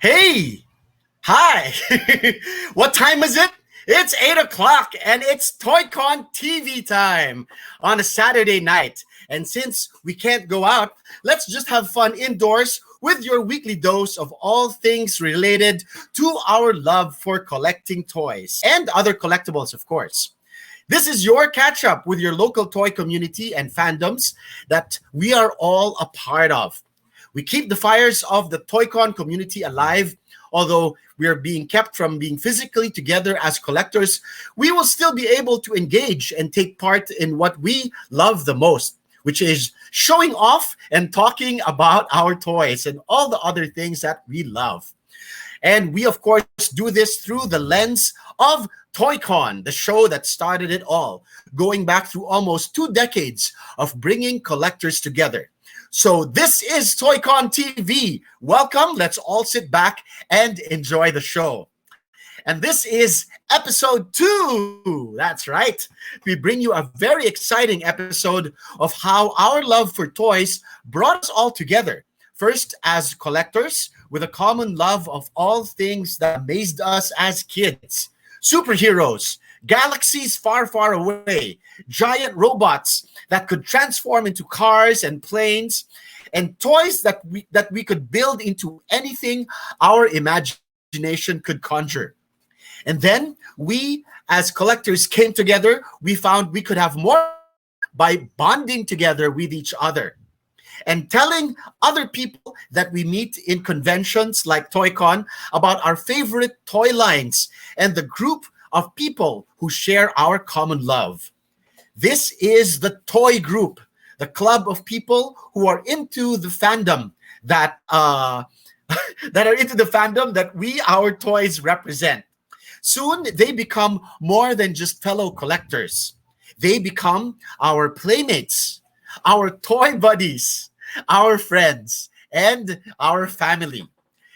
Hey! Hi! What time is it? It's 8 o'clock and it's TOYCON TV time on a Saturday night. And since we can't go out, let's just have fun indoors with your weekly dose of all things related to our love for collecting toys and other collectibles, of course. This is your catch up with your local toy community and fandoms that we are all a part of. We keep the fires of the TOYCON community alive. Although we are being kept from being physically together as collectors, we will still be able to engage and take part in what we love the most, which is showing off and talking about our toys and all the other things that we love. And we, of course, do this through the lens of TOYCON, the show that started it all, going back through almost 2 decades of bringing collectors together. So this is TOYCON TV. Welcome. Let's all sit back and enjoy the show. And this is episode 2. That's right. We bring you a very exciting episode of how our love for toys brought us all together. First, as collectors, with a common love of all things that amazed us as kids. Superheroes, galaxies far, far away, giant robots that could transform into cars and planes, and toys that we could build into anything our imagination could conjure. And then we, as collectors, came together. We found we could have more by bonding together with each other and telling other people that we meet in conventions like TOYCON about our favorite toy lines and the group of people who share our common love. This is the Toy Group, the club of people who are into the fandom that we, our toys, represent. Soon they become more than just fellow collectors. They become our playmates, our toy buddies, our friends, and our family.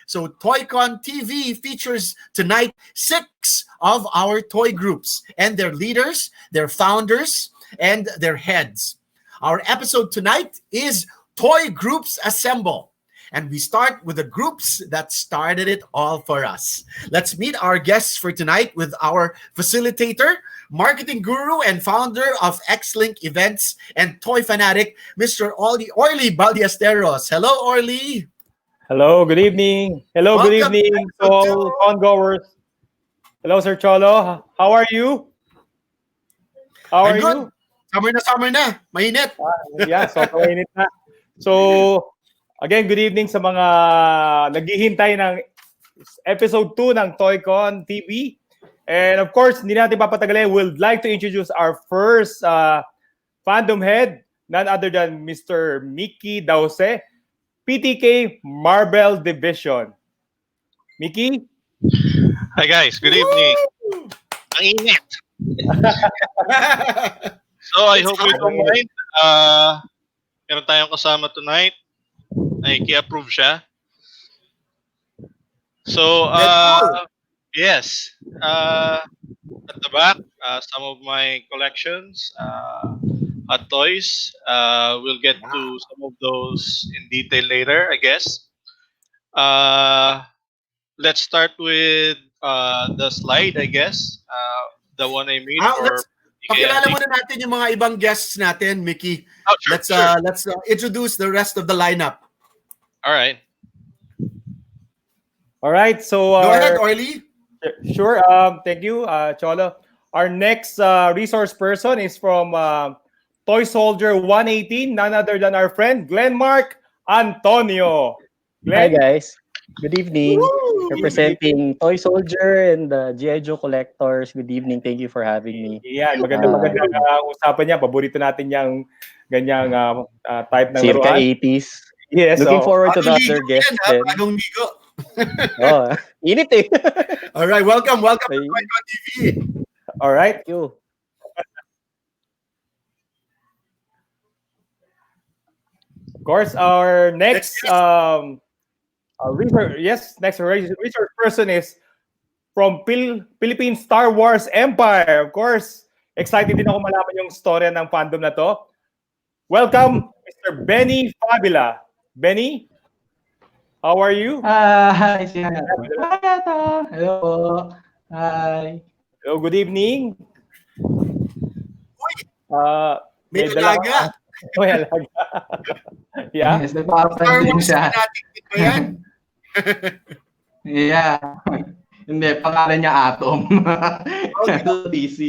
So TOYCON TV features tonight 6 of our toy groups and their leaders, their founders, and their heads. Our episode tonight is Toy Groups Assemble. And we start with the groups that started it all for us. Let's meet our guests for tonight with our facilitator, marketing guru, and founder of X-Link Events and Toy Fanatic, Mr. Orly Ballesteros. Hello, Orly. Hello, good evening. Hello, Welcome good evening to all ongoers. Hello, Sir Cholo. How are you? How are good. you? Summer na. Mainit. Yeah, so mainit na. So, again, good evening sa mga naghihintay ng episode 2 ng TOYCON TV. And of course, hindi natin papatagalin. We'd like to introduce our first fandom head, none other than Mr. Mickey Dause, PTK Marvel Division. Mickey? Hi guys, good evening. Ang init. So I hope you don't mind. Meron tayong kasama tonight. Naki-approve siya. So, yes. At the back, some of my collections, hot toys. We'll get to some of those in detail later, I guess. Let's start with the slide, I guess. The one I made for... Pakilala muna natin yung mga ibang guests natin, Mickey. Oh, sure, Let's introduce the rest of the lineup. All right. All right, so... Go ahead, Orly. Sure, thank you, Cholo. Our next resource person is from Toy Soldier 118, none other than our friend, Glenmarc Antonio. Hi guys, good evening. Representing Toy Soldier and the G.I. Joe collectors. Good evening, thank you for having me. Yan, magandang usapan niya. Paborito natin yung ganyang type ng Circa laruan. 80s. Yes. Looking forward to the other guests. Bagong ligo. Init eh. All right, welcome to TOYCON TV. All right. Thank you. Of course, our next research person is from Philippine Star Wars Empire. Of course, excited din ako malaman yung storya ng fandom na to. Welcome, Mr. Benii Favila. Benii? How are you? Hi, siya. Hi, Ato. Hello po. Hi. Hello, good evening. Uy, May may dala alaga. ka. May alaga. Yeah? Yes, Star nagpapansin Wars siya. fanatic din ba yan? Yeah. Hindi, pangalan niya Atom. Okay. Sa PC.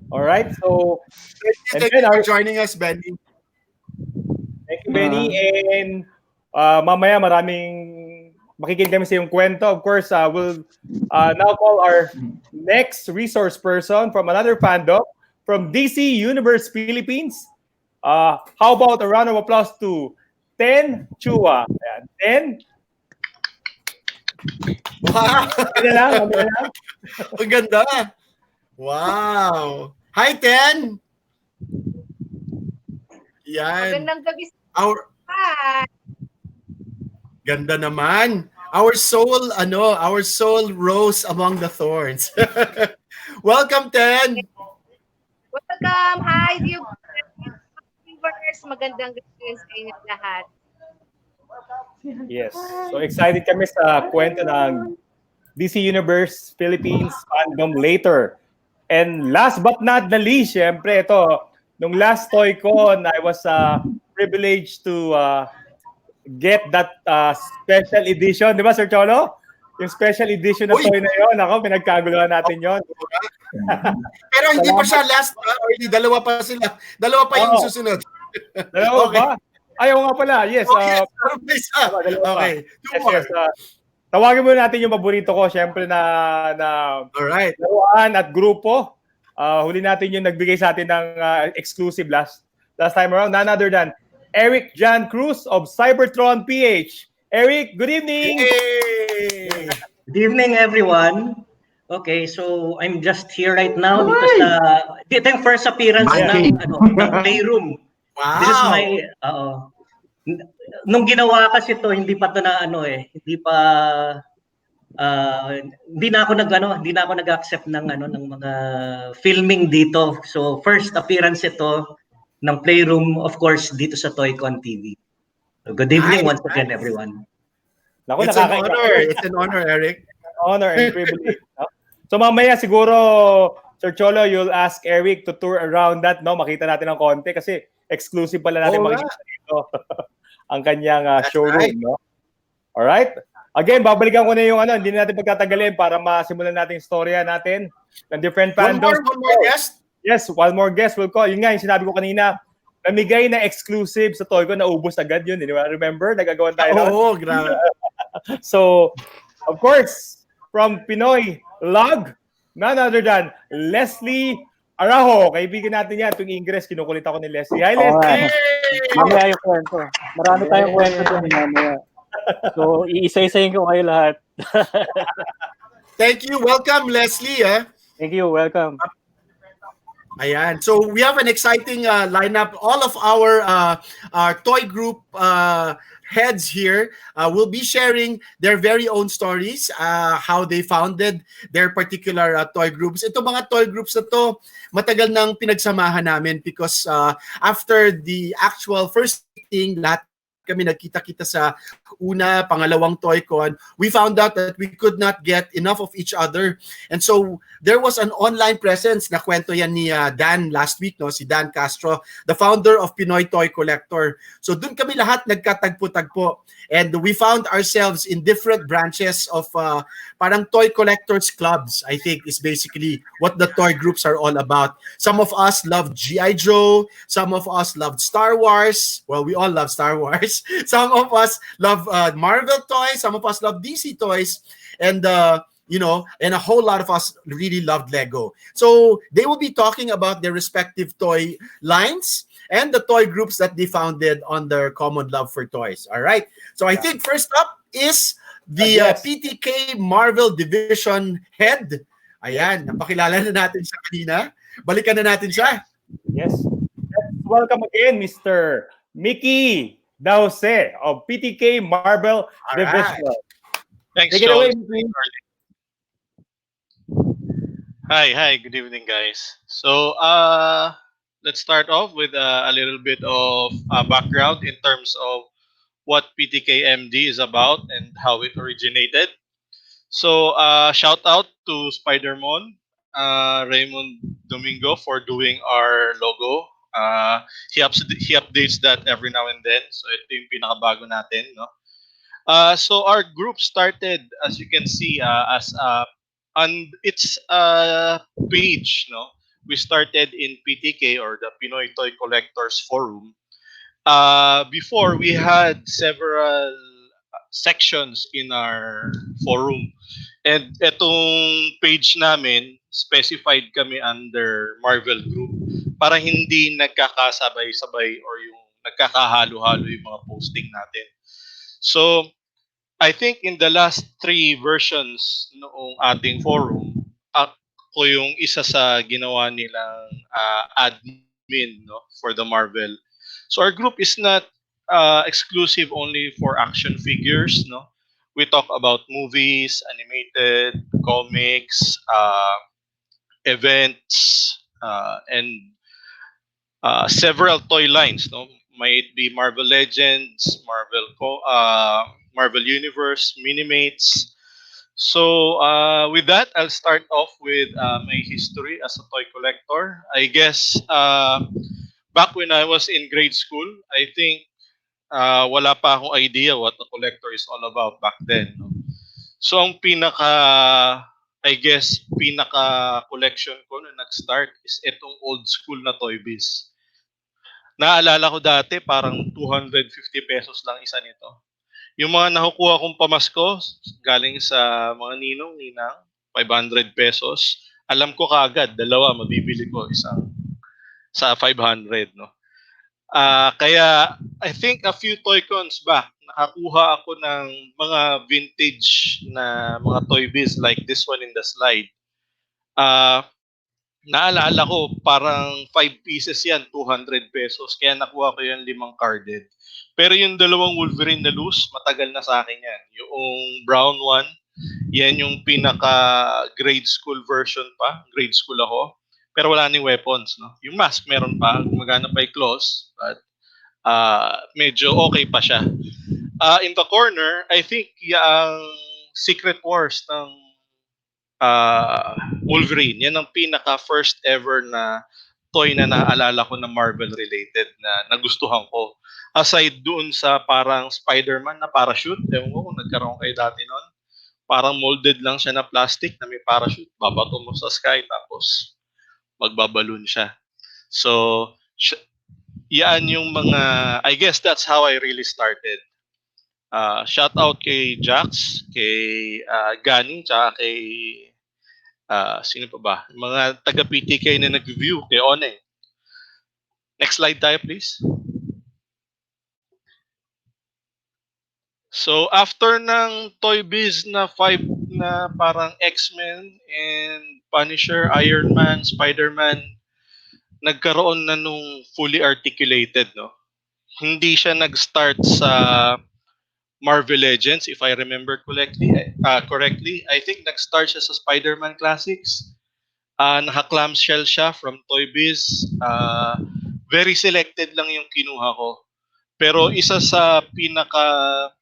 All right. So, and Thank then you for our joining us, Benny. thank you, Benny. And mamaya maraming makikinig kami sa iyong kwento. Of course, we'll now call our next resource person from another fandom from DC Universe Philippines. How about a round of applause to Ten Chua? Ayan. Ten, Wow. mamaya lang. Ang ganda. Wow. Hi, Ten. Yan. Magandang gabi sa Our lahat. ganda naman. Our soul rose among the thorns. Welcome, Ten. Welcome. Hi, dear viewers. Magandang gabi sa inyo lahat. Yes. So excited kami sa kwento ng DC Universe Philippines fandom later. And last but not the least, syempre ito, nung last TOYCON, I was privileged to get that special edition. Di ba, Sir Cholo? Yung special edition na Uy! toy na yun. Ako, pinagkaguluhan natin yun. Pero hindi pa siya last, already dalawa pa sila. Dalawa pa yung Oo. susunod. Dalawa Okay. ba? Ayaw nga pala. Yes. Oh, yes, meron pa isa. dalawa pa. Okay. Two Yes, more. yes. Tawagin muna natin yung paborito ko. Syempre na Alright. laruan at grupo. Huli natin yung nagbigay sa atin ng exclusive last time around. None other than Eric John Cruz of Cybertron PH. Eric, good evening. Yay! Good evening, everyone. Okay, so I'm just here right now dito sa dito yung first appearance ng ng playroom. Wow. This is my nung ginawa kasi to hindi pa to na hindi na ako nag-accept ng ng mga filming dito. So first appearance ito ng playroom, of course, dito sa TOYCON TV. So, good evening Nice, once again, nice. everyone. Naku, It's an honor. It's an honor, Eric. Honor and privilege. No? So mamaya siguro, Sir Cholo, you'll ask Eric to tour around that, no? Makita natin ng konti kasi exclusive pala natin Oo makikita dito ang kanyang That's showroom, right. no? All right? Again, babalikan ko na yung hindi natin pagtatagalin para masimulan natin yung storya natin ng different One fandoms. more guest. Yes, one more guest will call. Yun nga, yung sinabi ko kanina, namigay na exclusive sa TOYCON, naubos agad yun. Di ba? Remember? Nagagawan tayo nun. Oo, grabe. So, of course, from PinoyLUG, none other than Leslie Araujo. Kaibigan natin yan. Tuwing Ingres, kinukulit ako ni Leslie. Hi, Leslie! Mamaya yung kwento. Marami tayong kwento dyan mamaya. So, iisa-isayin ko kayo lahat. Thank you. Welcome, Leslie. Thank you. Welcome. Ayan. So we have an exciting lineup. All of our toy group heads here will be sharing their very own stories, how they founded their particular toy groups. Ito mga toy groups na to, matagal nang pinagsamahan namin because after the actual first meeting, lahat kami nagkita-kita sa pangalawang TOYCON, we found out that we could not get enough of each other. And so there was an online presence na kwento yan ni Dan last week, no? Si Dan Castro, the founder of Pinoy Toy Collector. So dun kami lahat nagkatagpo-tagpo. And we found ourselves in different branches of parang toy collectors clubs, I think is basically what the toy groups are all about. Some of us loved G.I. Joe. Some of us loved Star Wars. Well, we all love Star Wars. Some of us love Marvel toys. Some of us love DC toys. And and a whole lot of us really loved Lego. So they will be talking about their respective toy lines and the toy groups that they founded on their common love for toys. All right. So I think first up is the PTK Marvel Division head. Ayan, napakilala na natin siya kanina. Balikan na natin siya. Yes. Let's welcome again, Mr. Mickey Dause of PTK Marvel Division. Thanks, Take it Joel. away, Mickey. Hi, good evening, guys. So, let's start off with a little bit of background in terms of what PTKMD is about and how it originated. So shout out to Spider-Mon, Raymond Domingo for doing our logo. He updates that every now and then. So ito yung pinakabago natin, no? So our group started, as you can see, as on its page, no. We started in PTK, or the Pinoy Toy Collectors Forum. Before, we had several sections in our forum. And etong page namin, specified kami under Marvel Group para hindi nagkakasabay-sabay or yung nagkakahalo-halo yung mga posting natin. So, I think in the last three versions noong ating forum, ako yung isa sa ginawa nilang admin, no, for the Marvel. So our group is not exclusive only for action figures, no. We talk about movies, animated, comics, events, and several toy lines, no? May it be Marvel Legends, Marvel Universe, Minimates. So with that, I'll start off with my history as a toy collector. I guess back when I was in grade school, I think wala pa akong idea what a collector is all about back then. No? So ang I guess, pinaka collection ko na nag-start is itong old school na Toy Biz. Naalala ko dati, parang 250 pesos lang isa nito. Yung mga nakukuha kong pamasko, galing sa mga ninong-ninang, 500 pesos. Alam ko kaagad, dalawa mabibili ko, isang sa 500, no? Kaya, I think a few Toy-Cons back, nakakuha ako ng mga vintage na mga Toy Biz like this one in the slide. Naalala ko, parang 5 pieces yan, 200 pesos. Kaya nakuha ko yan 5 carded. Pero yung dalawang Wolverine na loose, matagal na sa akin yan. Yung brown one, yan yung pinaka grade school version pa. Grade school ako. Pero wala ni weapons, no? Yung mask meron pa, gumagana pa yung claws, but medyo okay pa siya. In the corner, I think yung Secret Wars ng Wolverine, yan ang pinaka first ever na toy na naalala ko na Marvel related na nagustuhan ko. Aside doon sa parang Spider-Man na parachute, ewan ko kung nagkaroon kayo dati noon. Parang molded lang siya na plastic na may parachute. Babato mo sa sky tapos magbaballoon siya. So, yan yung mga, I guess that's how I really started. Shout out kay Jax, kay Gani, tsaka kay sino pa ba? Mga taga PTK na nag-view kay One. Next slide tayo, please. So, after ng Toy Biz na 5 na parang X-Men and Punisher, Iron Man, Spider-Man, nagkaroon na nung fully articulated, no? Hindi siya nag-start sa Marvel Legends, if I remember correctly. I think nag-start siya sa Spider-Man Classics. Naka-clamshell siya from Toy Biz. Very selected lang yung kinuha ko. Pero isa sa pinaka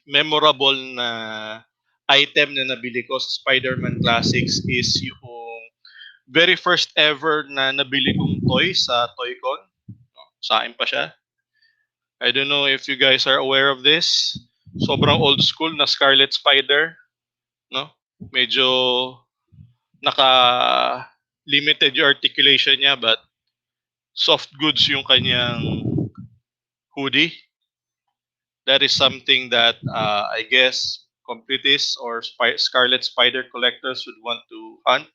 memorable na item na nabili ko sa Spider-Man Classics is yung very first ever na nabili kong toy sa TOYCON. Sa akin pa siya. I don't know if you guys are aware of this. Sobrang old school na Scarlet Spider, no? Medyo naka-limited yung articulation niya, but soft goods yung kanyang hoodie. That is something that I guess completists or Scarlet Spider collectors would want to hunt.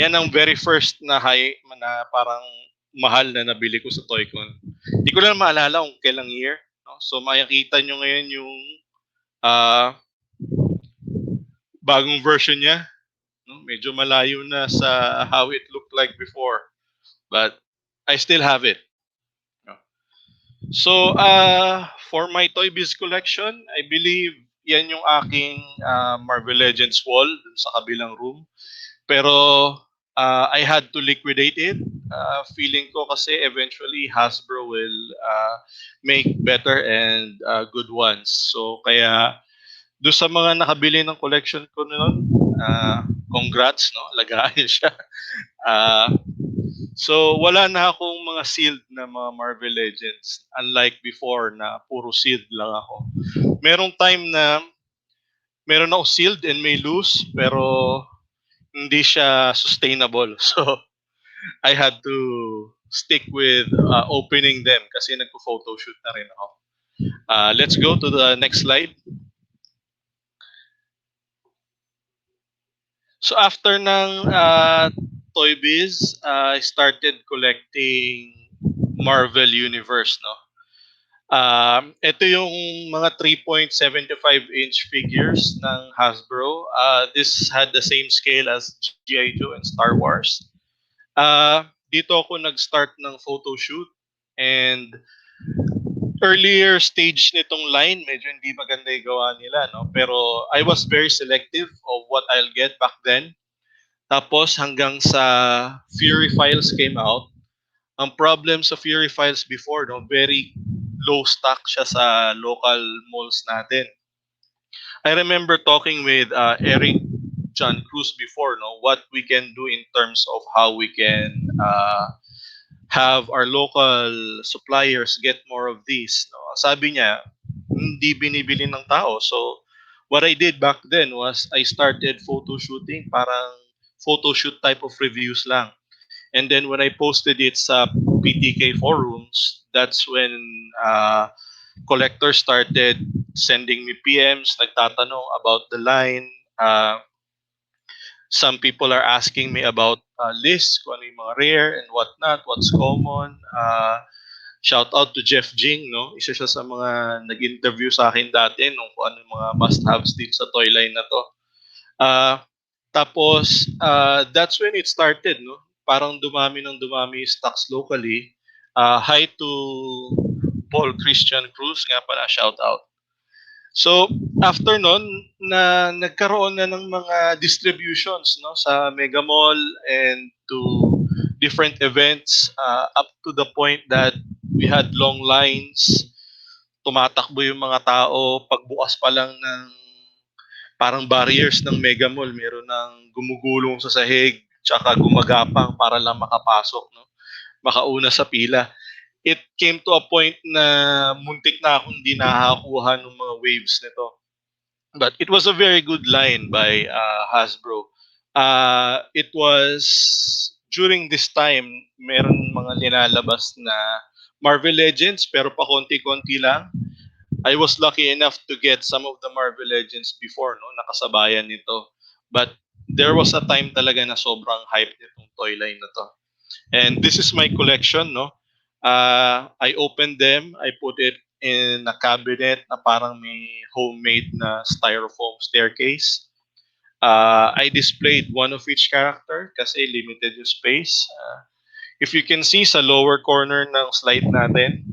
Yan ang very first na parang mahal na nabili ko sa TOYCON. Hindi ko lang maalala kung kailang year. No? So makikita nyo ngayon yung bagong version niya. No? Medyo malayo na sa how it looked like before. But I still have it. No? So for my Toy Biz collection, I believe yan yung aking Marvel Legends wall dun sa kabilang room. Pero I had to liquidate it Feeling ko kasi eventually Hasbro will make better and good ones. So kaya do sa mga nakabili ng collection ko noon, congrats, no? Alagaan siya. Uh, so wala na akong mga sealed na mga Marvel Legends, unlike before na puro sealed lang ako. Merong time na meron ako sealed and may loose, pero hindi siya sustainable. So I had to stick with opening them kasi nagpo-photo shoot na rin ako. Let's go to the next slide. So after ng Toy Biz, I started collecting Marvel Universe, no? Ito yung mga 3.75-inch figures ng Hasbro. This had the same scale as G.I. Joe and Star Wars. Dito ako nag-start ng photo shoot, and earlier stage nitong line, medyo hindi maganda yung gawa nila, no? Pero I was very selective of what I'll get back then. Tapos hanggang sa Fury Files came out, ang problem sa Fury Files before, no, very low stock siya sa local malls natin. I remember talking with Eric John Cruz before, no, what we can do in terms of how we can have our local suppliers get more of these. No? Sabi niya, hindi binibili ng tao. So what I did back then was I started photo shooting, parang photo shoot type of reviews lang. And then when I posted it sa PTK forums, that's when collectors started sending me PMs, nagtatanong about the line. Some people are asking me about lists, kung ano yung mga rare and whatnot, what's common. Shout out to Jeff Jing, no? Isa siya sa mga nag-interview sa akin dati nung kung ano yung mga must-haves dito sa toy line na to. Tapos, that's when it started, no? Parang dumami ng dumami stocks locally. Hi to Paul Christian Cruz, nga pala, shout out. So, after nun, na nagkaroon na ng mga distributions, no, sa Mega Mall and to different events, up to the point that we had long lines, tumatakbo yung mga tao, pagbukas pa lang ng parang barriers ng Mega Mall, meron ng gumugulong sa sahig, tsaka gumagapang para lang makapasok, no? Makauna sa pila. It came to a point na muntik na akong hindi nakakuha ng mga waves nito. But it was a very good line by Hasbro. It was during this time, meron mga linalabas na Marvel Legends, pero pa konti-konti lang. I was lucky enough to get some of the Marvel Legends before, no, nakasabayan nito. But there was a time talaga na sobrang hype nitong toy line na to. And this is my collection, no. I opened them, I put it in a cabinet na parang may homemade na styrofoam staircase. I displayed one of each character kasi limited yung space. If you can see sa lower corner ng slide natin,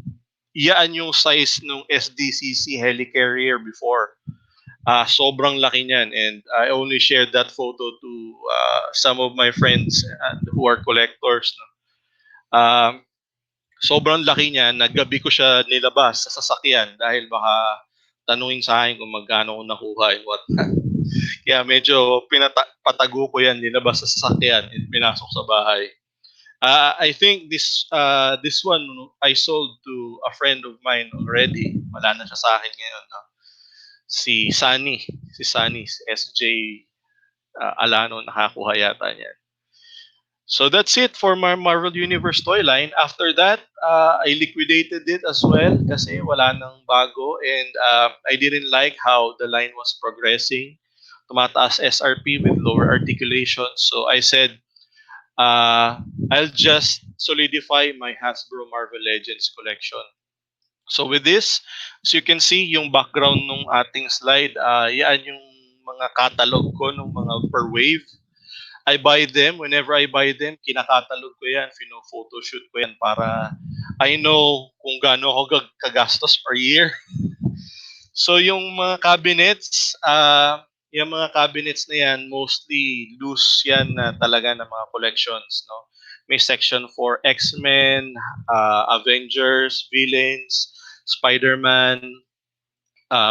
yan yung size ng SDCC helicarrier before. Sobrang laki niyan, and I only shared that photo to some of my friends who are collectors. No? Sobrang laki niya, naggabi ko siya nilabas sa sasakyan dahil baka tanungin sa akin kung magkano ko nakuha and what. Kaya medyo patago ko yan, nilabas sa sasakyan and pinasok sa bahay. I think this one I sold to a friend of mine already. Wala na siya sa akin ngayon. No? Si Sunny, si SJ Alano, nakakuha yata niyan. So that's it for my Marvel Universe toy line. After that, I liquidated it as well kasi wala nang bago, and I didn't like how the line was progressing. Tumataas SRP with lower articulation. So I said, I'll just solidify my Hasbro Marvel Legends collection. So with this, as you can see, yung background ng ating slide, yan yung mga catalog ko ng mga per wave. I buy them. Whenever I buy them, kinakatalog ko yan, photo shoot ko yan para I know kung gaano ako kagastos per year. So yung mga cabinets, na yan, mostly loose yan na talaga ng mga collections, no? May section for X-Men, Avengers, villains, Spider-Man.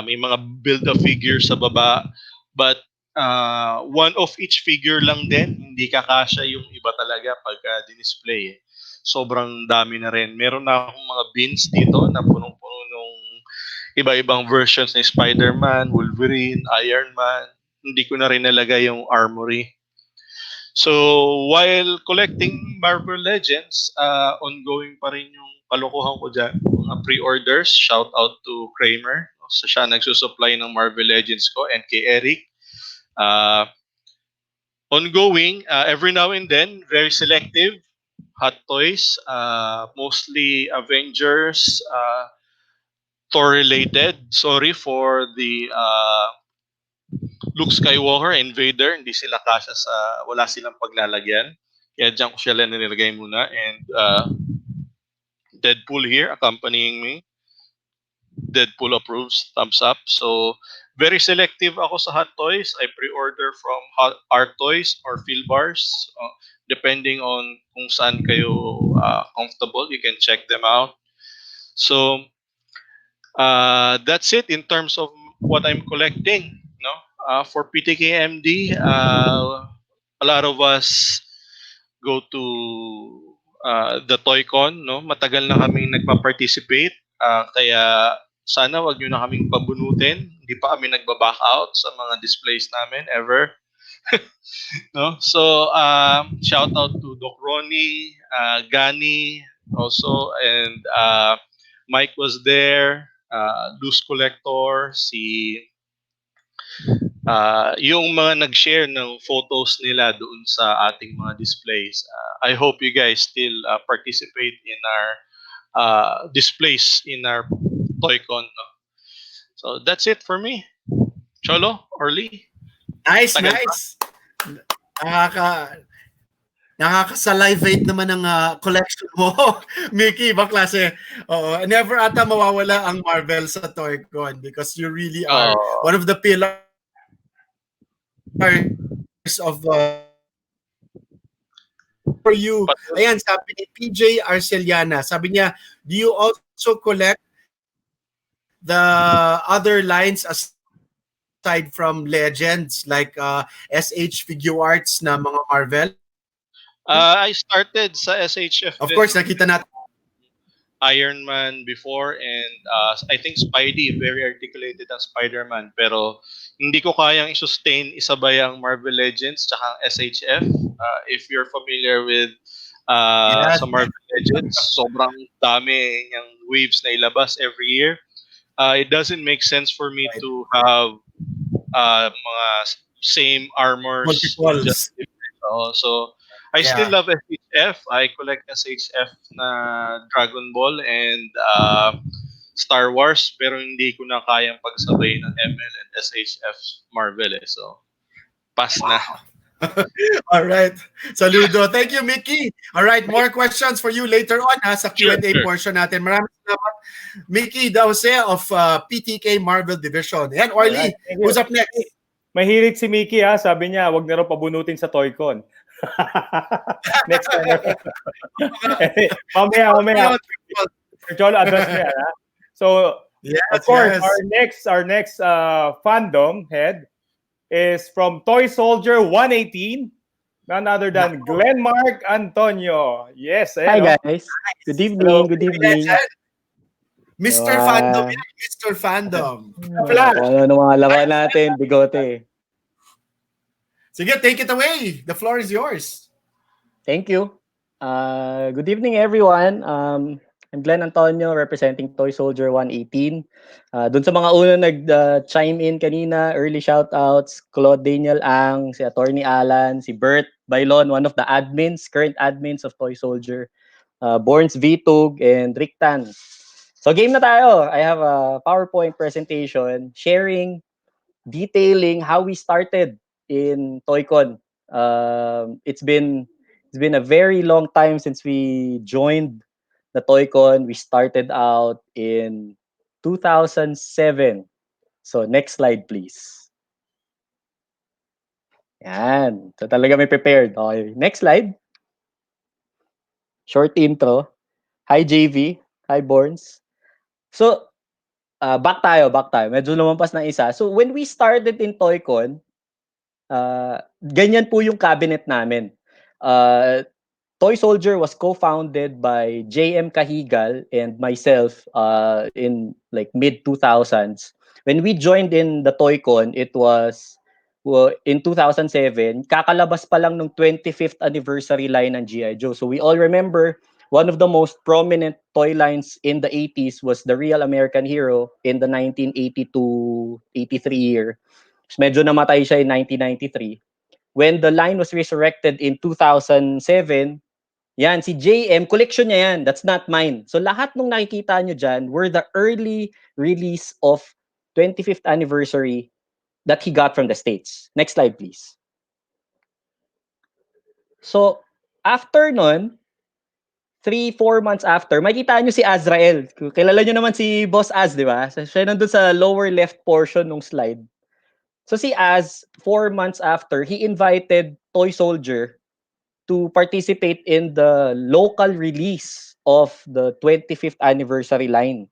May mga build-a-figure sa baba. But one of each figure lang din. Hindi kakasya yung iba talaga pagka dinisplay. Sobrang dami na rin. Meron na akong mga bins dito na punong-puno nung iba-ibang versions ni Spider-Man, Wolverine, Iron Man. Hindi ko na rin nalagay yung armory. So, while collecting Marvel Legends, ongoing pa rin yung kalokohan ko dyan. Mga pre-orders, shout out to Kramer. So, siya nagsusupply ng Marvel Legends ko and kay Eric. Ongoing, every now and then, very selective. Hot toys, mostly Avengers, Thor related. Sorry for the Luke Skywalker and Vader, hindi sila kasya sa, wala silang paglalagyan. Kaya dyan ko sila nilagay muna. And Deadpool here accompanying me. Deadpool approves, thumbs up. So, very selective ako sa Hot Toys. I pre-order from Art Toys or Phil Bars. Depending on kung saan kayo comfortable, you can check them out. So, that's it in terms of what I'm collecting. No, for PTK MD, a lot of us go to the TOYCON. No, matagal na kaming nagpa-participate. Kaya sana wag nyo na kaming pabunutin. Hindi pa kami nagba-back out sa mga displays namin ever. No, so shout out to Doc Ronnie, Gani also, and Mike was there. Loose Collector, si yung mga nag-share ng photos nila doon sa ating mga displays. I hope you guys still participate in our displays in our TOYCON. No? So that's it for me. Cholo, Orly. Nice, Tagal nice. Nakaka-salivate naman ang collection mo, Mickey. Ibang klase. Oo, never ata mawawala ang Marvel sa TOYCON because you really are one of the pillars of for you. Ayan, sabi ni PJ Arceliana. Sabi niya, do you also collect the other lines aside from Legends like SH Figure Arts na mga Marvel? I started sa SHF. Of course, nakita natin Iron Man before and I think Spidey, very articulated ang Spider-Man, pero hindi ko kayang i-sustain isabay ang Marvel Legends tsaka ang SHF. If you're familiar with sa Marvel Legends, sobrang dami yung waves na ilabas every year. It doesn't make sense for me to have mga same armors. multiples. So I still love SHF. I collect SHF na Dragon Ball and Star Wars, pero hindi ko na kayang pagsabay ng ML and SHF Marvel. So, pass na. All right. Saludo. Thank you, Mickey. All right, more questions for you later on sa Q&A portion natin. Maraming salamat. Mickey Dause of PTK Marvel Division. And Orly, who's up next? Mahilig si Mickey sabi niya, wag na raw pabunutin sa TOYCON. Next time. mamaya. Cholo, address mo yan, So, of course, our next fandom head is from Toy Soldier 118, none other than Glenmarc Antonio. Yes. Hi, guys. Good evening. Hello. Good evening. Mr. Fandom. Mr. Fandom. Ano mga laman natin, bigote. Sige, take it away. The floor is yours. Thank you. Good evening, everyone. I'm Glenn Antonio, representing Toy Soldier 118. Doon sa mga una nag-chime in kanina, early shoutouts, Claude Daniel Ang, si Attorney Alan, si Bert Bailon, one of the current admins of Toy Soldier, Borns Vitug, and Rick Tan. So game na tayo. I have a PowerPoint presentation detailing how we started in TOYCON. It's been a very long time since we joined the TOYCON. We started out in 2007. So next slide, please. Yan. So talaga may prepared. Okay. Next slide. short intro. Hi JV, hi Borns. So, back tayo. Medyo lumampas ng isa. So, when we started in TOYCON, ganyan po yung cabinet namin. Toy Soldier was co-founded by JM Kahigal and myself in like mid 2000s. When we joined in the TOYCON, it was in 2007, kakalabas pa lang ng 25th anniversary line ng G.I. Joe. So we all remember one of the most prominent toy lines in the 80s was the Real American Hero in the 1982-83 year. So medyo namatay siya in 1993. When the line was resurrected in 2007, yan, si JM, collection niya yan. That's not mine. So lahat nung nakikita nyo dyan were the early release of 25th anniversary that he got from the States. Next slide, please. So, after nun, 3-4 months after, makikita nyo si Azrael. Kilala nyo naman si Boss Az, di ba? So, siya nandun sa lower left portion ng slide. So si Az, 4 months after, he invited Toy Soldier to participate in the local release of the 25th anniversary line.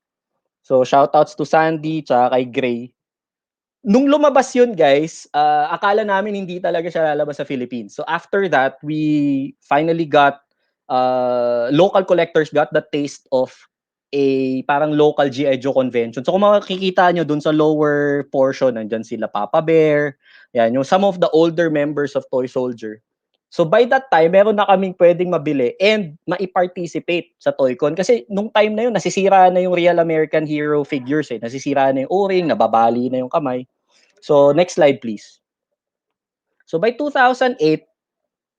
So shoutouts to Sandy tsaka kay Gray. Nung lumabas yun guys, akala namin hindi talaga siya lalabas sa Philippines. So after that, we finally got, local collectors got the taste of a parang local G.I. Joe convention. So kung makikita nyo dun sa lower portion, nandyan sila Papa Bear, yan, yung some of the older members of Toy Soldier. So by that time, meron na kaming pwedeng mabili and maiparticipate sa TOYCON. Kasi nung time na yun, nasisira na yung Real American Hero figures eh. Nasisira na yung o-ring, nababali na yung kamay. So next slide please. So by 2008,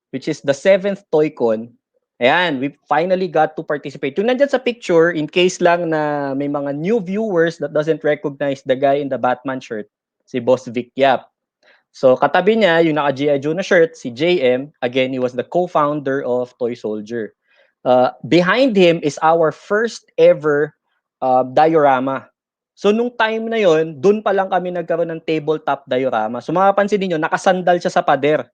which is the 7th TOYCON, ayan, we finally got to participate. Yung nandyan sa picture, in case lang na may mga new viewers that doesn't recognize the guy in the Batman shirt, si Boss Vic Yap. So katabi niya, yung naka-G.I. Joe na shirt, si JM. Again, he was the co-founder of Toy Soldier. Behind him is our first ever diorama. So nung time na yon, dun pa lang kami nagkaroon ng tabletop diorama. So mapapansin niyo, nakasandal siya sa pader.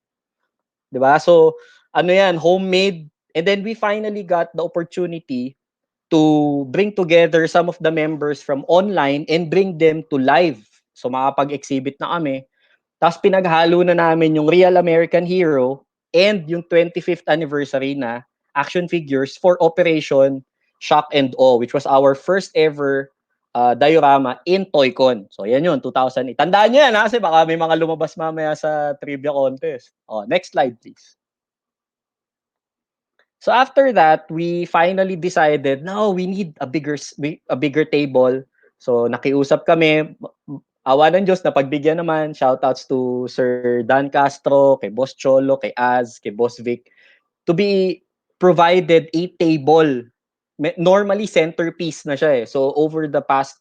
'Di ba? So ano yan, homemade. And then we finally got the opportunity to bring together some of the members from online and bring them to live. So makapag-exhibit na kami. Tapos pinaghalo na namin yung Real American Hero and yung 25th anniversary na action figures for Operation Shock and Awe, which was our first ever diorama in TOYCON. So yan yun, 2008. Tandaan nyo yan ha, kasi baka may mga lumabas mamaya sa trivia contest. Next slide please. So after that, we finally decided, no, we need a bigger table. So nakiusap kami, awa ng Diyos, napagbigyan naman. Shoutouts to Sir Dan Castro, kay Boss Cholo, kay Az, kay Boss Vic, to be provided a table. Normally, centerpiece na siya eh. So over the past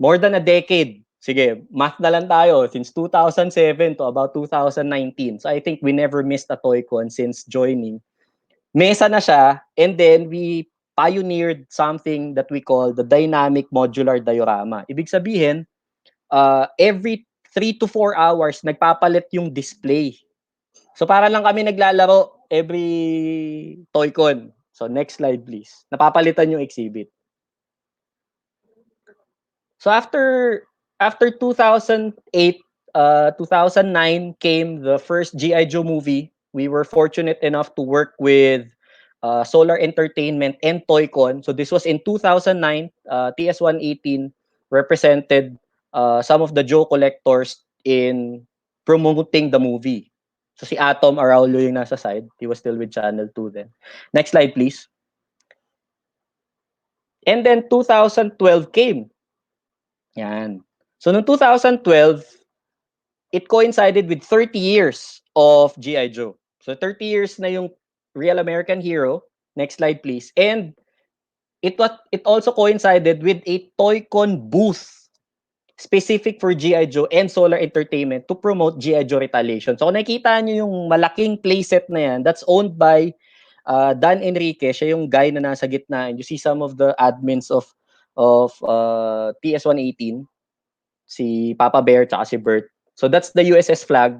more than a decade, sige, math na lang tayo, since 2007 to about 2019. So I think we never missed a TOYCON since joining. Mesa na siya, and then we pioneered something that we call the dynamic modular diorama. Ibig sabihin, every 3 to 4 hours, nagpapalit yung display. So para lang kami naglalaro every TOYCON. So next slide please. Napapalitan yung exhibit. So after 2008, 2009 came the first G.I. Joe movie. We were fortunate enough to work with Solar Entertainment and TOYCON. So this was in 2009. TS118 represented some of the Joe collectors in promoting the movie. So si Atom Araujo yung nasa side. He was still with Channel 2 then. Next slide, please. And then 2012 came. Yan. So noong 2012, it coincided with 30 years of G.I. Joe. So 30 years na yung Real American Hero. Next slide, please. And it also coincided with a TOYCON booth specific for G.I. Joe and Solar Entertainment to promote G.I. Joe Retaliation. So kung nakikita nyo yung malaking playset na yan, that's owned by Dan Enrique. Siya yung guy na nasa gitna. And you see some of the admins of TS118, si Papa Bear tsaka si Bert. So that's the USS flag.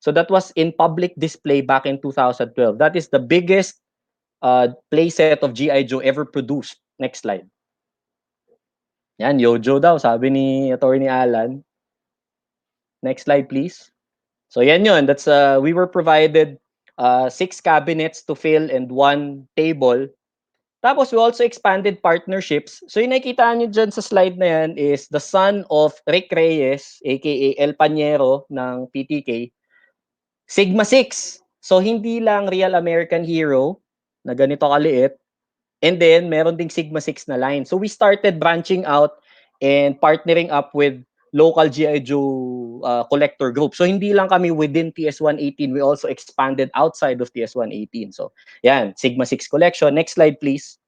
So that was in public display back in 2012. That is the biggest playset of G.I. Joe ever produced. Next slide. Yan, Yojo daw, sabi ni Attorney Alan. Next slide, please. So yan yun. That's, we were provided 6 cabinets to fill and 1 table. Tapos we also expanded partnerships. So yung nakikita nyo dyan sa slide na yan is the son of Rick Reyes, aka El Pañero ng PTK, Sigma 6. So hindi lang Real American Hero na ganito kaliit. And then meron ding Sigma 6 na line. So we started branching out and partnering up with local G.I. Joe collector group. So hindi lang kami within TS118, we also expanded outside of TS118. So yan, Sigma 6 collection. Next slide please.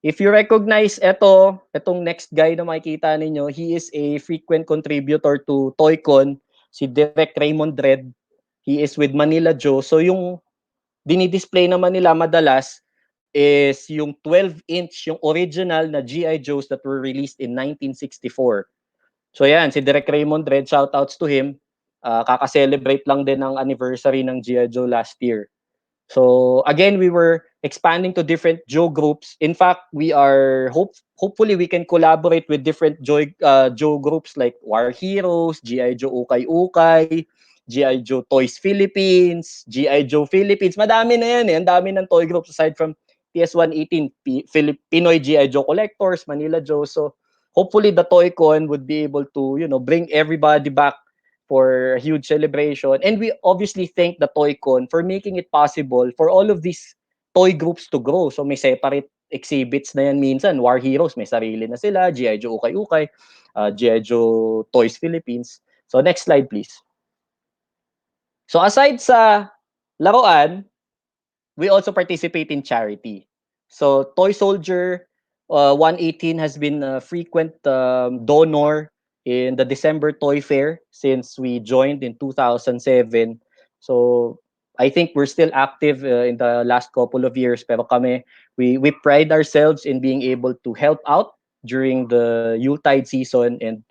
If you recognize itong next guy na makikita ninyo, he is a frequent contributor to TOYCON, si Direk Raymond Red. He is with Manila Joe. So yung dinidisplay naman nila madalas is yung 12-inch, yung original na G.I. Joes that were released in 1964. So yan, si Direk Raymond Red, shoutouts to him. Kaka-celebrate lang din ng anniversary ng G.I. Joe last year. So again, we were expanding to different Joe groups. In fact, we are hopefully we can collaborate with different Joe groups like War Heroes, G.I. Joe Ukay Ukay, G.I. Joe Toys Philippines, G.I. Joe Philippines. Madami na yan eh. Ang dami ng toy groups aside from TS118, Pinoy G.I. Joe Collectors, Manila Joe. So hopefully the TOYCON would be able to, bring everybody back for a huge celebration. And we obviously thank the TOYCON for making it possible for all of these toy groups to grow. So may separate exhibits na yan minsan. War Heroes, may sarili na sila. G.I. Joe Ukay Ukay, G.I. Joe Toys Philippines. So next slide please. So aside sa laruan, we also participate in charity. So Toy Soldier 118 has been a frequent donor in the December Toy Fair since we joined in 2007. So I think we're still active in the last couple of years, pero kami, we pride ourselves in being able to help out during the Yuletide season and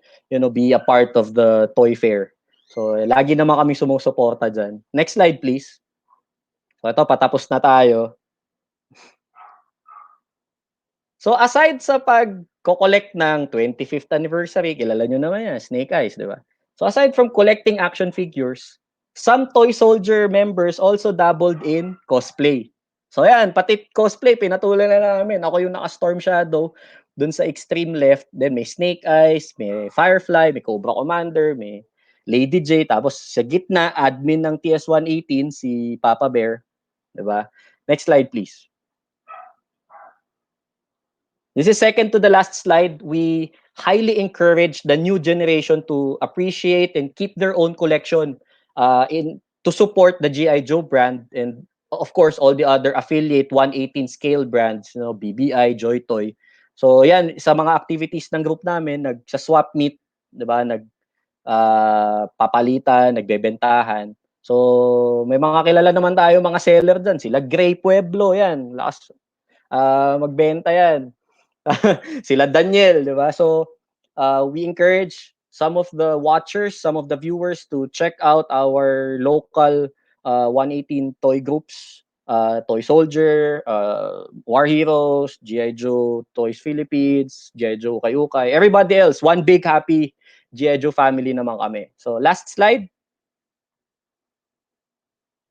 be a part of the Toy Fair. So lagi naman kami sumusuporta dyan. Next slide please. So ito, patapos na tayo. So aside sa pag-collect ng 25th anniversary, kilala nyo naman yan, Snake Eyes, di ba? So aside from collecting action figures, some Toy Soldier members also dabbled in cosplay. So yan, pati cosplay, pinatulan na namin. Ako yung naka-Storm Shadow dun sa extreme left. Then may Snake Eyes, may Firefly, may Cobra Commander, may Lady J. Tapos sa gitna, admin ng TS118, si Papa Bear. Diba? Next slide, please. This is second to the last slide. We highly encourage the new generation to appreciate and keep their own collection to support the G.I. Joe brand and of course all the other affiliate 118 scale brands, BBI, Joy Toy. So yan, sa mga activities ng group namin, nagsa-swap meet, 'di ba? Papalitan, nagbebentahan. So may mga kilala naman tayo mga seller diyan, sila Gray Pueblo yan, lakas magbenta yan. Sila Daniel, di ba? So, we encourage some of the watchers, some of the viewers to check out our local 118 toy groups, Toy Soldier, War Heroes, G.I. Joe Toys Philippines, G.I. Joe Ukay Ukay, everybody else, one big happy G.I. Joe family naman kami. So, last slide.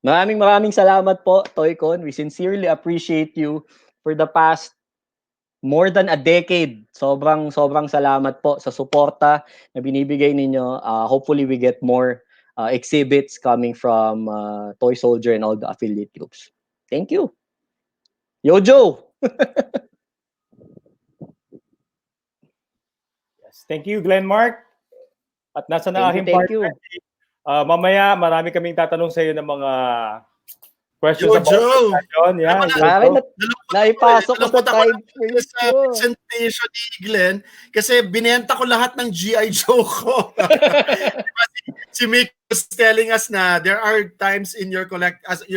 Maraming salamat po, TOYCON. We sincerely appreciate you for the past more than a decade. Sobrang salamat po sa suporta na binibigay ninyo. Hopefully we get more exhibits coming from Toy Soldier and all the affiliate groups. Thank you. Yojo! Yes, thank you, Glenmarc. At nasa na aking partner. Mamaya, marami kaming tatanong sa iyo ng mga questions about John. Yeah, naipasok ko sa time frame sa presentation ni Glenn kasi binenta ko lahat ng G.I. Joe ko. Diba, si Mick was telling us na there are times in your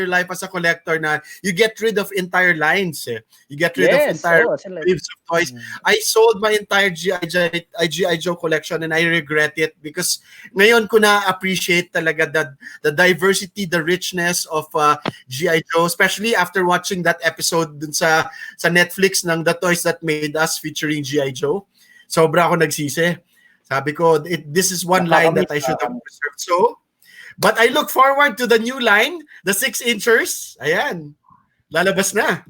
life as a collector na you get rid of entire lines. You get rid of entire waves of toys. I sold my entire GI Joe collection and I regret it because ngayon ko na appreciate talaga the diversity, the richness of GI Joe, especially after watching that episode dun sa Netflix ng The Toys That Made Us featuring GI Joe. Sobra ako nagsisi. Sabi ko, this is one line that I should have preserved. So, but I look forward to the new line, the 6-inchers. Ayan, lalabas na.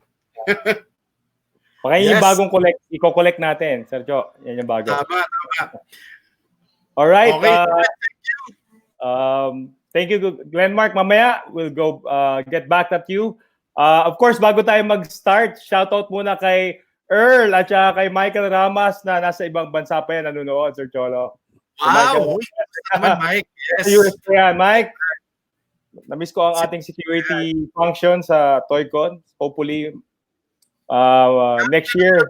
Baka yun yung bagong i-collect natin, Sergio. Yan yung bago. Tama. Alright. Okay. Thank you, Glenmarc. Mamaya, we'll go get back at you. Of course, bago tayo mag-start, shoutout muna kay Earl at saka kay Michael Ramas na nasa ibang bansa pa yan nanonood, Sir Cholo. Wow! Naman, Mike. Yes. US pa yan, Mike. Namiss ko ang ating security function sa TOYCON. Hopefully, next year.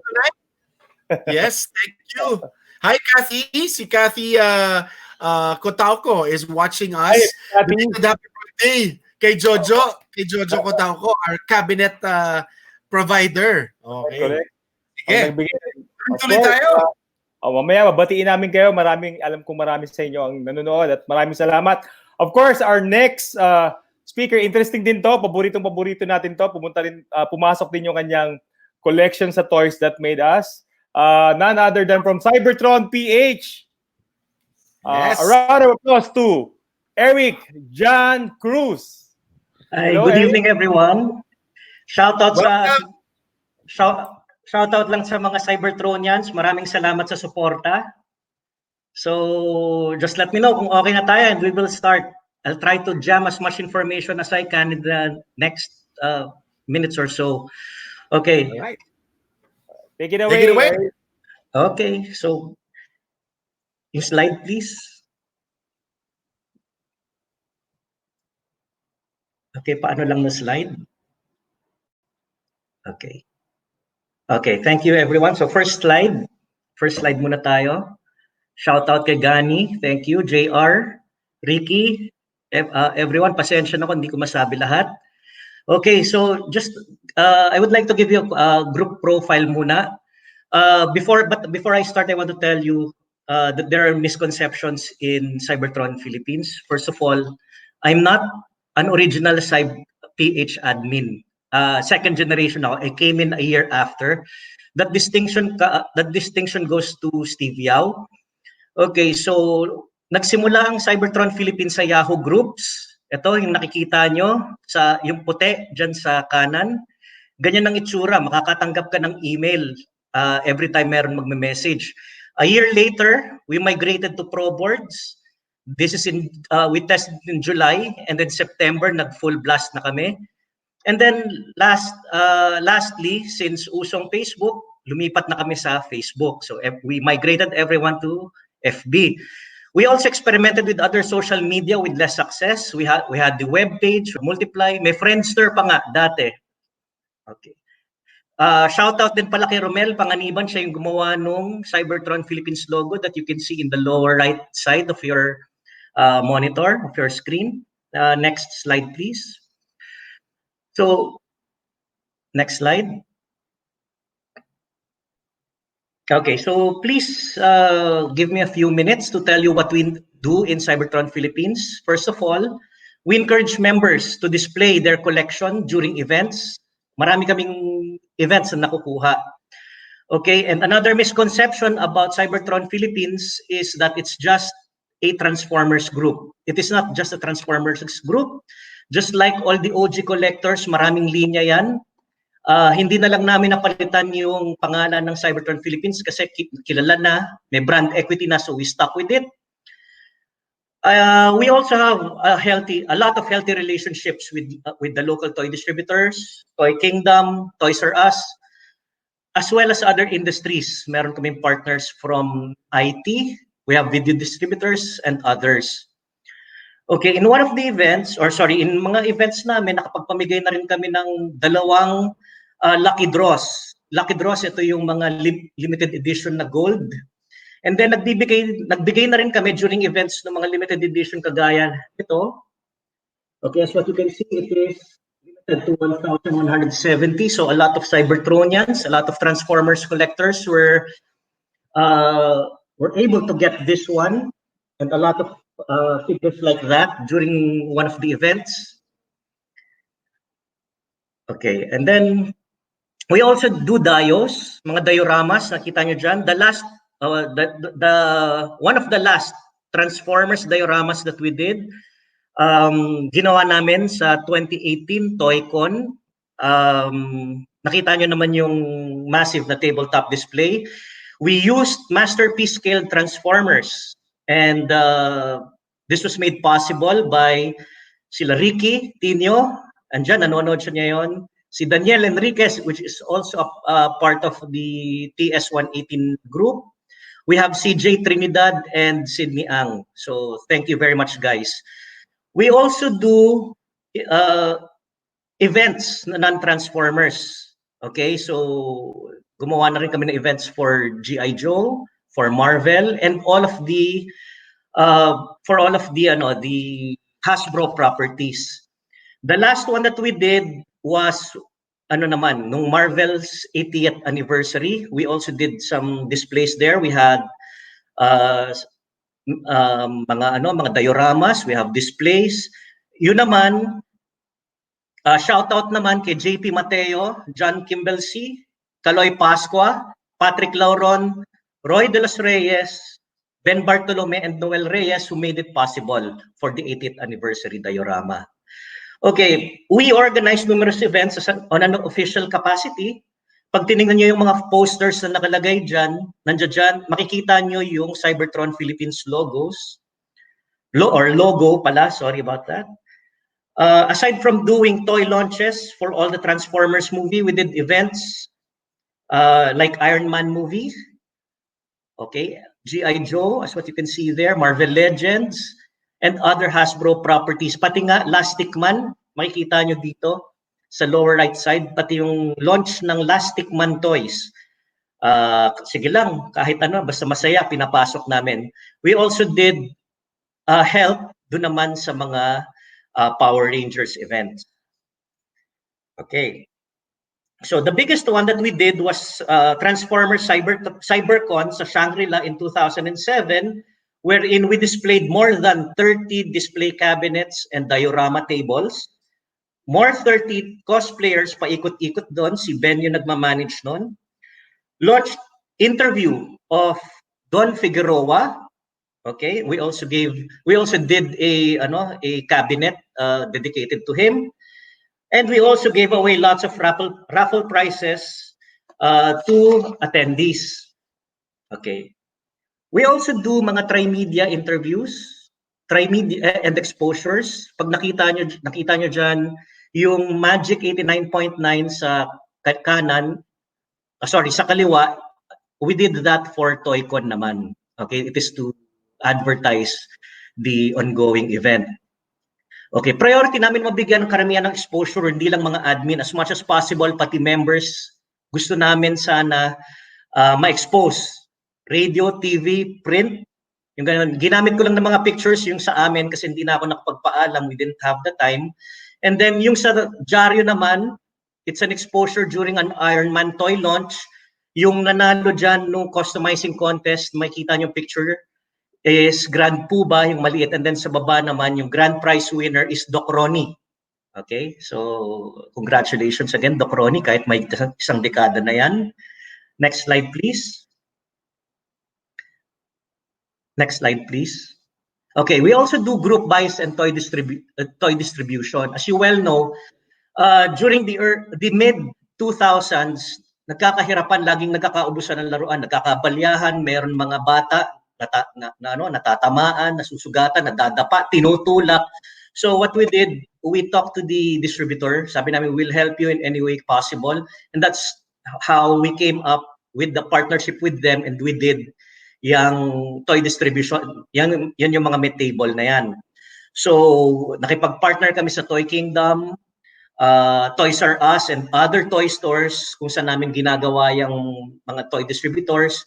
Yes, thank you. Hi, Kathy. Si Kathy Kotauko is watching us. Hi, Kathy. Happy birthday kay Jojo. Kay Jojo Kotauko, our cabinet provider. Okay. Correct. Sige. Tuloy tayo. Mamaya, mabatiin namin kayo. Alam kong marami sa inyo ang nanonood at maraming salamat. Of course, our next speaker, interesting din to. Paborito natin to. Pumasok din yung kanyang collection sa Toys That Made Us. None other than from Cybertron PH. Yes. A round of applause to Eric John Cruz. Hello, good evening, everyone. Shoutout lang sa mga Cybertronians. Maraming salamat sa suporta. So, just let me know kung okay na tayo and we will start. I'll try to jam as much information as I can in the next minutes or so. Okay. All right. Take it away. Okay. So, yung slide, please. Okay, paano lang na slide? Okay. Okay, thank you everyone. So first slide muna tayo. Shout out kay Gani, thank you. JR, Ricky, everyone, pasensya na kung hindi ko masabi lahat. Okay, so just I would like to give you a group profile muna. Before I start, I want to tell you that there are misconceptions in Cybertron Philippines. First of all, I'm not an original PH admin. Second generation now. I came in a year after. That distinction goes to Steve Yao. Okay, so nagsimula ang Cybertron Philippines sa Yahoo groups. Ito yung nakikita nyo sa yung puti diyan sa kanan. Ganyan ang itsura, makakatanggap ka ng email every time meron magme-message. A year later, we migrated to Pro Boards. This is we tested in July and then September nag-full blast na kami. And then lastly, since usong Facebook, lumipat na kami sa Facebook. So we migrated everyone to FB. We also experimented with other social media with less success. We had the web page, Multiply, may Friendster pa nga dati. Okay. Shout out din pala kay Romel Panganiban, siya yung gumawa nung Cybertron Philippines logo that you can see in the lower right side of your monitor, of your screen. Next slide, please. So, next slide. Okay, so please give me a few minutes to tell you what we do in Cybertron Philippines. First of all, we encourage members to display their collection during events. Marami kaming events na nakukuha. Okay, and another misconception about Cybertron Philippines is that it's just a Transformers group. It is not just a Transformers group. Just like all the OG collectors, maraming linya yan. Hindi na lang namin napalitan yung pangalan ng Cybertron Philippines kasi kilala na, may brand equity na, so we stuck with it. We also have a lot of healthy relationships with the local toy distributors, Toy Kingdom, Toys R Us, as well as other industries. Meron kaming partners from IT, we have video distributors and others. Okay, in one of the events, in mga events namin, nakapagpamigay na rin kami ng 2 lucky draws. Lucky draws, ito yung mga limited edition na gold. And then nagbigay na rin kami during events ng mga limited edition kagaya ito. Okay, as what you can see, it is limited to 1,170. So a lot of Cybertronians, a lot of Transformers collectors were able to get this one, and a lot of figures like that during one of the events. Okay, and then we also do dios, mga dioramas, nakita nyo dyan. The last, one of the last Transformers dioramas that we did, ginawa namin sa 2018 TOYCON. Nakita nyo naman yung massive na tabletop display. We used masterpiece scale Transformers, and this was made possible by sila Ricky Tino, andyan, nanonood siya ngayon. Si Daniel Enriquez, which is also a part of the TS118 group. We have CJ Trinidad and Sydney Ang. So thank you very much, guys. We also do events na non-Transformers. Okay, so gumawa na rin kami ng events for G.I. Joe, for Marvel, and all of the the Hasbro properties. The last one that we did was nung Marvel's 80th anniversary. We also did some displays there. We had mga dioramas, we have displays. Yun naman, shout out naman kay JP Mateo, John Kimbelsey, Kaloy Pascua, Patrick Lauron, Roy de los Reyes, Ben Bartolome, and Noel Reyes, who made it possible for the 80th anniversary diorama. Okay, we organized numerous events on an official capacity. Pag tinignan nyo yung mga posters na nakalagay dyan, nandiyan dyan, makikita nyo yung Cybertron Philippines logos. Logo pala, sorry about that. Aside from doing toy launches for all the Transformers movie, we did events like Iron Man movie. Okay, G.I. Joe, as what you can see there, Marvel Legends, and other Hasbro properties. Pati nga Lastic Man, makikita nyo dito sa lower right side, pati yung launch ng Lastic Man toys. Sige lang, kahit ano, basta masaya, pinapasok namin. We also did help doon naman sa mga Power Rangers events. Okay. So the biggest one that we did was Transformers Cybercon sa Shangri-La in 2007, wherein we displayed more than 30 display cabinets and diorama tables. More 30 cosplayers paikot-ikot doon. Si Ben yung nagmamanage noon. Launched interview of Don Figueroa. Okay, we also did a cabinet dedicated to him. And we also gave away lots of raffle prizes to attendees. Okay. We also do mga tri-media interviews, tri-media and exposures. Pag nakita nyo dyan, yung Magic 89.9 sa kanan, sa kaliwa, we did that for TOYCON naman. Okay, it is to advertise the ongoing event. Okay, priority namin mabigyan ng karamihan ng exposure, hindi lang mga admin, as much as possible, pati members. Gusto namin sana ma-expose. Radio, TV, print. Yung ganun. Ginamit ko lang ng mga pictures yung sa amin kasi hindi na ako nakapagpaalam. We didn't have the time. And then yung sa dyaryo naman, it's an exposure during an Iron Man toy launch. Yung nanalo dyan nung customizing contest, makikita nyo picture, is Grand Puba, yung maliit. And then sa baba naman, yung grand prize winner is Doc Ronnie. Okay? So, congratulations again, Doc Ronnie, kahit may isang dekada na yan. Next slide, please. Next slide, please. Okay, we also do group buys and toy distribution. As you well know, during the mid-2000s, nagkakahirapan, laging nagkakaubusan ng laruan, nagkakabalyahan, meron mga bata, natatamaan, nasusugatan, nadadapa, tinutulak. So what we did, we talked to the distributor. Sabi namin, we'll help you in any way possible. And that's how we came up with the partnership with them, and we did yung toy distribution, yan yung mga mid-table na yan. So nakipag-partner kami sa Toy Kingdom, Toys R Us, and other toy stores kung saan namin ginagawa yung mga toy distributors.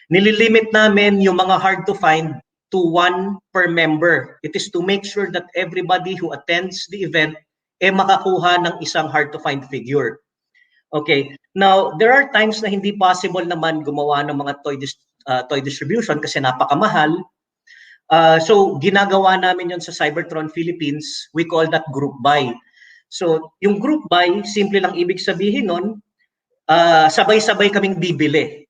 Nililimit namin yung mga hard to find to 1 per member. It is to make sure that everybody who attends the event makakuha ng isang hard to find figure. Okay. Now, there are times na hindi possible naman gumawa ng mga toy distribution kasi napakamahal. So, ginagawa namin yon sa Cybertron Philippines. We call that group buy. So, yung group buy, simple lang ibig sabihin nun, sabay-sabay kaming bibili.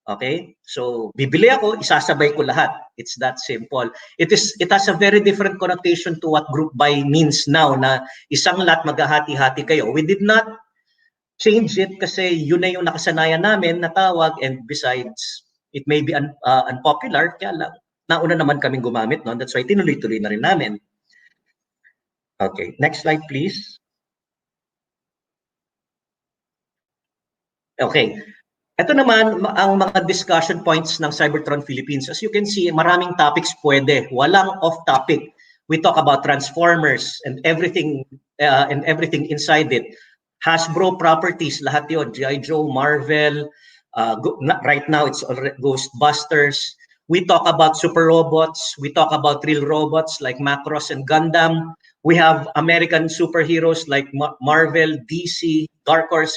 Okay? So, bibili ako, isasabay ko lahat. It's that simple. It has a very different connotation to what group buy means now na isang lot maghahati-hati kayo. We did not change it kasi yun na yung nakasanayan namin na tawag, and besides, it may be unpopular, kaya lang, nauna naman kaming gumamit noon. That's why tinuloy-tuloy na rin namin. Okay, next slide please. Okay. Ito naman ang mga discussion points ng Cybertron Philippines. As you can see, maraming topics pwede. Walang off-topic. We talk about Transformers and everything inside it. Hasbro properties, lahat yun. G.I. Joe, Marvel. Right now, it's already Ghostbusters. We talk about super robots. We talk about real robots like Macross and Gundam. We have American superheroes like Marvel, DC, Dark Horse,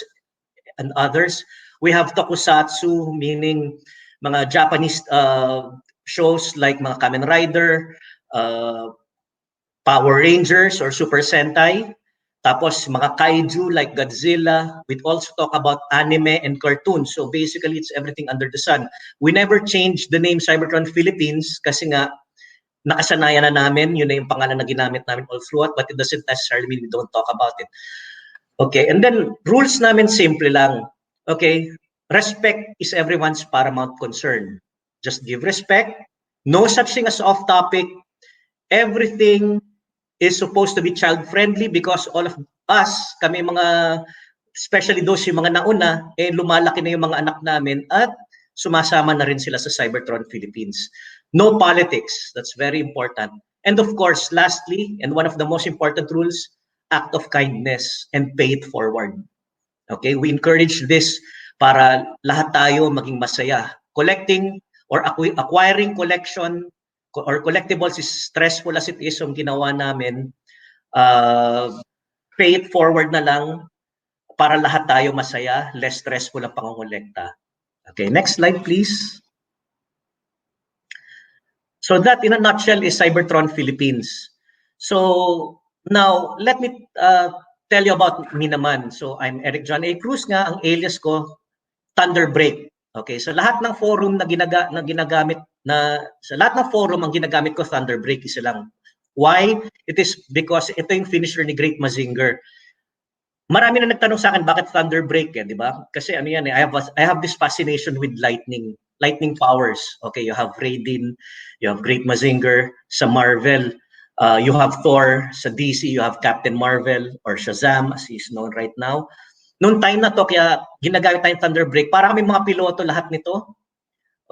and others. We have tokusatsu, meaning mga Japanese shows like mga Kamen Rider, Power Rangers or Super Sentai. Tapos mga kaiju like Godzilla. We also talk about anime and cartoons. So basically, it's everything under the sun. We never changed the name Cybertron Philippines kasi nga nakasanayan na namin. Yun na yung pangalan na ginamit namin all throughout, but it doesn't necessarily mean we don't talk about it. Okay, and then rules namin simple lang. Okay, respect is everyone's paramount concern. Just give respect. No such thing as off-topic. Everything is supposed to be child-friendly because all of us, kami mga, especially those yung mga nauna, lumalaki na yung mga anak namin at sumasama na rin sila sa Cybertron Philippines. No politics. That's very important. And of course, lastly, and one of the most important rules, act of kindness and pay it forward. Okay, we encourage this para lahat tayo maging masaya. Collecting or acquiring collection or collectibles is stressful as it is, yung ginawa namin. Pay it forward na lang para lahat tayo masaya, less stressful ang pangongolekta. Okay, next slide please. So that in a nutshell is Cybertron Philippines. So now, let me tell you about me naman. So I'm Eric John A. Cruz nga, ang alias ko, Thunderbreak. Okay, so lahat ng forum na ginagamit sa lahat ng forum ang ginagamit ko, Thunderbreak isa lang. Why? It is because ito yung finisher ni Great Mazinger. Marami na nagtanong sa akin bakit Thunderbreak, di ba? Kasi ano yan, I have this fascination with lightning powers. Okay, you have Raiden, you have Great Mazinger sa Marvel. You have Thor sa DC, you have Captain Marvel or Shazam as he's known right now. Noong time na to, kaya ginagamit tayong Thunderbreak, para kami mga piloto lahat nito.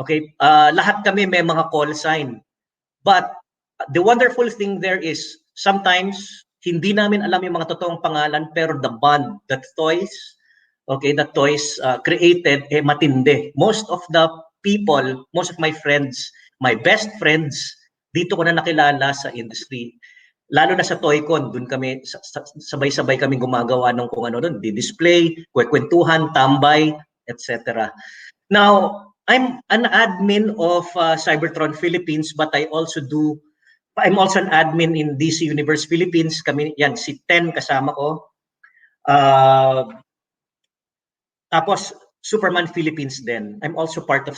Okay, lahat kami may mga call sign. But the wonderful thing there is, sometimes, hindi namin alam yung mga totoong pangalan, pero the bond, that toys created, matindi. Most of the people, most of my friends, my best friends, dito ko na nakilala sa industry. Lalo na sa TOYCON, dun kami, sabay-sabay kami gumagawa ng kung ano dun, di-display, kwentuhan, tambay, etc. Now, I'm an admin of Cybertron Philippines, but I'm also an admin in DC Universe Philippines. Kami, yan, si Ten kasama ko. Tapos, Superman Philippines din. I'm also part of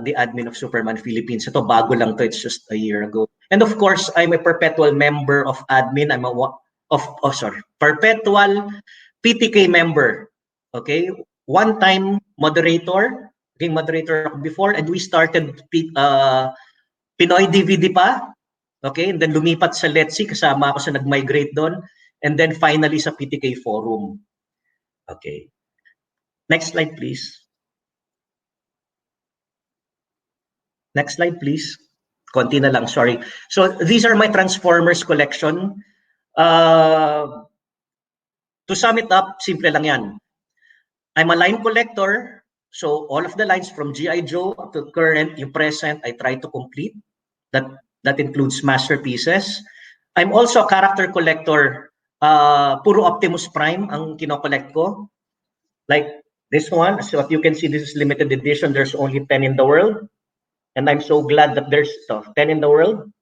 the admin of Superman Philippines. Ito, bago lang to. It's just a year ago. And of course, I'm a perpetual member of admin. I'm perpetual PTK member. Okay? One-time moderator. Naging moderator ako before. And we started Pinoy DVD pa. Okay? And then lumipat sa Let's See. Kasama ako sa nag-migrate doon. And then finally sa PTK Forum. Okay. Next slide, please. Next slide, please. Konti na lang, sorry. So these are my Transformers collection. To sum it up, simple lang yan. I'm a line collector. So all of the lines from G.I. Joe up to current, yung present, I try to complete. That includes masterpieces. I'm also a character collector. Puro Optimus Prime ang kinokollect ko. Like this one, so if you can see, this is limited edition. There's only 10 in the world. And I'm so glad that there's 10 in the world.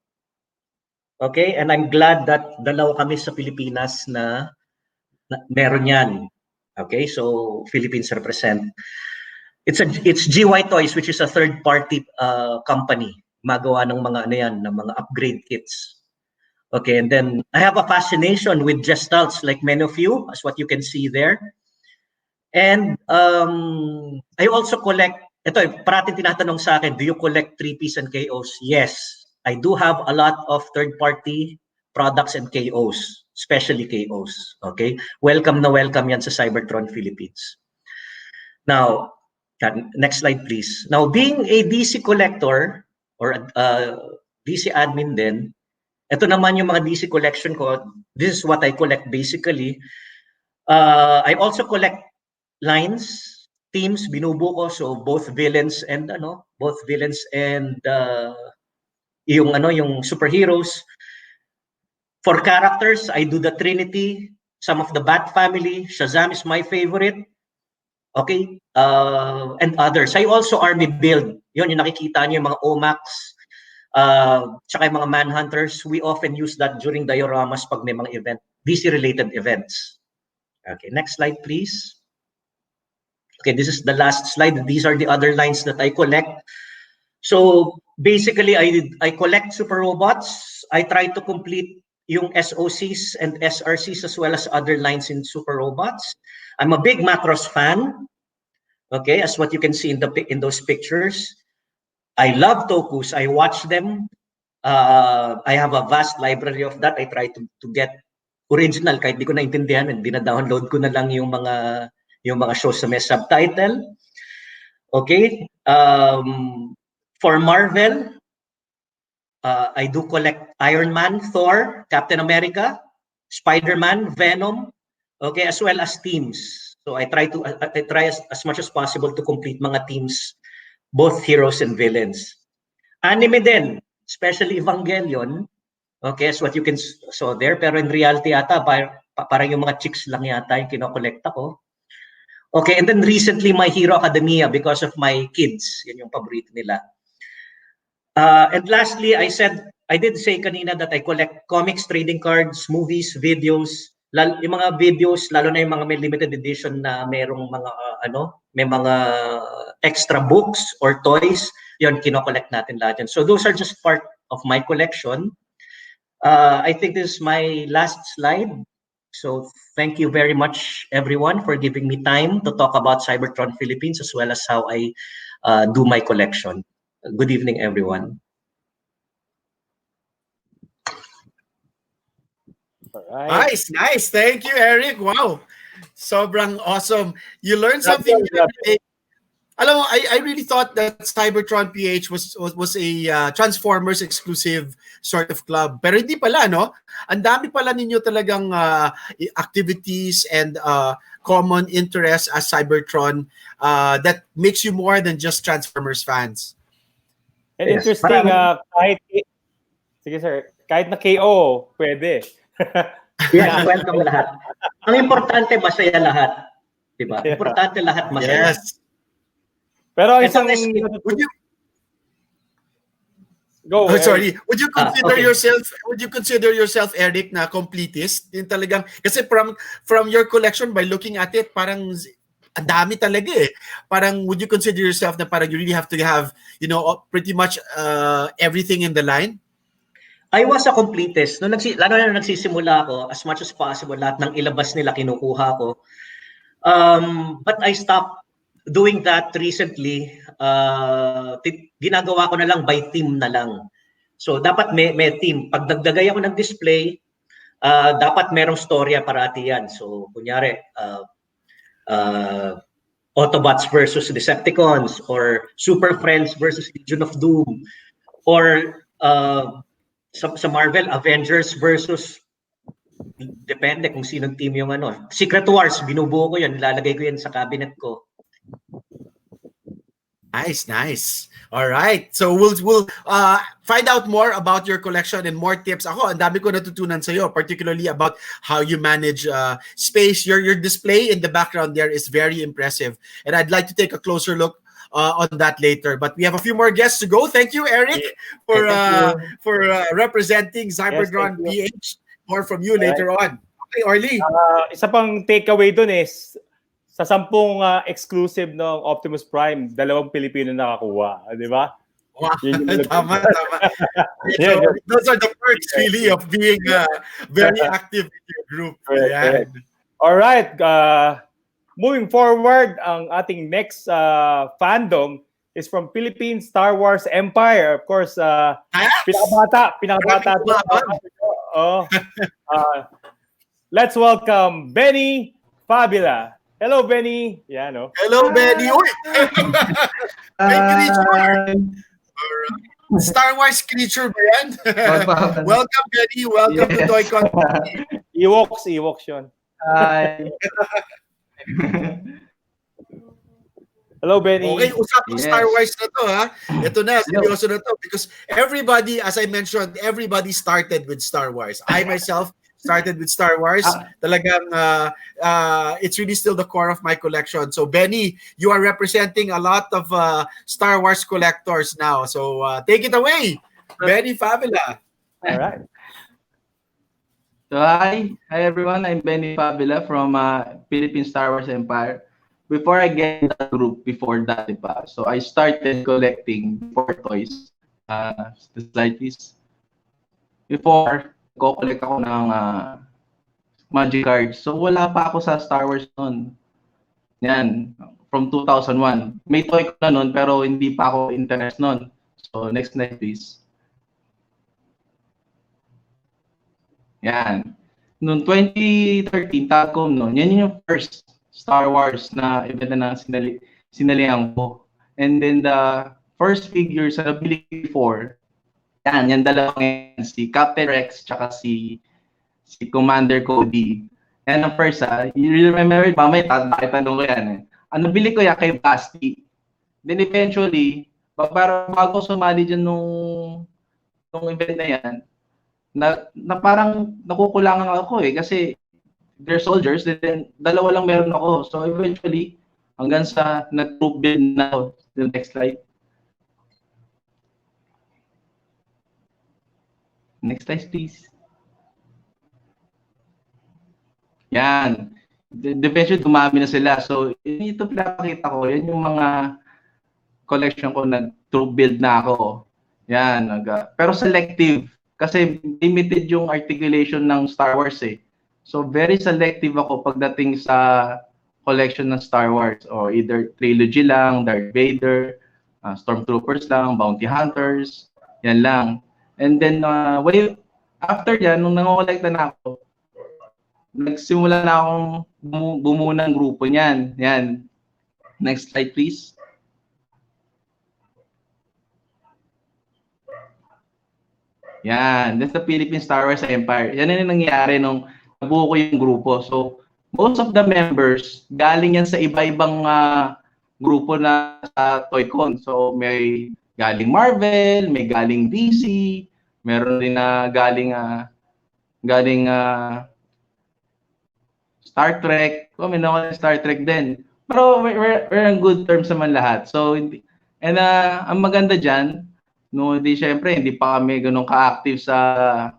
Okay, and I'm glad that dalawa kami sa Pilipinas na meron yan. Okay, so Philippines represent. It's GY Toys, which is a third-party company. Magawa ng mga ano yan, ng mga upgrade kits. Okay, and then I have a fascination with gestalts, like many of you, as what you can see there. And I also collect. Ito, parating tinatanong sa akin, do you collect 3Ps and KOs? Yes, I do have a lot of third-party products and KOs, especially KOs. Okay, welcome na welcome yan sa Cybertron Philippines. Now, next slide please. Now, being a DC collector or DC admin din, ito naman yung mga DC collection ko. This is what I collect basically. I also collect lines, teams, binubuo ko, so both villains and yung superheroes. For characters, I do the Trinity, some of the Bat family. Shazam is my favorite. Okay, and others. I also army build. Yun yung nakikita niyo, yung mga OMAX, tsaka yung mga Manhunters. We often use that during dioramas pag may mga event, DC-related events. Okay, next slide, please. Okay, this is the last slide. These are the other lines that I collect. So basically, I collect super robots. I try to complete yung SOCs and SRCs as well as other lines in super robots. I'm a big Macross fan. Okay, as what you can see in those pictures. I love tokus. I watch them. I have a vast library of that. I try to get original kahit di ko naintindihan, and dina-download ko na lang yung mga shows sa may subtitle. Okay, for Marvel, I do collect Iron Man, Thor, Captain America, Spider-Man, Venom, okay, as well as teams. So I try as much as possible to complete mga teams, both heroes and villains. Anime din, especially Evangelion, okay, as what you can saw there, pero in reality yata parang yung mga chicks lang yata yung kinokolekta ko. Okay, and then recently My Hero Academia because of my kids, yun yung paborito nila. And lastly, I did say kanina that I collect comics, trading cards, movies, videos, yung mga videos, lalo na yung mga may limited edition na merong mga may mga extra books or toys, yun kino-collect natin lahat yan. So those are just part of my collection. I think this is my last slide. So thank you very much, everyone, for giving me time to talk about Cybertron Philippines as well as how I do my collection. Good evening, everyone. Alright. Nice. Thank you, Eric. Wow. Sobrang awesome. You learned something new today. Alam mo, I really thought that Cybertron PH was a Transformers exclusive sort of club. Pero hindi pala, no? Ang dami pala ninyo talagang activities and common interests as Cybertron that makes you more than just Transformers fans. And interesting, kahit na KO, pwede. Yes, welcome lahat. Ang importante, masaya lahat. Diba? Yeah. Importante lahat masaya. Yes. Pero ang isang Would you go? sorry. Would you consider okay. yourself? Would you consider yourself, Eric, na completist? Yung talagang kasi from your collection, by looking at it, parang ang dami talaga eh. Parang would you consider yourself na parang you really have to have, pretty much everything in the line? I was a completist. Lalo na nagsisimula ako, as much as possible, lahat ng ilabas nila kinukuha ko. But I stopped doing that recently. Ginagawa ko na lang by team na lang. So dapat may team. Pag nagdagay ako ng display, dapat merong storya parati yan. So kunyari, Autobots versus Decepticons, or Super Friends versus Legion of Doom, or sa Marvel, Avengers versus, depende kung sinong team yung Secret Wars, binubuo ko yan, nilalagay ko yan sa cabinet ko. Nice. All right. So we'll find out more about your collection and more tips. Ako, ang dami ko natutunan sa iyo, particularly about how you manage space. Your display in the background there is very impressive, and I'd like to take a closer look on that later. But we have a few more guests to go. Thank you, Eric, for representing Cybertron PH. More from you later on. Okay, Orly. Isa pang takeaway dun is sa 10 exclusive ng Optimus Prime, 2 Pilipino nakakuha, di ba? Wow, tama. Those are the perks really of being very active in your group. Correct. All right. Moving forward, ang ating next fandom is from Philippine Star Wars Empire. Of course, pinakabata. Let's welcome Benii Favila. Hello, Benii. Yeah, no. Hello, Benii. Star Wars creature ba yan? Welcome, Benii. Welcome to TOYCON. Ewoks yun. Hi. Hello, Benii. Okay, usapang Star Wars na to, ha? Ito na, seryoso na to. Because everybody, as I mentioned, everybody started with Star Wars. I myself started with Star Wars. Talagang, it's really still the core of my collection. So, Benii, you are representing a lot of Star Wars collectors now. So, take it away, Benii Favila. All right. So hi everyone. I'm Benii Favila from Philippine Star Wars Empire. Before I get that group, before that, so I started collecting for toys. The slide please. Before, ko-collect ako ng Magic cards. So wala pa ako sa Star Wars noon. Yan, from 2001. May toy ko na noon pero hindi pa ako interest noon. So next please. Yan. Noong 2013, Tagcom noon, yan yung first Star Wars na event na sinalihan ko. And then the first figures na nabili before, yan dalawang yan, si Captain Rex tsaka si Commander Cody. Yan ang first you remember, mamaya tatanong ko yan eh. Ano bili ko yan kay Basti. Then eventually, bago sumali dyan nung event na yan, na parang nakukulangan ako eh kasi they're soldiers, then dalawa lang meron ako. So eventually, hanggang sa nag-troop build na ako. The next slide. Next slide, please. Yan. Eventually, dumami na sila. So, ito pinapakita ko. Yan yung mga collection ko. Nag-troop build na ako. Yan. Pero selective. Kasi limited yung articulation ng Star Wars eh. So, very selective ako pagdating sa collection ng Star Wars. O either trilogy lang, Darth Vader, Stormtroopers lang, Bounty Hunters. Yan lang. And then, after yan, nung nangokolekta na ako, nagsimula na akong bumuo ng grupo niyan. Yan. Next slide, please. Yan. That's the Philippine Star Wars Empire. Yan yung nangyari nung nabuo ko yung grupo. So, most of the members, galing yan sa iba-ibang grupo na sa TOYCON. So, may galing Marvel, may galing DC, meron din na galing Star Trek. May naman Star Trek din. Pero we're on good terms naman lahat. So, and ang maganda dyan, no, syempre, hindi pa kami ganun ka-active sa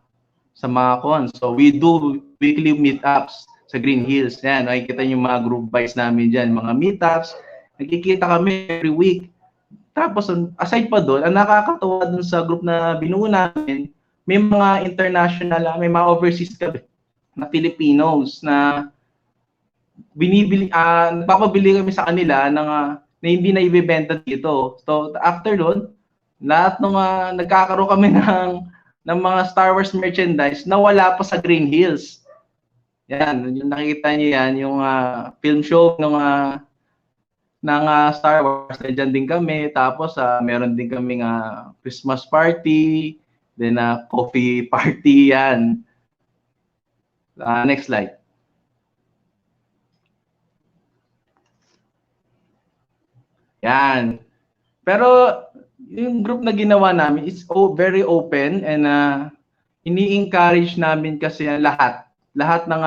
mga cons. So, we do weekly meetups sa Green Hills. Yan, nakikita yung mga group buys namin dyan, mga meetups. Nagkikita kami every week. Tapos, aside pa doon, ang nakakatawa doon sa group na binuo namin, may mga international, may mga overseas na Filipinos na napapabili kami sa kanila na hindi na ibebenta dito. So, after doon, lahat ng nagkakaroon kami ng mga Star Wars merchandise na wala pa sa Green Hills. Yan, yung nakikita niyo yan, yung film show ng Star Wars, dyan din kami. Tapos, meron din kami Christmas party, then coffee party, yan. Next slide. Yan. Pero yung group na ginawa namin is very open and ini-encourage namin kasi ang lahat ng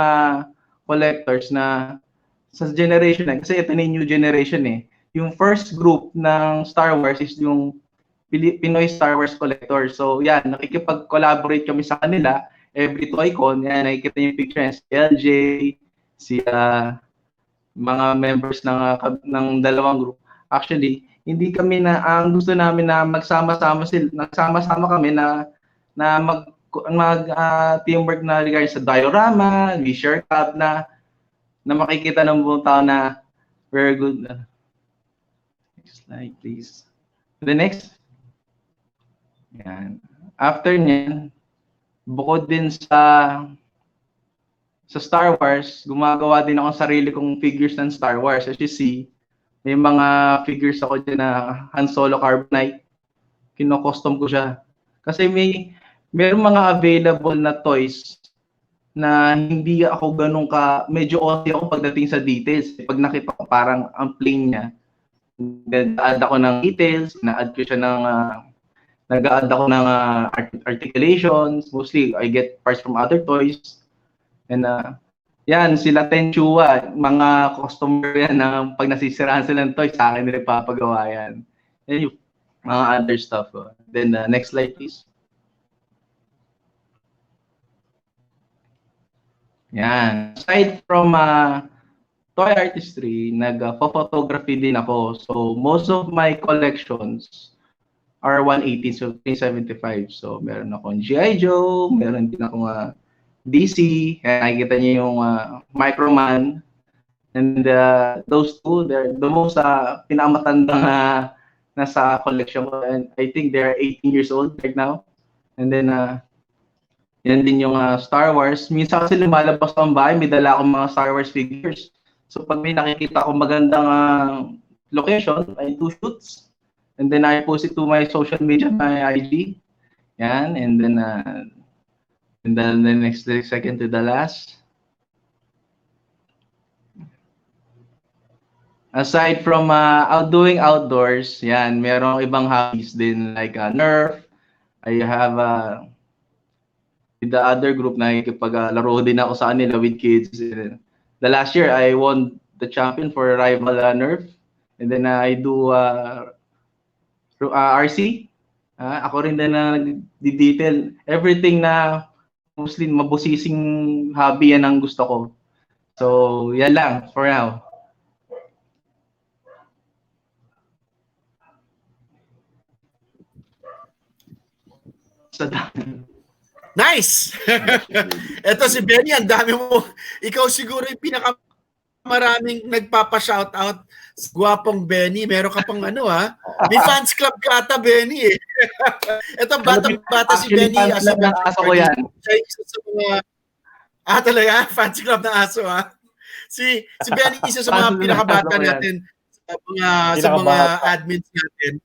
collectors na sa generation na, kasi ito na yung new generation eh. Yung first group ng Star Wars is yung Pinoy Star Wars collector. So yan, nakikipag-collaborate kami sa kanila every TOYCON. Yan, nakikita niyo yung picture si LJ, si mga members ng dalawang group. Actually, hindi kami ang gusto namin na nagsama-sama kami na teamwork na regarding sa diorama, we share cup na makikita ng buong tao na very good. Next slide, please. The next. Yan. After niyan, bukod din sa Star Wars, gumagawa din ako ng sarili kong figures ng Star Wars. As you see, may mga figures ako dyan na Han Solo Carbonite. Kino-custom ko siya. Kasi mayroong mga available na toys na hindi ako ganun medyo OC ako pagdating sa details. Pag nakita ko parang ang plain niya, nag-add ako ng details, nag-add ako ng articulations. Mostly, I get parts from other toys. And yan, sila Ten Chua, mga customer yan na pag nasisiraan sila ng toys, sa akin nila ipapagawa yan. And yung mga other stuff. Then, next slide, please. Yan. Aside from toy artistry, nag-photography din ako. So, most of my collections are 180, so 375. So, meron akong G.I. Joe, meron din akong DC, nakikita niyo yung Microman. And those two, they're the most pinakamatandang nasa collection ko. And I think they're 18 years old right now. And then, yan din yung Star Wars. Minsan kasi lumalabas ko ang bahay, may dala akong mga Star Wars figures. So pag may nakikita akong magandang location, I do shoots. And then I post it to my social media, my IG. Yan. And then the next second to the last. Aside from doing outdoors, yan, merong ibang hobbies din like Nerf. I have with the other group na ikipaglaro din ako sa kanila with kids. The last year, I won the champion for rival Nerf. And then I do RC. Ako rin din na nag-detail. Everything na mostly mabusising hobby yan ang gusto ko. So, yan lang for now. Sa Nice! Ito si Benii, ang dami mo. Ikaw siguro yung pinakamaraming nagpapa-shoutout. Gwapong Benii, meron ka pang may fans club ka ata, Benii eh. Ito, bata si Benii. Fans club ng aso ko yan. Talaga? Fans club ng aso Si Benii isa sa mga pinakabata natin sa mga admins natin.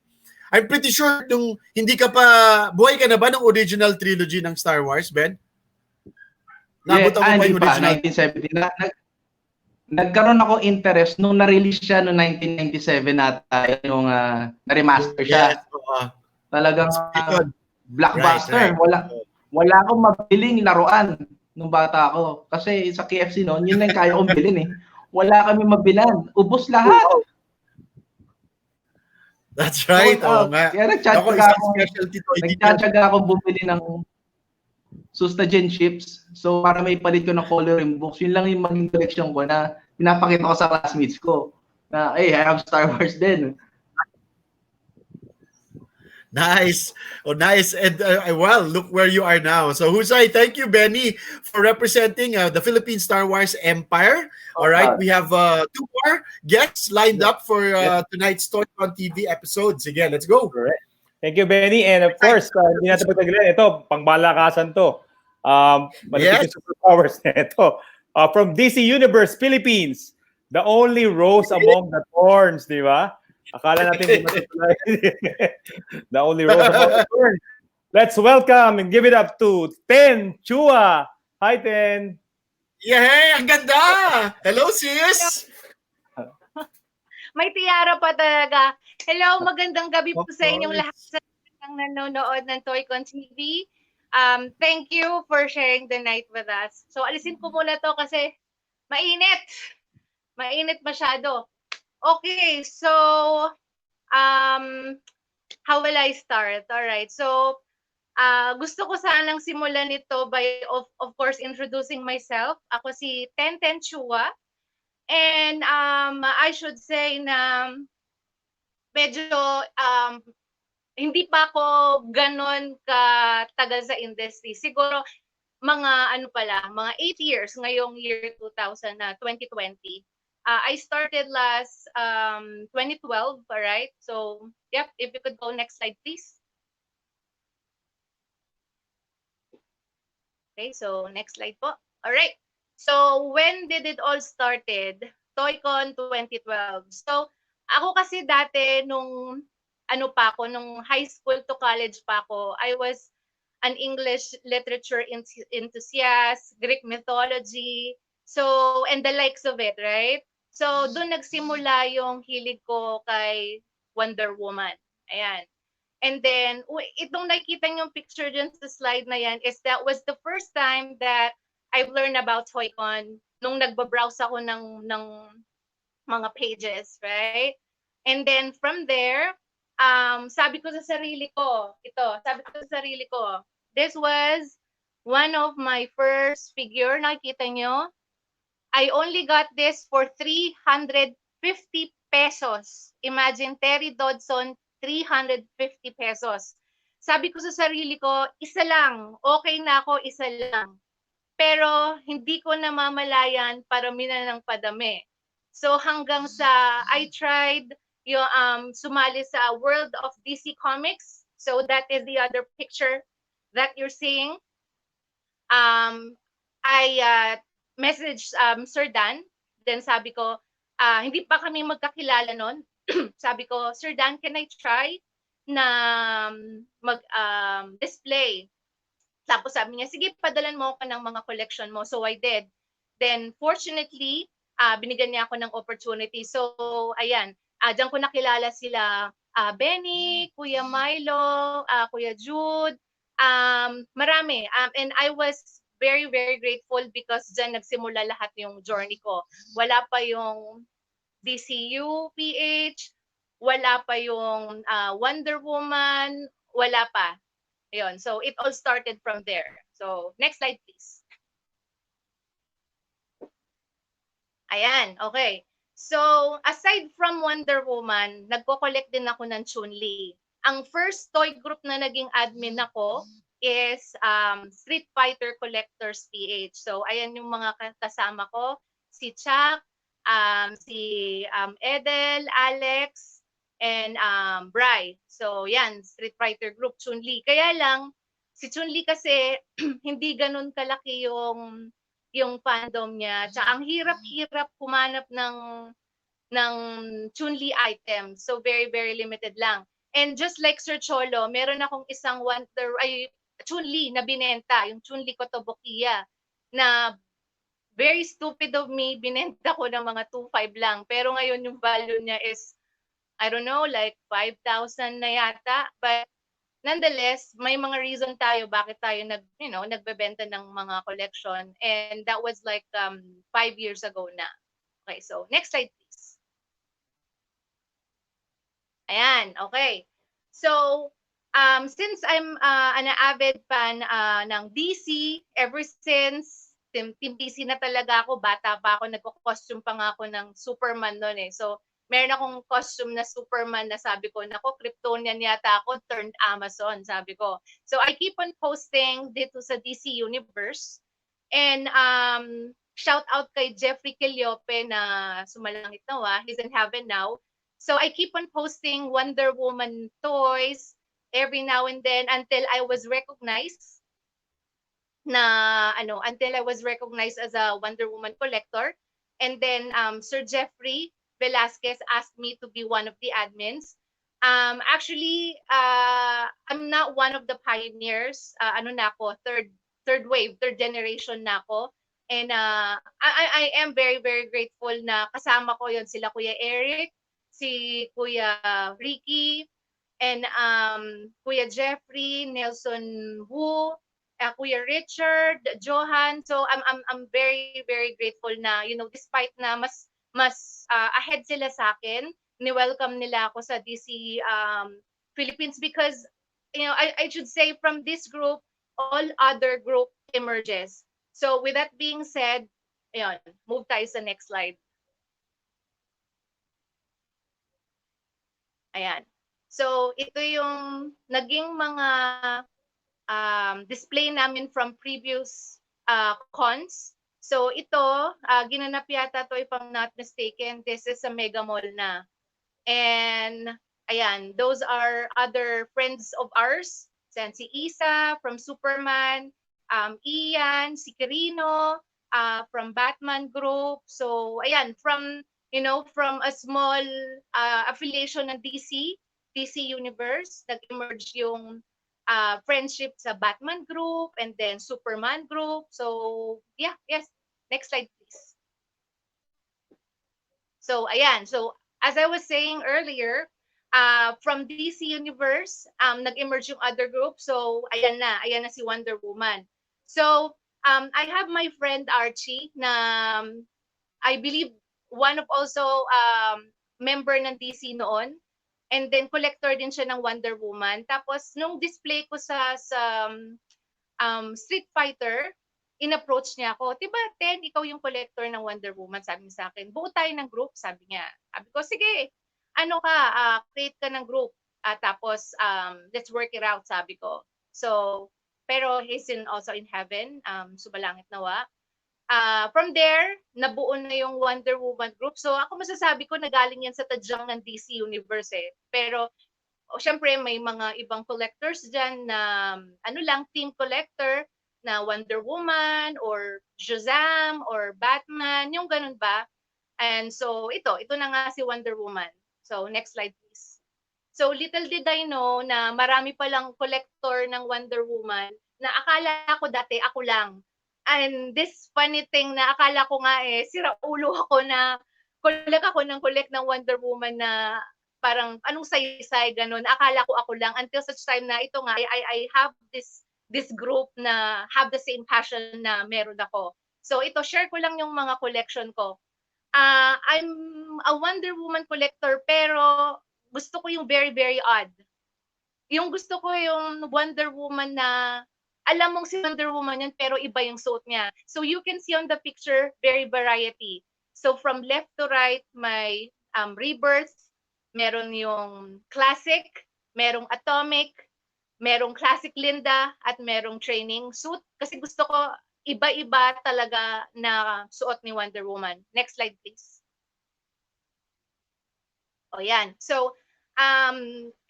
I'm pretty sure hindi ka pa, buhay ka na ba ng original trilogy ng Star Wars, Ben? Nabutan mo pa yung original? 1970. Nagkaroon ako interest nung na-release siya noong 1997 ata, yung na-remaster siya. Yes, talagang blockbuster. Right. Wala akong mabiling laruan nung bata ako. Kasi sa KFC noon, yun lang kaya kong bilhin eh. Wala kami mabilan. Ubos lahat. Wow. That's right. Nga. Kaya nagtsatsaga akong bumili ng Sustagen chips. So para may palit ko ng coloring books, yun lang yung maging collection ko na pinapakita ko sa classmates ko. Na, hey, I have Star Wars din. Nice. Oh, nice. And well, look where you are now. So, Husay, thank you, Benii, for representing the Philippine Star Wars Empire. All right, we have 2 more guests lined up for tonight's TOYCON TV episode. Sige, let's go. Correct. Thank you, Benii. And of course, hindi natin pagtagalan. Ito, pangbalakasan to. Yes. Superpowers na ito. From DC Universe, Philippines, the only rose among the thorns, di ba? Akala natin the only rose among the thorns. Let's welcome and give it up to Ten Chua. Hi, Ten. Yeah, ang ganda. Hello, sis. May tiara pa talaga. Hello, magandang gabi po Of sa inyong lahat course. sa nanonood ng TOYCON TV. Thank you for sharing the night with us. So, alisin ko muna to kasi mainit. Mainit masyado. Okay, so, how will I start? All right, so, gusto ko sanang simulan ito by, of course, introducing myself. Ako si Ten Chua. And I should say na medyo hindi pa ako ganon katagal sa industry. Siguro mga ano pala, mga 8 years ngayong year 2020. I started last 2012, all right? So, yep, if you could go next slide, please. Okay, so next slide po. All right. So, when did it all started? TOYCON 2012. So, ako kasi dati nung ano pa ako, nung high school to college pa ako, I was an English literature enthusiast, Greek mythology, so, and the likes of it, right? So, doon nagsimula yung hilig ko kay Wonder Woman. Ayan. And then, itong nakikita niyong picture dyan sa slide na yan is that was the first time that I've learned about TOYCON nung nagbabrowse ako ng mga pages, right? And then from there, sabi ko sa sarili ko, this was one of my first figure, nakikita nyo? I only got this for 350 pesos. Imagine, Terry Dodson, 350 pesos. Sabi ko sa sarili ko, isa lang. Okay na ako, isa lang. Pero hindi ko namamalayan parami na ng padami. So hanggang sa I tried yung sumali sa World of DC Comics. So that is the other picture that you're seeing. I messaged Sir Dan. Then sabi ko, hindi pa kami magkakilala noon. Sabi ko, Sir Dan, can I try na mag-display? Tapos sabi niya, sige, padalan mo ako ng mga collection mo. So I did. Then fortunately, binigyan niya ako ng opportunity. So ayan, diyan ko nakilala sila Benii, Kuya Milo, Kuya Jude, marami. And I was very, very grateful because diyan nagsimula lahat yung journey ko. Wala pa yung DCU PH, wala pa yung Wonder Woman, wala pa. Ayun. So it all started from there. So next slide please. Ayan, okay. So aside from Wonder Woman, nagko-collect din ako ng Chun-Li. Ang first toy group na naging admin ako is Street Fighter Collectors PH. So ayan yung mga kasama ko, si Chuck, si Edel, Alex, and Bri. So yan, Street Fighter group, Chun-Li. Kaya lang, si Chun-Li kasi hindi ganun kalaki yung fandom niya. Tsaka ang hirap-hirap humanap ng Chun-Li items. So very, very limited lang. And just like Sir Cholo, meron akong isang Chun-Li na binenta, yung Chun-Li Kotobukiya, na very stupid of me, binenta ko ng mga 2.5 lang. Pero ngayon yung value niya is, I don't know, like 5,000 na yata. But nonetheless, may mga reason tayo bakit tayo nagbebenta ng mga collection. And that was like 5 years ago na. Okay, so next slide please. Ayan, okay. So, since I'm an avid fan ng DC, ever since Team DC na talaga ako, bata pa ako, nagko-costume pa nga ako ng Superman noon eh. So, meron akong costume na Superman na sabi ko, nako, Kryptonian yata ako, turned Amazon, sabi ko. So, I keep on posting dito sa DC Universe. And shout out kay Jeffrey Quillope na sumalangit na, he's in heaven now. So, I keep on posting Wonder Woman toys every now and then until I was recognized as a Wonder Woman collector. And then Sir Jeffrey Velasquez asked me to be one of the admins. Actually, I'm not one of the pioneers. Third wave, third generation na ako. And I am very, very grateful na kasama ko yon sila Kuya Eric, si Kuya Ricky, and Kuya Jeffrey, Nelson Wu, Kuya Richard, Johan. So I'm very very grateful na despite na mas ahead sila sa akin, ni-welcome nila ako sa DC Philippines because I should say from this group all other group emerges. So with that being said, ayun, move tayo sa next slide. Ayan. So ito yung naging mga display namin from previous cons. So ito, ginanap yata to if I'm not mistaken. This is a mega mall na. And ayan, those are other friends of ours. Si Isa from Superman, Ian, si Kirino from Batman Group. So ayan, from from a small affiliation ng DC Universe, nag-emerge yung friendship sa Batman Group and then Superman Group. So yeah, yes. Next slide please. So ayan, so as I was saying earlier, from DC Universe, nag-emerge yung other group. So ayan na si Wonder Woman. So I have my friend Archie na I believe one of also member ng DC noon. And then collector din siya ng Wonder Woman. Tapos nung display ko sa Street Fighter, in-approach niya ako, diba, Ten, ikaw yung collector ng Wonder Woman, sabi niya sa akin. Buo tayo ng group, sabi niya. Sabi ko, sige, create ka ng group. Tapos, let's work it out, sabi ko. So, pero he's also in heaven, subalangit nawa. From there, nabuo na yung Wonder Woman group. So, ako masasabi ko, nagaling yan sa tadyang ng DC Universe eh. Pero, syempre, may mga ibang collectors dyan na, team collector, na Wonder Woman or Shazam or Batman, yung ganun ba? And so ito na nga si Wonder Woman. So next slide please. So little did I know na marami palang collector ng Wonder Woman na akala ko dati ako lang. And this funny thing na akala ko nga sira ulo ako na collect ng Wonder Woman na parang anong saysay ganun. Akala ko ako lang until such time na ito nga I have this group na have the same passion na meron ako. So ito, share ko lang yung mga collection ko. I'm a Wonder Woman collector pero gusto ko yung very, very odd. Yung gusto ko yung Wonder Woman na alam mong si Wonder Woman yun pero iba yung suot niya. So you can see on the picture, very variety. So from left to right, may rebirth, meron yung classic, merong atomic, merong classic Linda at merong training suit kasi gusto ko iba-iba talaga na suot ni Wonder Woman. Next slide please. O yan. So,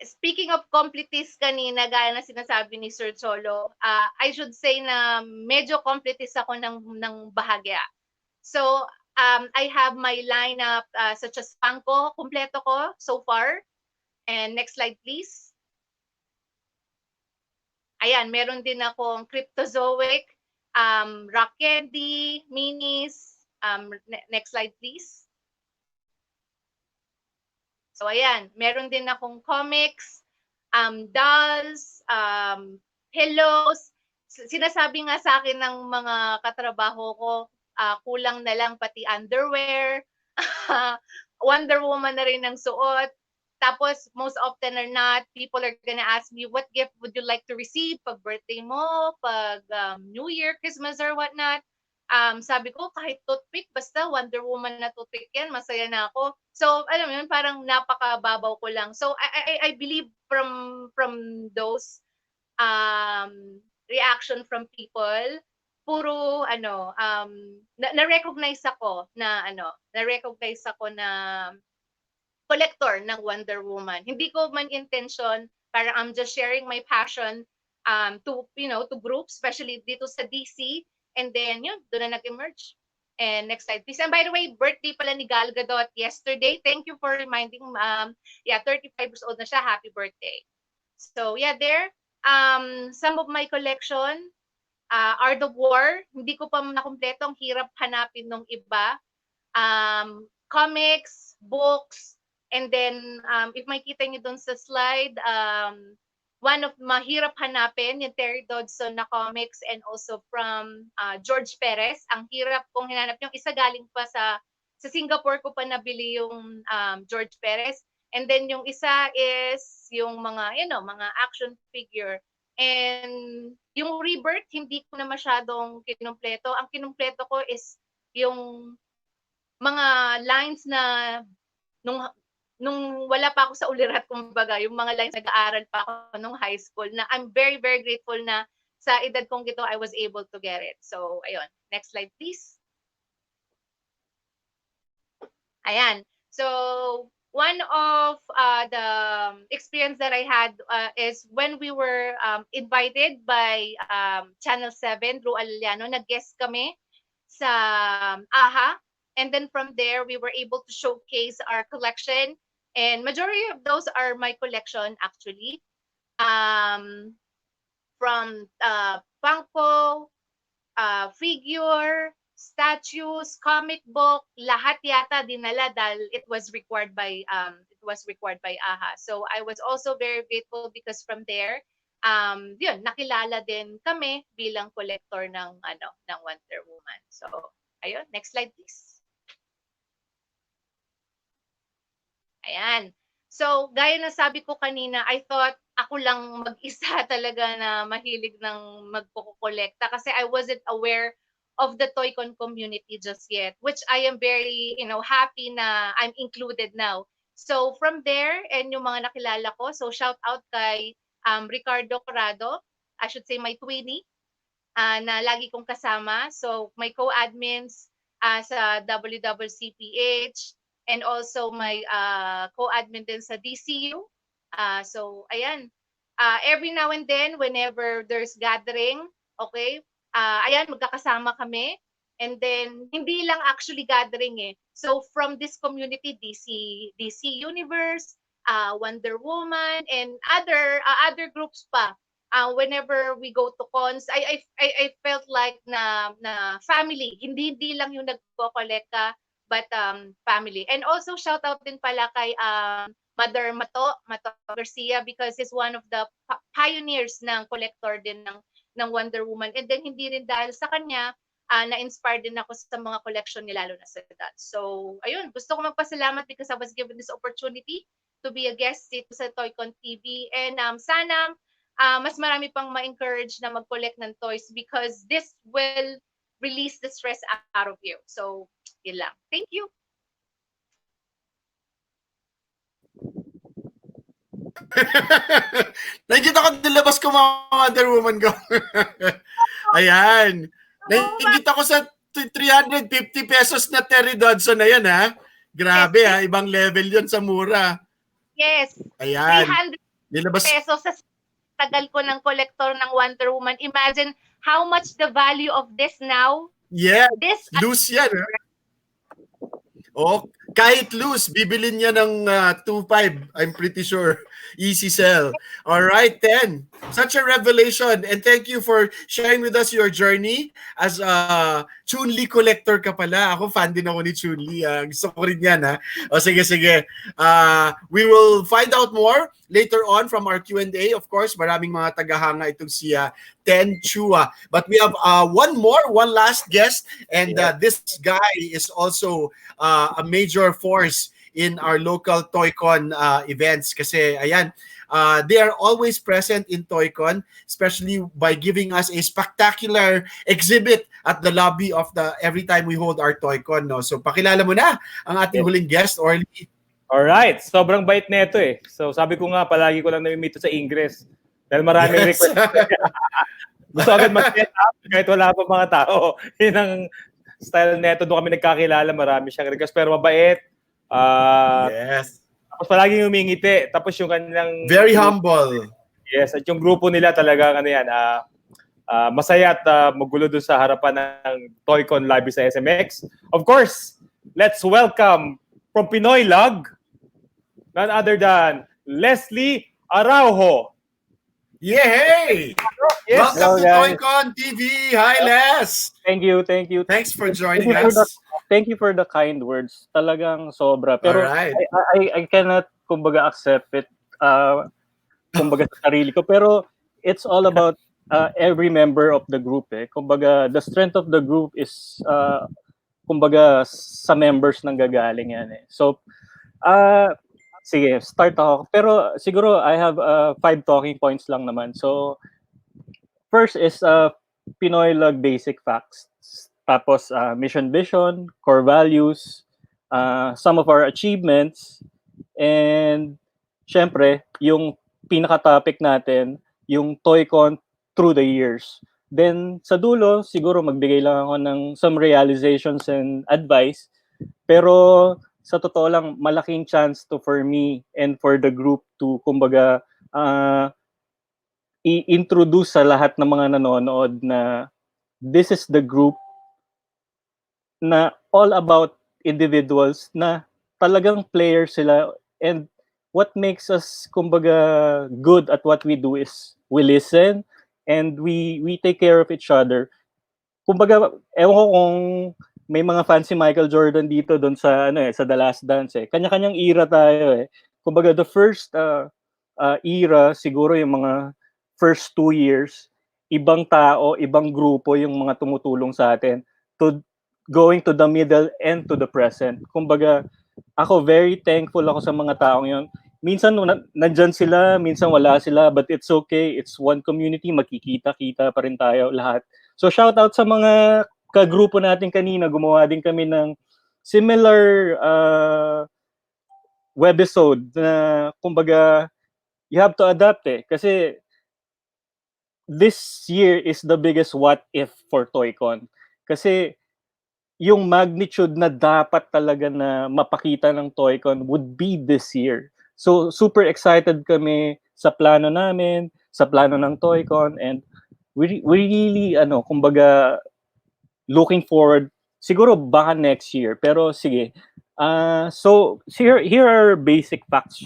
speaking of completist kanina, gaya na sinasabi ni Sir Cholo, I should say na medyo completist ako ng bahagya. So, I have my lineup such as Funko, kumpleto ko so far. And next slide please. Ayan, meron din akong Cryptozoic, Rock Candy, Minis. Next slide, please. So, ayan, meron din akong comics, dolls, pillows. Sinasabi nga sa akin ng mga katrabaho ko, kulang na lang pati underwear, Wonder Woman na rin ang suot. Tapos, most often or not, people are gonna ask me, what gift would you like to receive pag birthday mo, pag New Year, Christmas, or whatnot? Sabi ko, kahit toothpick, basta Wonder Woman na toothpick yan, masaya na ako. So, alam mo yun, parang napakababaw ko lang. So, I believe from those reaction from people, puro, na-recognize ako na collector ng Wonder Woman. Hindi ko man intention, parang I'm just sharing my passion to groups, especially dito sa DC. And then yun, doon na nag-emerge. And next slide, please. And by the way, birthday pala ni Gal Gadot yesterday. Thank you for reminding. 35 years old na siya. Happy birthday. So yeah, there. Some of my collection, Art of War. Hindi ko pa nakumpleto. Ang hirap hanapin ng iba. Comics, books, And then, if makita nyo dun sa slide, one of mahirap hanapin, yung Terry Dodson na comics, and also from George Perez. Ang hirap kung hinanap yung isa galing pa sa Singapore ko pa nabili yung George Perez. And then yung isa is yung mga, mga action figure. And yung Rebirth, hindi ko na masyadong kinumpleto. Ang kinumpleto ko is yung mga lines na nung wala pa ako sa ulirat, kumbaga, yung mga lines nag-aaral pa ako nung high school, na I'm very, very grateful na sa edad kong ito, I was able to get it. So, ayun. Next slide, please. Ayan. So, one of the experience that I had is when we were invited by Channel 7, Ru Aliliano, nag-guest kami sa AHA. And then from there, we were able to showcase our collection. And majority of those are my collection, actually. From Funko, figure, statues, comic book, lahat yata dinala dahil it was required by AHA. So I was also very grateful because from there, yun, nakilala din kami bilang collector ng Wonder Woman. So ayun, next slide please. Ayan. So, gaya na sabi ko kanina, I thought ako lang mag-isa talaga na mahilig ng magkukolekta kasi I wasn't aware of the TOYCON community just yet, which I am very, happy na I'm included now. So, from there, and yung mga nakilala ko, so shout out kay Ricardo Corrado, I should say my twinnie, na lagi kong kasama. So, my co-admins sa WWCPH, and also my co-admin din sa DCU. So, ayan. Every now and then, whenever there's gathering, okay, ayan, magkakasama kami. And then, hindi lang actually gathering eh. So, from this community, DC Universe, Wonder Woman, and other groups pa. Whenever we go to cons, I felt like na family. Hindi lang yung nagko-kolekta, but family. And also shout out din pala kay Mother Mato Garcia because he's one of the pioneers ng collector din ng Wonder Woman. And then hindi rin dahil sa kanya na-inspire din ako sa mga collection niya, lalo na sa that. So ayun, gusto ko magpasalamat because I was given this opportunity to be a guest dito sa TOYCON TV. And sana mas marami pang ma-encourage na mag-collect ng toys because this will release the stress out of you. So yun lang. Thank you. Nakikita ko nilabas ko mga Wonder Woman ko. Ayan. Nakikita ko sa 350 pesos na Terry Dodson na yan, ha? Grabe, ha? Ibang level yun sa mura. Yes. Ayan. 300 pesos sa tagal ko ng collector ng Wonder Woman. Imagine how much the value of this now. Yeah. Loose yan, ha? Oh, kahit loose, bibilin niya ng 2.5, I'm pretty sure. Easy sell. All right, then. Such a revelation. And thank you for sharing with us your journey as a Chun-Li collector ka pala. Ako, fan din ako ni Chun-Li. Gusto ko rin yan, ha? O, sige. We will find out more later on from our Q&A. Of course, maraming mga tagahanga itong si Ten Chua. But we have one last guest. And this guy is also a major force in our local TOYCON events kasi ayan, they are always present in TOYCON, especially by giving us a spectacular exhibit at the lobby of every time we hold our TOYCON, no? So pakilala mo na ang ating huling guest, Orly. Alright, sobrang bait nito eh. So sabi ko nga, palagi ko lang namimito sa Ingles dahil maraming request. Gusto agad mag-set up kahit wala pa mga tao. Yun ang style neto, doon kami nagkakilala, marami siyang request pero mabait. Yes. Tapos palaging humingiti. Tapos yung kanilang very humble. Yes, at yung grupo nila talaga masaya at magulo doon sa harapan ng TOYCON Live sa SMX. Of course, let's welcome from PinoyLUG, none other than Leslie Araujo. Yay! Yes. Welcome to Hello, guys. TOYCON TV. Hi, Les. Thank you, thank you. Thanks for Thank joining you for the us. thank you for the kind words. Talagang sobra. All Pero right. I cannot kumbaga accept it kumbaga sa sarili ko. Pero it's all about every member of the group eh. Kumbaga the strength of the group is kumbaga sa members nang gagaling yan eh. So sige, start ako. Pero siguro I have 5 talking points lang naman. So first is PinoyLUG basic facts. Tapos mission vision, core values, some of our achievements, and syempre, yung pinaka-topic natin, yung TOYCON through the years. Then sa dulo, siguro magbigay lang ako ng some realizations and advice. Pero sa totoo lang, malaking chance to for me and for the group to kumbaga i-introduce sa lahat ng mga nanonood na this is the group na all about individuals na talagang players sila, and what makes us kumbaga good at what we do is we listen and we take care of each other. Kumbaga, ewan ko kung may mga fans si Michael Jordan dito doon sa sa The Last Dance eh. Kanya-kanyang era tayo eh. Kumbaga the first era siguro yung mga first 2 years, ibang tao, ibang grupo yung mga tumutulong sa atin to going to the middle and to the present. Kumbaga, ako very thankful ako sa mga taong yun. Minsan nandyan sila, minsan wala sila, but it's okay. It's one community, magkikita-kita pa rin tayo lahat. So shout out sa mga kagrupo natin kanina, gumawa din kami ng similar webisode na kumbaga you have to adapt eh. Kasi this year is the biggest what if for TOYCON. Kasi yung magnitude na dapat talaga na mapakita ng TOYCON would be this year. So super excited kami sa plano namin, sa plano ng TOYCON, and we really kumbaga looking forward siguro baka next year. Pero sige. So here are basic facts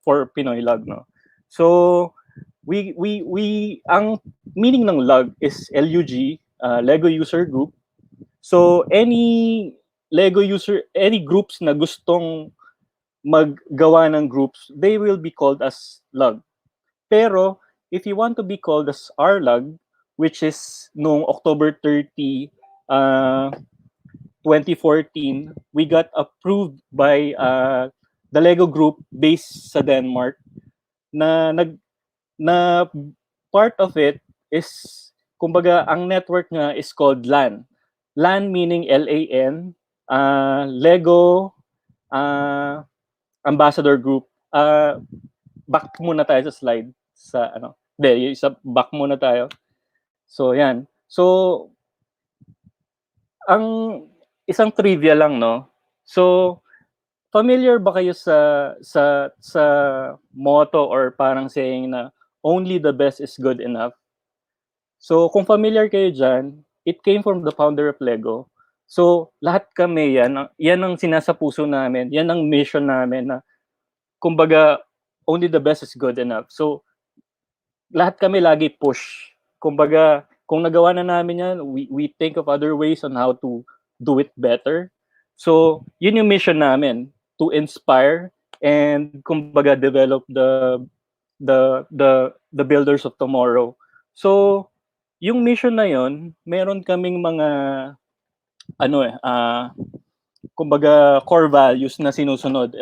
for PinoyLUG, no. So we ang meaning ng LUG is LUG, Lego User Group. So any Lego user, any groups na gustong maggawa ng groups, they will be called as LUG. Pero if you want to be called as RLUG, which is noong October 30, 2014, we got approved by the Lego group based sa Denmark na part of it is kumbaga ang network nga is called LAN. LAN meaning LAN, Lego Ambassador Group. Back muna tayo sa slide sa back muna tayo. So yan. So ang isang trivia lang, no. So familiar ba kayo sa motto or parang saying na only the best is good enough? So kung familiar kayo dyan, it came from the founder of Lego. So lahat kami yan ang sinasapuso namin, yan ang mission namin na kumbaga only the best is good enough. So lahat kami lagi push. Kumbaga kung nagawa na namin yan, we think of other ways on how to do it better. So yun yung mission namin, to inspire and kumbaga develop the builders of tomorrow. So yung mission na yon, meron kaming mga kumbaga core values na sinusunod.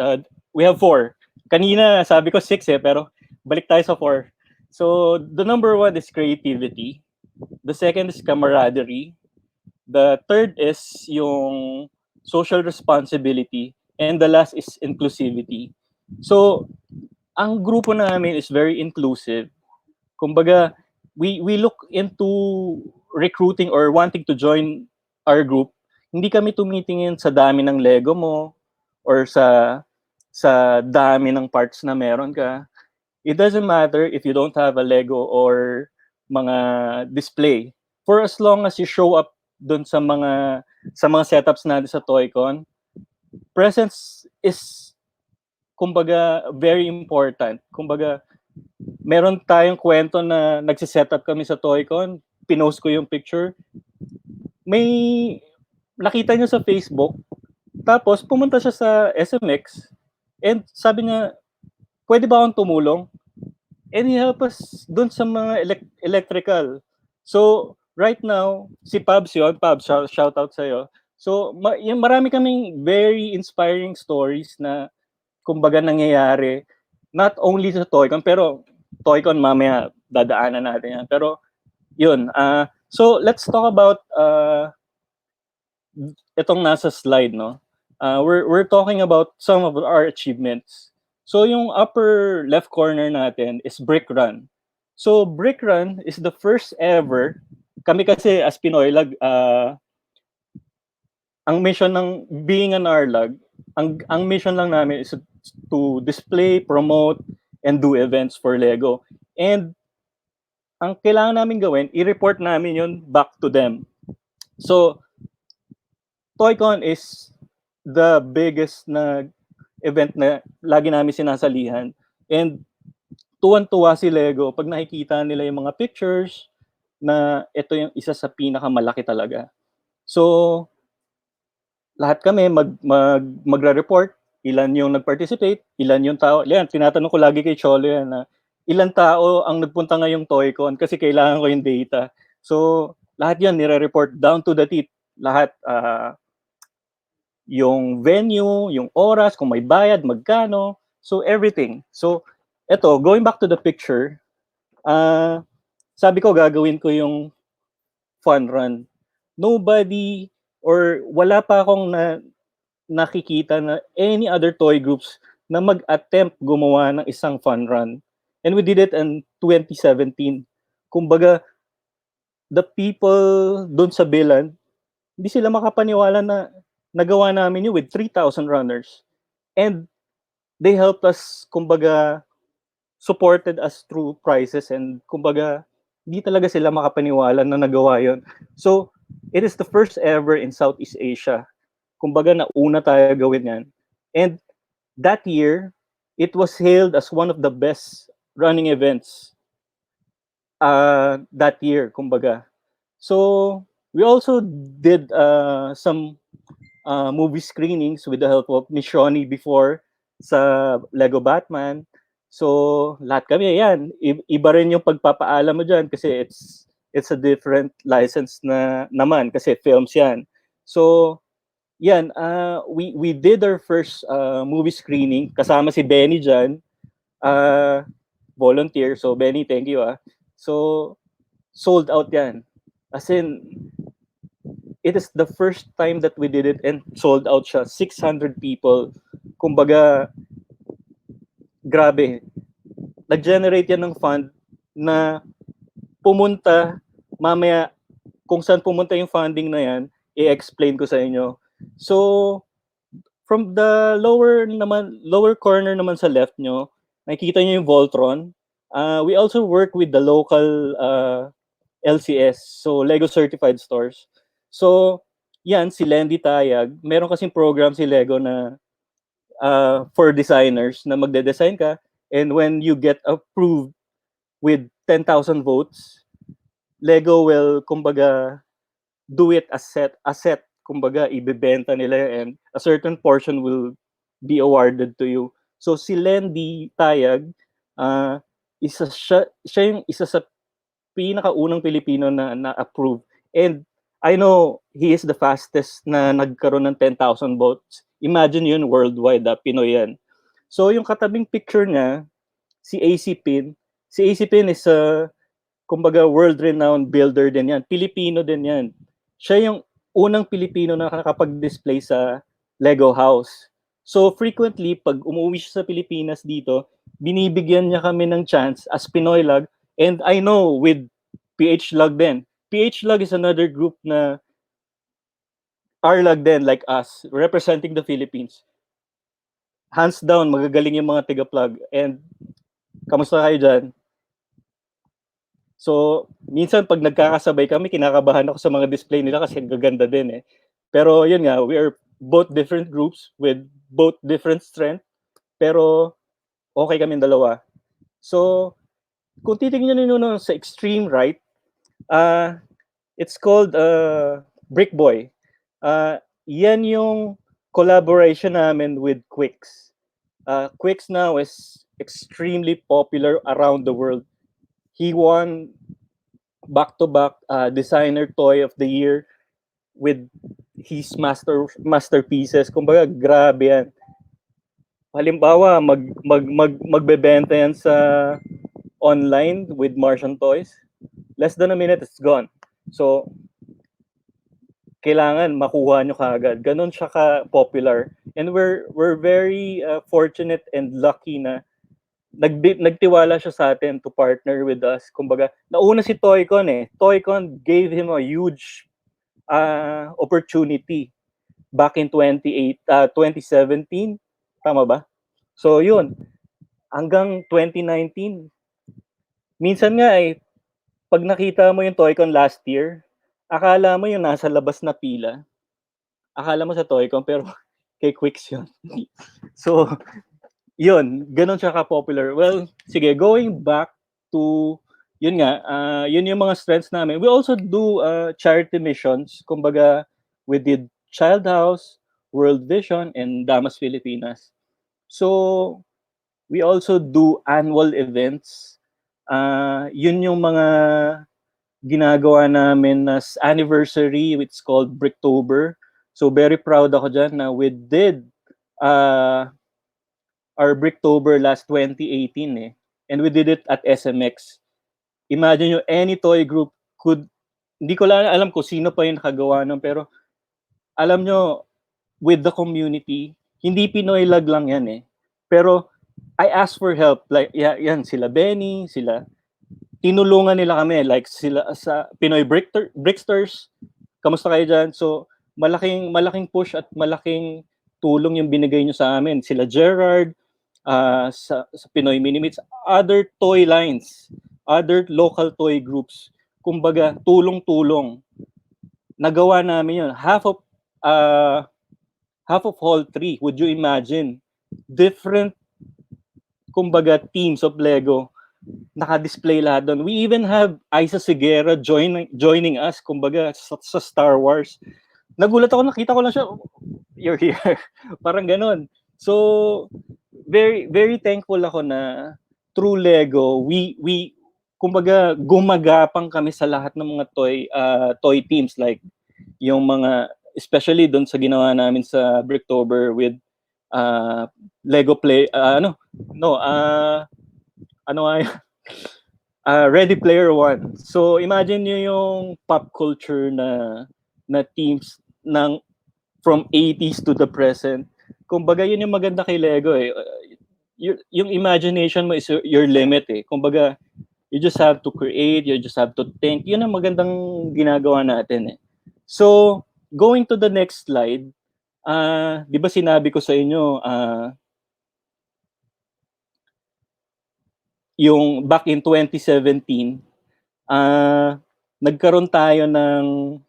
We have 4. Kanina sabi ko 6 pero balik tayo sa 4. So the number 1 is creativity. The second is camaraderie. The third is yung social responsibility, and the last is inclusivity. So ang grupo namin is very inclusive. Kumbaga we look into recruiting or wanting to join our group. Hindi kami tumitingin sa dami ng Lego mo or sa dami ng parts na meron ka. It doesn't matter if you don't have a Lego or mga display. For as long as you show up dun sa mga setups natin sa TOYCON, presence is kumbaga very important. Kumbaga meron tayong kwento na nagsiset up kami sa TOYCON, pinost ko yung picture. May nakita niya sa Facebook, tapos pumunta siya sa SMX, and sabi niya, pwede ba akong tumulong? And he helped us dun sa mga electrical. So, right now, si Pabs yun. Pabs, shout out sa'yo. So, marami kaming very inspiring stories na kumbaga nangyayari. Not only sa TOYCON, pero TOYCON mamaya dadaanan natin yan. Pero, yun. So, let's talk about itong nasa slide, no? We're talking about some of our achievements. So yung upper left corner natin is Brick Run. So Brick Run is the first ever. Kami kasi as PinoyLUG, ang mission ng being an RLUG, ang mission lang namin is to display, promote, and do events for Lego. And ang kailangan namin gawin, i-report namin yun back to them. So TOYCON is the biggest na event na lagi namin sinasalihan. And tuwan-tuwa si Lego pag nakikita nila yung mga pictures na ito yung isa sa pinakamalaki talaga. So, lahat kami magre-report, ilan yung nag-participate, ilan yung tao. Yan, tinatanong ko lagi kay Cholo yan na ilan tao ang nagpunta ngayong TOYCON kasi kailangan ko yung data. So, lahat yan nire-report down to the teeth. Lahat, yung venue, yung oras, kung may bayad, magkano, so everything. So, eto, going back to the picture, sabi ko gagawin ko yung fun run. Nobody, or wala pa akong nakikita na any other toy groups na mag-attempt gumawa ng isang fun run. And we did it in 2017. Kumbaga, the people dun sa Bilan, hindi sila makapaniwala na nagawa namin yun with 3,000 runners. And they helped us, kumbaga, supported us through prizes, and kumbaga, hindi talaga sila makapaniwala na nagawa yun. So, it is the first ever in Southeast Asia. Kumbaga, nauna tayo gawin yan. And that year, it was hailed as one of the best running events that year, kumbaga. So, we also did some movie screenings with the help of ni Shoni before sa Lego Batman. So, lahat kami, yan. Iba rin yung pagpapaalam mo dyan kasi it's a different license na naman kasi films yan. So, yan. We did our first movie screening. Kasama si Benii dyan. Volunteer. So, Benii, thank you. So, sold out yan. As in, it is the first time that we did it and sold out siya. 600 people. Kumbaga, grabe. Nag-generate yan ng fund na pumunta, mamaya, kung saan pumunta yung funding na yan, i-explain ko sa inyo. So, from the lower corner naman sa left nyo, nakikita nyo yung Voltron. We also work with the local LCS, so Lego Certified Stores. So, yan, si Landy Tayag, meron kasing program si Lego na for designers na magde-design ka, and when you get approved with 10,000 votes, Lego will, kumbaga, do it as set, kumbaga, ibebenta nila, and a certain portion will be awarded to you. So, si Landy Tayag, siya yung isa sa pinakaunang Pilipino na na-approve. And I know he is the fastest na nagkaroon ng 10,000 votes. Imagine yun, worldwide, Pinoy yan. So, yung katabing picture niya, si AC Pin. Si AC Pin is kumbaga, world-renowned builder din yan. Pilipino din yan. Siya yung unang Pilipino na nakakapag-display sa Lego house. So, frequently, pag umuwi siya sa Pilipinas dito, binibigyan niya kami ng chance as PinoyLUG. And I know with PHLUG din. PHLUG is another group na RLUG din, like us, representing the Philippines. Hands down, magagaling yung mga tiga-plug. And, kamusta kayo dyan? So, minsan pag nagkakasabay kami, kinakabahan ako sa mga display nila kasi gaganda din eh. Pero yun nga, we are both different groups with both different strength. Pero, okay kami dalawa. So, kung titingnan niyo no, sa extreme right, it's called Brick Boy. Yan yung collaboration namin with Quicks. Quicks now is extremely popular around the world. He won back-to-back designer toy of the year with his masterpieces. Kumbaga, grabe yan. Halimbawa, magbebenta yan sa online with Martian Toys. Less than a minute, it's gone. So, kailangan makuha nyo kaagad. Ganon siya ka-popular. And we're very fortunate and lucky na nagtiwala siya sa atin to partner with us. Kumbaga, nauna si TOYCON eh. TOYCON gave him a huge opportunity back in 2017. Tama ba? So yun, hanggang 2019. Minsan nga eh, pag nakita mo yung TOYCON last year, akala mo yung nasa labas na pila. Akala mo sa TOYCON, pero kay Quicks yun. So, yun, ganun siya ka-popular. Well, sige, going back to, yun nga, yun yung mga strengths namin. We also do charity missions. Kumbaga, we did Child House, World Vision, and Damas Filipinas. So, we also do annual events. Yun yung mga ginagawa namin as anniversary, it's called Bricktober. So, very proud ako dyan na we did our Bricktober last 2018 eh. And we did it at SMX. Imagine nyo, any toy group could, hindi ko lang alam kung sino pa yung nakagawa nun, pero alam nyo, with the community, hindi PinoyLUG lang yan eh. Pero I asked for help. Like, yan, sila Benii, sila, tinulungan nila kami. Like, sila sa Pinoy Bricksters, kamusta kayo dyan? So, malaking push at malaking tulong yung binigay nyo sa amin. Sila Gerard, sa Pinoy Minimits, other toy lines, other local toy groups. Kumbaga, tulong-tulong. Nagawa namin yun. Half of Hall 3, would you imagine? Different, kumbaga, teams of Lego. Naka-display lahat doon. We even have Isa Sigera joining us, kumbaga, sa Star Wars. Nagulat ako, nakita ko lang siya, you're here. Parang ganon. So, very, very thankful ako na through Lego, we kumbaga, gumagapang kami sa lahat ng mga toy teams, like, yung mga, especially doon sa ginawa namin sa Bricktober with Lego Play, Ready Player One. So imagine nyo yung pop culture na teams ng from 80s to the present. Kumbaga yun yung maganda kay Lego eh. Yung imagination mo is your limit eh. Kumbaga, you just have to create, you just have to think. Yun ang magandang ginagawa natin eh. So, going to the next slide, di ba sinabi ko sa inyo, yung back in 2017, nagkaroon tayo ng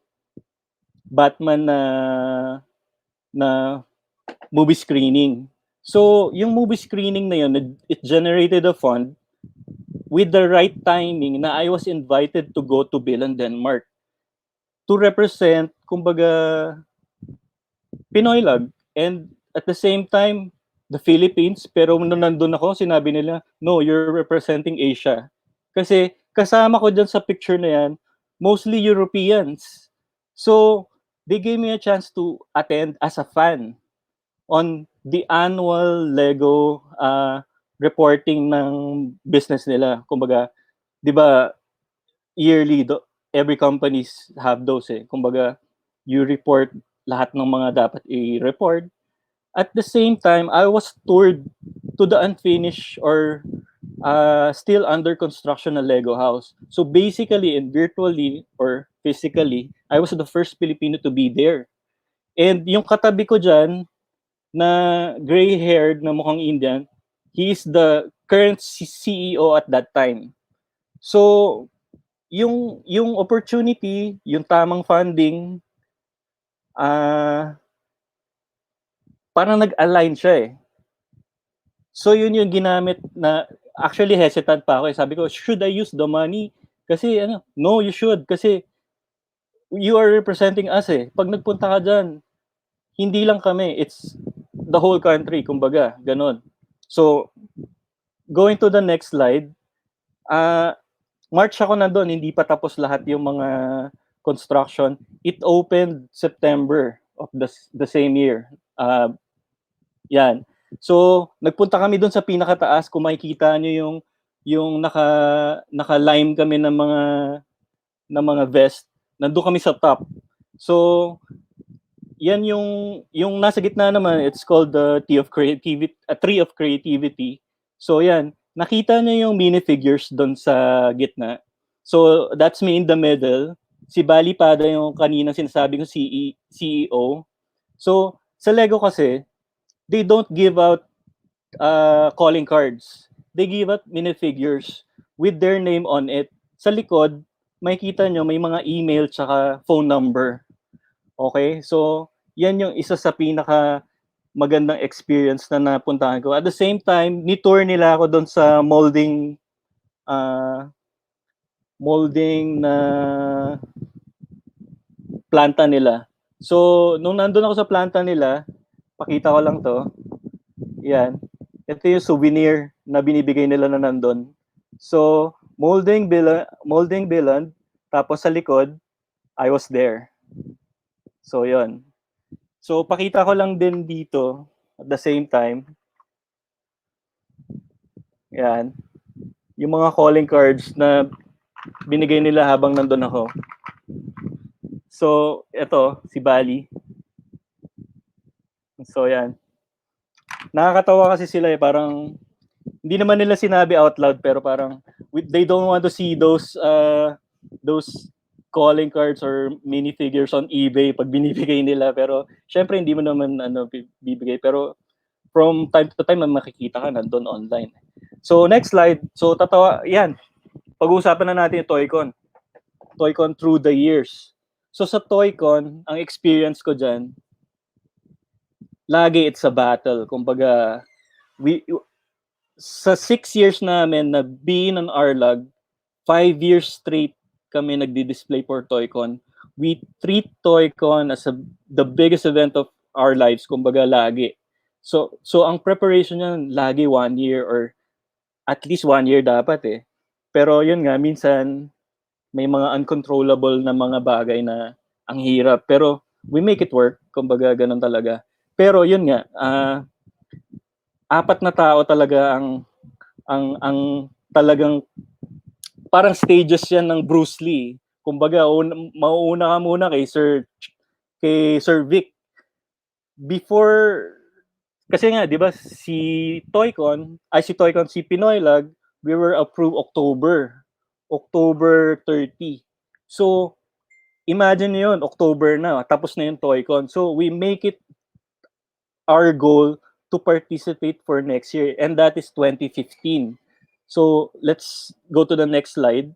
Batman na movie screening. So, yung movie screening na yun, it generated a fund with the right timing na I was invited to go to Bilan, Denmark to represent, kumbaga, PinoyLUG. And at the same time, the Philippines. Pero nung nandun ako, sinabi nila, no, you're representing Asia. Kasi kasama ko dyan sa picture na yan, mostly Europeans. So, they gave me a chance to attend as a fan on the annual Lego reporting ng business nila. Kumbaga, di ba, yearly, every companies have those eh. Kumbaga, you report lahat ng mga dapat i-report. At the same time, I was toured to the unfinished or still under construction na Lego house. So basically and virtually or physically, I was the first Filipino to be there. And yung katabi ko dyan, na gray-haired na mukhang Indian, he is the current CEO at that time. So, yung opportunity, yung tamang funding, parang nag-align siya eh. So yun yung ginamit na actually hesitant pa ako. Sabi ko, should I use the money? Kasi ano, no, you should. Kasi you are representing us eh. Pag nagpunta ka dyan, hindi lang kami, it's the whole country, kumbaga, ganon. So, going to the next slide, March ako nandun, hindi pa tapos lahat yung mga construction. It opened September of the same year. Yan. So, nagpunta kami doon sa pinakataas, kung makikita nyo yung naka-lime kami ng mga vest. Nandun kami sa top. So, yan yung nasa gitna naman, it's called the Tree of Creativity. So, yan. Nakita nyo yung minifigures doon sa gitna. So, that's me in the middle. Si Bali Pada yung kanina sinasabi ko CEO. So, sa Lego kasi, they don't give out calling cards. They give out minifigures with their name on it. Sa likod, makikita nyo may mga email tsaka phone number. Okay? So, yan yung isa sa pinaka magandang experience na napuntahan ko. At the same time, ni-tour nila ako doon sa molding na planta nila. So, nung nandun ako sa planta nila, pakita ko lang to. Yan. Ito yung souvenir na binibigay nila na nandun. So, molding biland, tapos sa likod, I was there. So, yon. So, pakita ko lang din dito at the same time. Yan. Yung mga calling cards na binigay nila habang nandun ako. So, ito, si Bali. So, yan. Nakakatawa kasi sila eh, parang hindi naman nila sinabi out loud pero parang they don't want to see those calling cards or minifigures on eBay pag binibigay nila, pero syempre hindi mo naman bibigay, pero from time to time makikita ka nandun online. So next slide. So yan, pag-uusapan na natin yung TOYCON through the years. So sa TOYCON, ang experience ko dyan, lagi it's a battle. Kumbaga, sa 6 years namin na being on PinoyLUG, 5 years straight kami nagdi-display for TOYCON. We treat TOYCON as the biggest event of our lives, kumbaga lagi. So ang preparation niyan lagi 1 year or at least 1 year dapat eh. Pero yun nga, minsan may mga uncontrollable na mga bagay na ang hirap. Pero we make it work, kumbaga ganun talaga. Pero yun nga, 4 na tao talaga ang talagang parang stages yan ng Bruce Lee. Kumbaga, mauuna ka muna kay Sir Vic. Before, kasi nga, di ba, si PinoyLUG, we were approved October 30. So, imagine yun, October na, tapos na yung TOYCON. So, we make it our goal to participate for next year, and that is 2015. So, let's go to the next slide.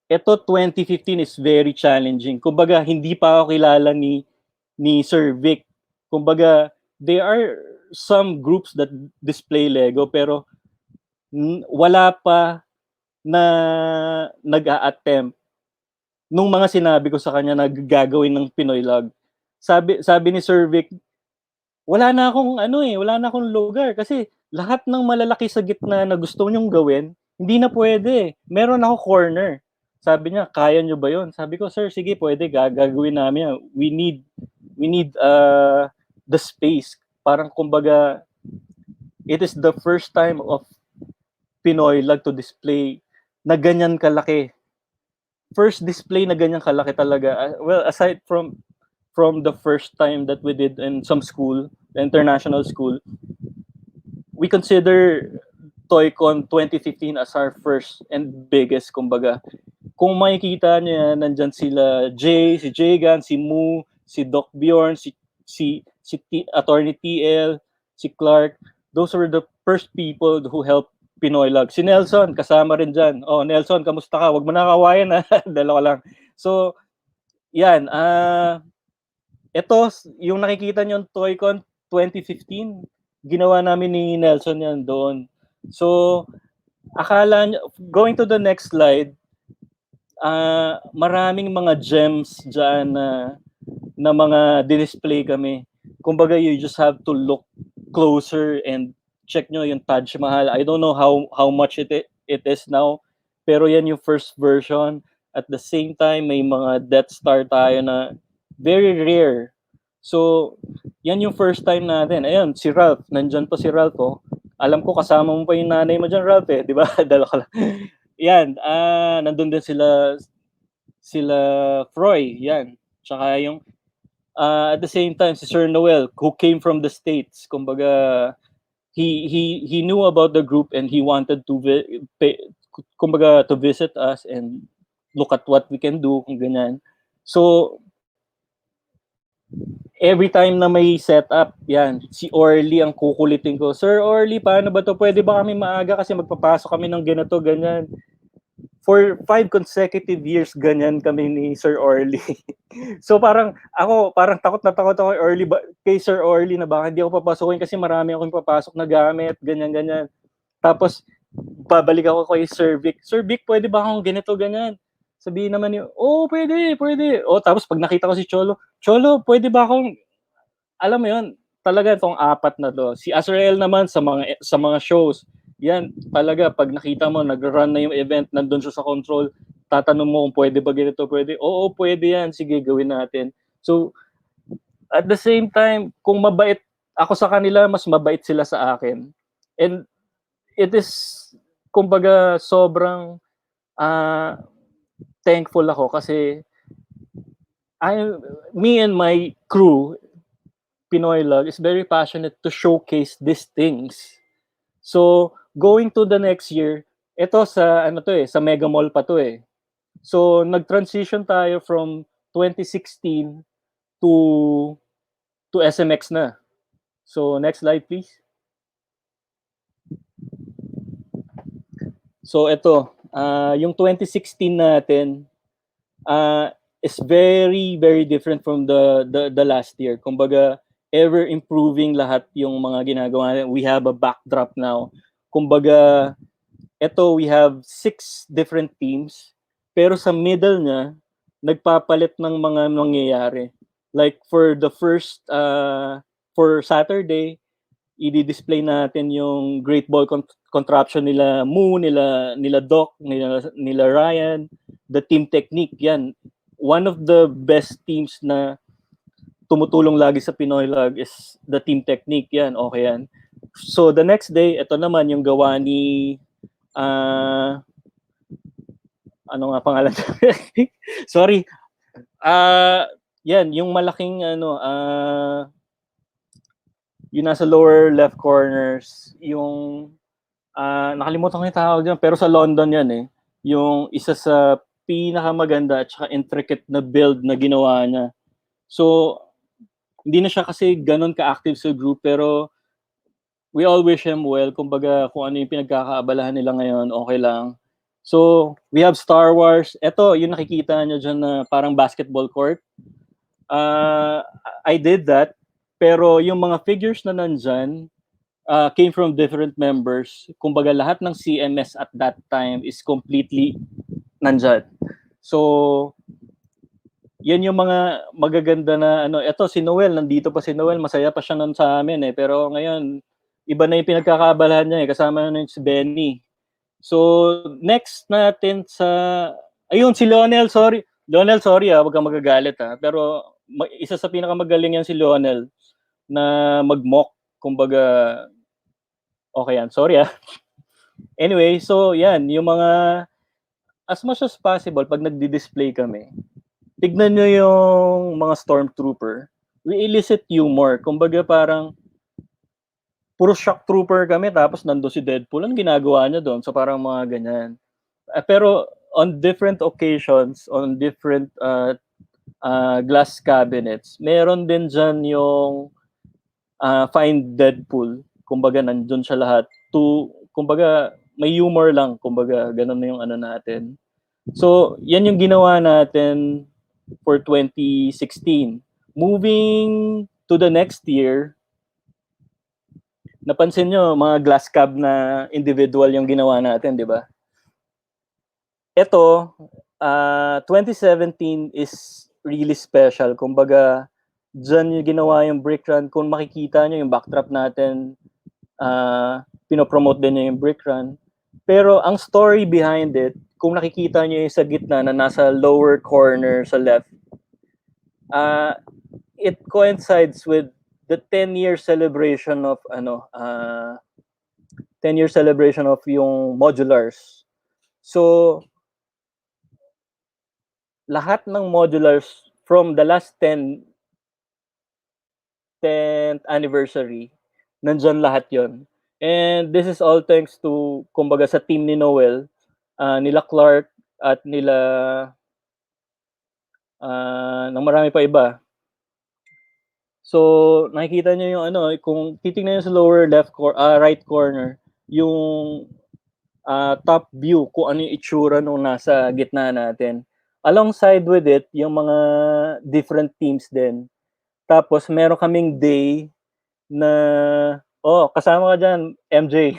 Ito, 2015 is very challenging. Kumbaga, hindi pa ako kilala ni Sir Vic. Kumbaga, there are some groups that display Lego, pero wala pa na nag-a-attempt nung mga sinabi ko sa kanya na gagawin ng PinoyLUG. Sabi ni Sir Vic, wala na akong lugar kasi lahat ng malalaki sa gitna na gusto nyong gawin, hindi na pwede. Meron ako corner. Sabi niya, kaya nyo ba yun? Sabi ko, sir, sige, pwede, gagawin namin. We need the space. Parang kumbaga, it is the first time of PinoyLUG to display na ganyan kalaki. First display na ganyan kalaki talaga. Well, aside from the first time that we did in some school, the international school, we consider TOYCON 2015 as our first and biggest, kumbaga. Kung makikita niya, nandyan sila si Jagan, si Mu, si Doc Bjorn, si Attorney TL, si Clark. Those were the first people who helped PinoyLUG. Si Nelson, kasama rin dyan. Oh, Nelson, kamusta ka? Huwag mo na kawayan, ha? Dalawa lang. So, yan. Ito, yung nakikita nyo TOYCON 2015, ginawa namin ni Nelson yan doon. So, akala nyo, going to the next slide, maraming mga gems dyan na mga display kami. Kumbaga, you just have to look closer and check nyo yung Taj Mahal. I don't know how much it is now, pero yan yung first version. At the same time, may mga Death Star tayo na very rare. So, yan yung first time natin. Ayun, si Ralph. Nandyan pa si Ralph. Oh. Alam ko kasama mo pa yung nanay mo dyan, Ralph eh. Di ba? Dala ka lang. Yan. Nandun din sila Froy. Yan. Tsaka yung at the same time, si Sir Noel, who came from the States. Kumbaga, he knew about the group and he wanted to to visit us and look at what we can do, kung ganyan. So, every time na may setup, yan, si Orly ang kukulitin ko. Sir Orly, paano ba to? Pwede ba kami maaga kasi magpapasok kami ng ganito, ganyan. For 5 consecutive years, ganyan kami ni Sir Orly. So parang takot na takot ako kay Sir Orly na baka hindi ako papasukin kasi marami akong papasok na gamit, ganyan-ganyan. Tapos, babalik ako kay Sir Vic. Sir Vic, pwede ba akong ganito, ganyan? Sabihin naman niyo, pwede. Tapos pag nakita ko si Cholo, pwede ba akong, alam mo yun, talaga itong 4 na to. Si Azrael naman sa mga shows, yan, talaga, pag nakita mo, nag-run na yung event, nandun siya sa control, tatanong mo kung pwede ba ganito, pwede. Oo, pwede yan, sige, gawin natin. So, at the same time, kung mabait ako sa kanila, mas mabait sila sa akin. And it is, kumbaga, sobrang thankful ako kasi me and my crew, PinoyLUG, is very passionate to showcase these things. So, going to the next year, ito sa sa Mega Mall pa to eh. So, nag-transition tayo from 2016 to SMX na. So, next slide please. So, ito, yung 2016 natin is very, very different from the last year. Kumbaga, ever improving lahat yung mga ginagawa natin. We have a backdrop now. Kumbaga, ito, we have 6 different teams. Pero sa middle niya, nagpapalit ng mga nangyayari. Like for the first, for Saturday, i-display natin yung Great Ball contraption nila Moo, nila Doc, nila Ryan, the team technique, yan. One of the best teams na tumutulong lagi sa PinoyLUG is the team technique, yan, okay yan. So the next day, ito naman yung gawa ni ano nga pangalan? Sorry. Yan, yung malaking yung nasa lower left corners, yung nakalimutan ko yung tawag dyan, pero sa London yan eh. Yung isa sa pinakamaganda at saka intricate na build na ginawa niya. So, hindi na siya kasi ganun ka-active sa group, pero we all wish him well. Kumbaga, kung ano yung pinagkakaabalahan nila ngayon, okay lang. So, we have Star Wars. Ito, yung nakikita nyo dyan na parang basketball court. I did that. Pero yung mga figures na nandyan came from different members. Kumbaga, lahat ng CMS at that time is completely nandyan. So, yan yung mga magaganda na Ito, si Noel, nandito pa si Noel. Masaya pa siya nun sa amin eh. Pero ngayon, iba na yung pinagkakaabalahan niya eh. Kasama na si Benii. So, next natin sa... Ayun, si Lionel, sorry. Lionel, sorry huwag kang magagalit Pero isa sa pinakamagaling yan si Lionel na mag-mock. Kumbaga, okay yan. Sorry Anyway, so yan, yung mga... As much as possible, pag nagdi-display kami, tignan nyo yung mga stormtrooper. We elicit humor. Kumbaga parang puro shock trooper kami tapos nandun si Deadpool. Anong ginagawa niya doon? So parang mga ganyan. Pero on different occasions, on different glass cabinets, meron din dyan yung Find Deadpool. Kumbaga nandun siya lahat. Kumbaga may humor lang. Kumbaga ganun na yung natin. So yan yung ginawa natin for 2016. Moving to the next year, napansin nyo, mga glass cab na individual yung ginawa natin, di ba? Ito, 2017 is really special. Kumbaga, dyan yung ginawa yung brick run. Kung makikita nyo yung backdrop natin, pinopromote din niya yung brick run. Pero ang story behind it, kung nakikita nyo yung sa gitna na nasa lower corner sa left, it coincides with the 10-year celebration of 10-year celebration of yung modulars. So lahat ng modulars from the last 10th anniversary, nandyan lahat yon. And this is all thanks to, kumbaga, sa team ni Noel, nila Clark at nila ng marami pa iba. So, nakikita niyo yung kung titingnan niyo sa lower right corner, yung top view kung ano yung itsura nung nasa gitna natin. Alongside with it, yung mga different teams din. Tapos, meron kaming day na, kasama ka dyan, MJ.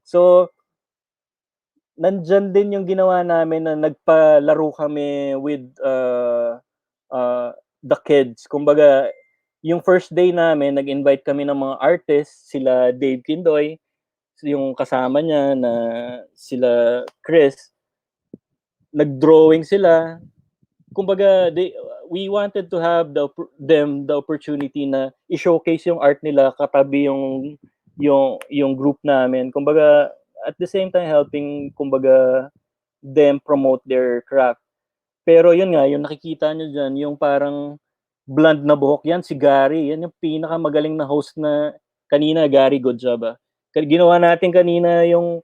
So, nandyan din yung ginawa namin na nagpalaro kami with the kids. Kumbaga, yung first day namin, nag-invite kami ng mga artists, sila Dave Kindoy, yung kasama niya na sila Chris. Nag-drawing sila. Kumbaga, we wanted to have the opportunity na i-showcase yung art nila katabi yung group namin. Kumbaga, at the same time helping them promote their craft. Pero yun nga, yung nakikita nyo dyan, yung parang blonde na buhok, yan si Gary. Yan yung pinakamagaling na host na kanina, Gary, good job. Ginawa natin kanina yung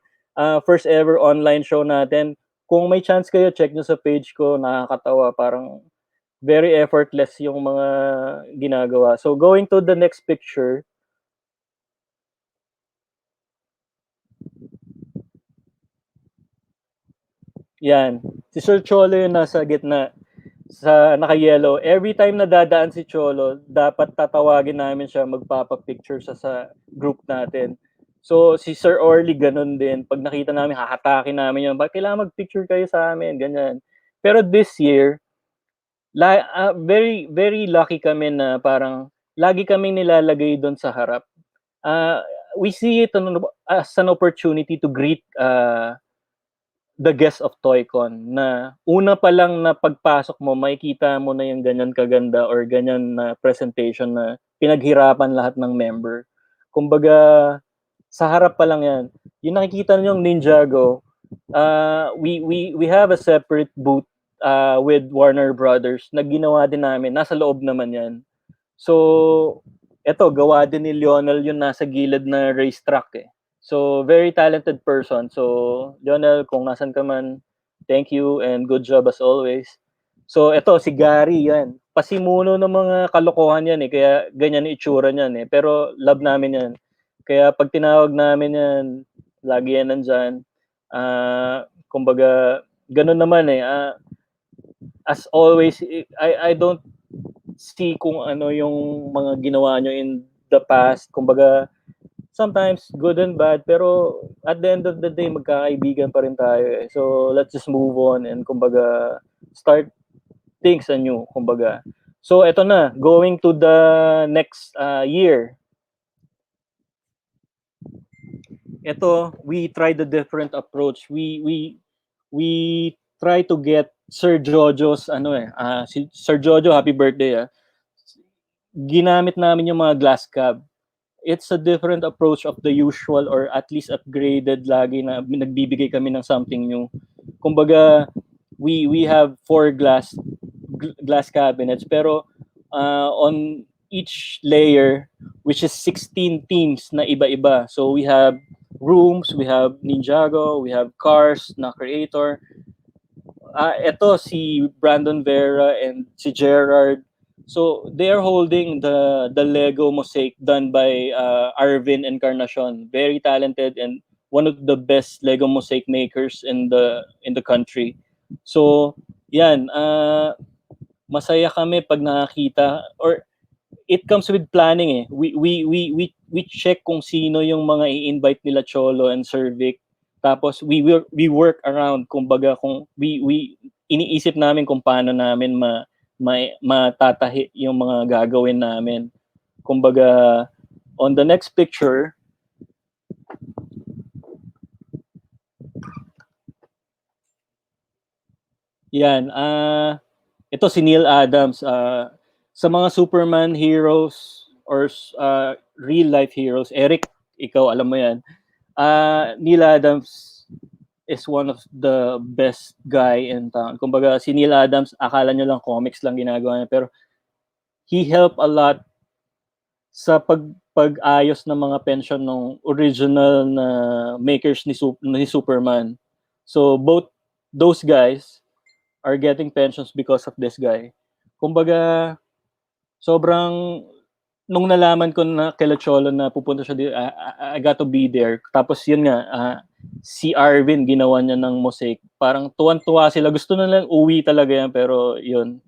first ever online show natin. Kung may chance kayo, check nyo sa page ko, nakakatawa. Parang very effortless yung mga ginagawa. So going to the next picture, yan. Si Sir Cholo yung nasa gitna, sa naka-yellow. Every time na dadaan si Cholo, dapat tatawagin namin siya, magpapa-picture sa group natin. So, si Sir Orly, ganun din. Pag nakita namin, hahatakin namin yun. Bakit kailangan mag-picture kayo sa amin? Ganyan. Pero this year, very, very lucky kami na parang lagi kaming nilalagay doon sa harap. We see it as an opportunity to greet the guest of TOYCON na una pa lang na pagpasok mo, makikita mo na yung ganyan kaganda or ganyan na presentation na pinaghirapan lahat ng member. Kumbaga, sa harap pa lang yan. Yung nakikita niyo yung Ninjago, we have a separate booth with Warner Brothers na ginawa din namin. Nasa loob naman yan. So, eto, gawa din ni Lionel yung nasa gilid na racetrack eh. So, very talented person. So, Lionel, kung nasan ka man, thank you and good job as always. So, eto, si Gary, yan. Pasimuno ng mga kalokohan yan eh. Kaya ganyan yung itsura niyan eh. Pero love namin yan. Kaya pag tinawag namin yan, lagi yan nandyan. Kumbaga, ganun naman eh. As always, I don't see kung ano yung mga ginawa nyo in the past. Kumbaga, sometimes good and bad, pero at the end of the day, magkakaibigan pa rin tayo eh. So, let's just move on and kumbaga, start things anew, kumbaga. So, eto na, going to the next year. Ito, we tried a different approach. We try to get Sir Jojo's si Sir Jojo, happy birthday. Ginamit namin yung mga glass cab. It's a different approach of the usual or at least upgraded lagi na nagbibigay kami ng something new. Kumbaga, we have 4 glass cabinets pero on each layer, which is 16 teams na iba-iba. So we have rooms, we have Ninjago, we have cars na creator. Ito si Brandon Vera and si Gerard. So they are holding the Lego mosaic done by Arvin Encarnacion. Very talented and one of the best Lego mosaic makers in the country. So yan, masaya kami pag nakakita or it comes with planning eh. We we check kung sino yung mga i-invite nila Cholo and Sir Vic. Tapos we work around, kumbaga kung we iniisip namin kung paano namin matatahi yung mga gagawin namin. Kumbaga on the next picture, yan, ito si Neil Adams. Sa mga Superman heroes or real life heroes, Eric, ikaw alam mo yan. Neil Adams is one of the best guy in town. Kumbaga si Neil Adams, akala nyo lang comics lang ginagawa niya, pero he helped a lot sa pag-ayos ng mga pension ng original na makers ni Superman. So both those guys are getting pensions because of this guy. Kumbaga, sobrang, nung nalaman ko na kila Cholo na pupunta siya dito, I got to be there. Tapos yun nga, si Arvin, ginawa niya ng mosaic. Parang tuwan-tuwa sila. Gusto na lang uwi talaga yan, pero yun,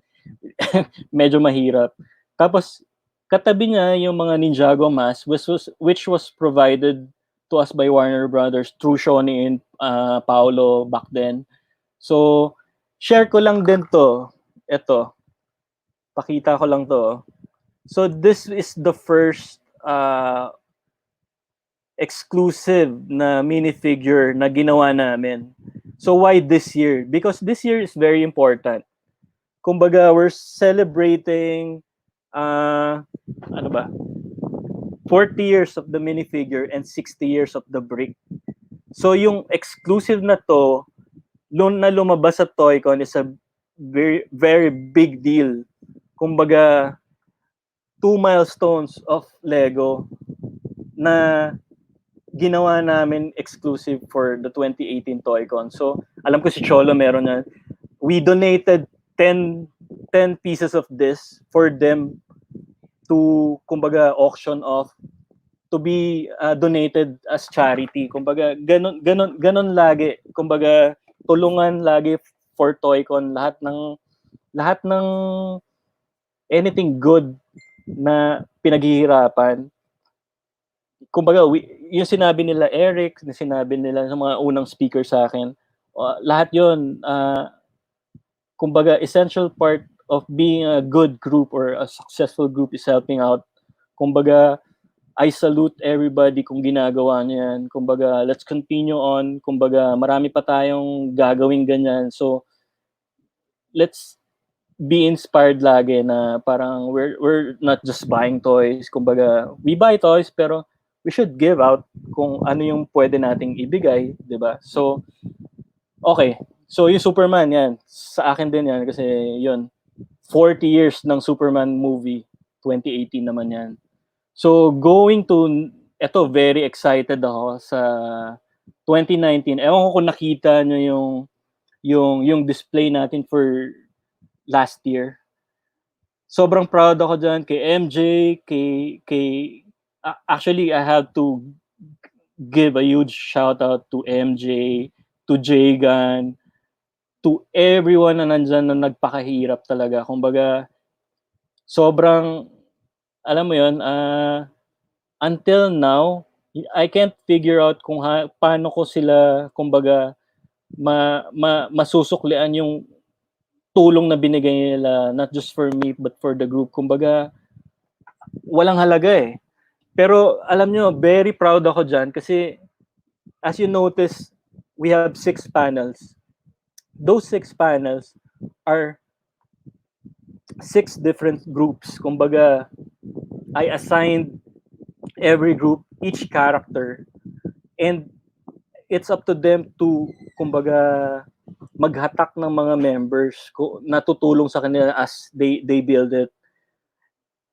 medyo mahirap. Tapos, katabi niya yung mga Ninjago mask, which was provided to us by Warner Brothers through Shawnee and Paolo back then. So, share ko lang din to. Ito. Pakita ko lang to. So this is the first exclusive na minifigure na ginawa namin. So why this year? Because this year is very important. Kumbaga, we're celebrating 40 years of the minifigure and 60 years of the brick. So yung exclusive na to, na lumabas sa TOYCON is a very, very big deal. Kumbaga, 2 milestones of Lego na ginawa namin exclusive for the 2018 TOYCON. So, alam ko si Cholo meron na. We donated 10 pieces of this for them to, kumbaga, auction off to be donated as charity. Kumbaga, ganon lagi. Kumbaga, tulungan lagi for TOYCON, lahat ng anything good na pinaghihirapan. Kumbaga, yung sinabi nila Eric, na sinabi nila sa mga unang speaker sa akin, lahat yun, kumbaga, essential part of being a good group or a successful group is helping out. Kumbaga, I salute everybody kung ginagawa niyo yan. Kumbaga, let's continue on. Kumbaga, marami pa tayong gagawing ganyan. So, let's be inspired lagi na parang we're not just buying toys. Kumbaga, we buy toys pero we should give out kung ano yung pwede nating ibigay, 'di ba? So, okay. So, yung Superman yan, sa akin din yan kasi yun, 40 years ng Superman movie, 2018 naman yan. So, going to, eto, very excited ako sa 2019. Ewan ko kung nakita nyo yung display natin for last year. Sobrang proud ako dyan kay MJ, actually, I have to give a huge shout out to MJ, to Jagan, to everyone na nandyan na nagpakahirap talaga. Kumbaga, sobrang, alam mo yun, until now, I can't figure out kung paano ko sila, kumbaga, masusuklian yung tulong na binigay nila, not just for me, but for the group. Kumbaga, walang halaga eh. Pero, alam nyo, very proud ako dyan kasi, as you notice, we have 6 panels. Those 6 panels are 6 different groups. Kumbaga, I assigned every group each character and it's up to them to, kumbaga, maghatak ng mga members na tutulong sa kanila as they build it.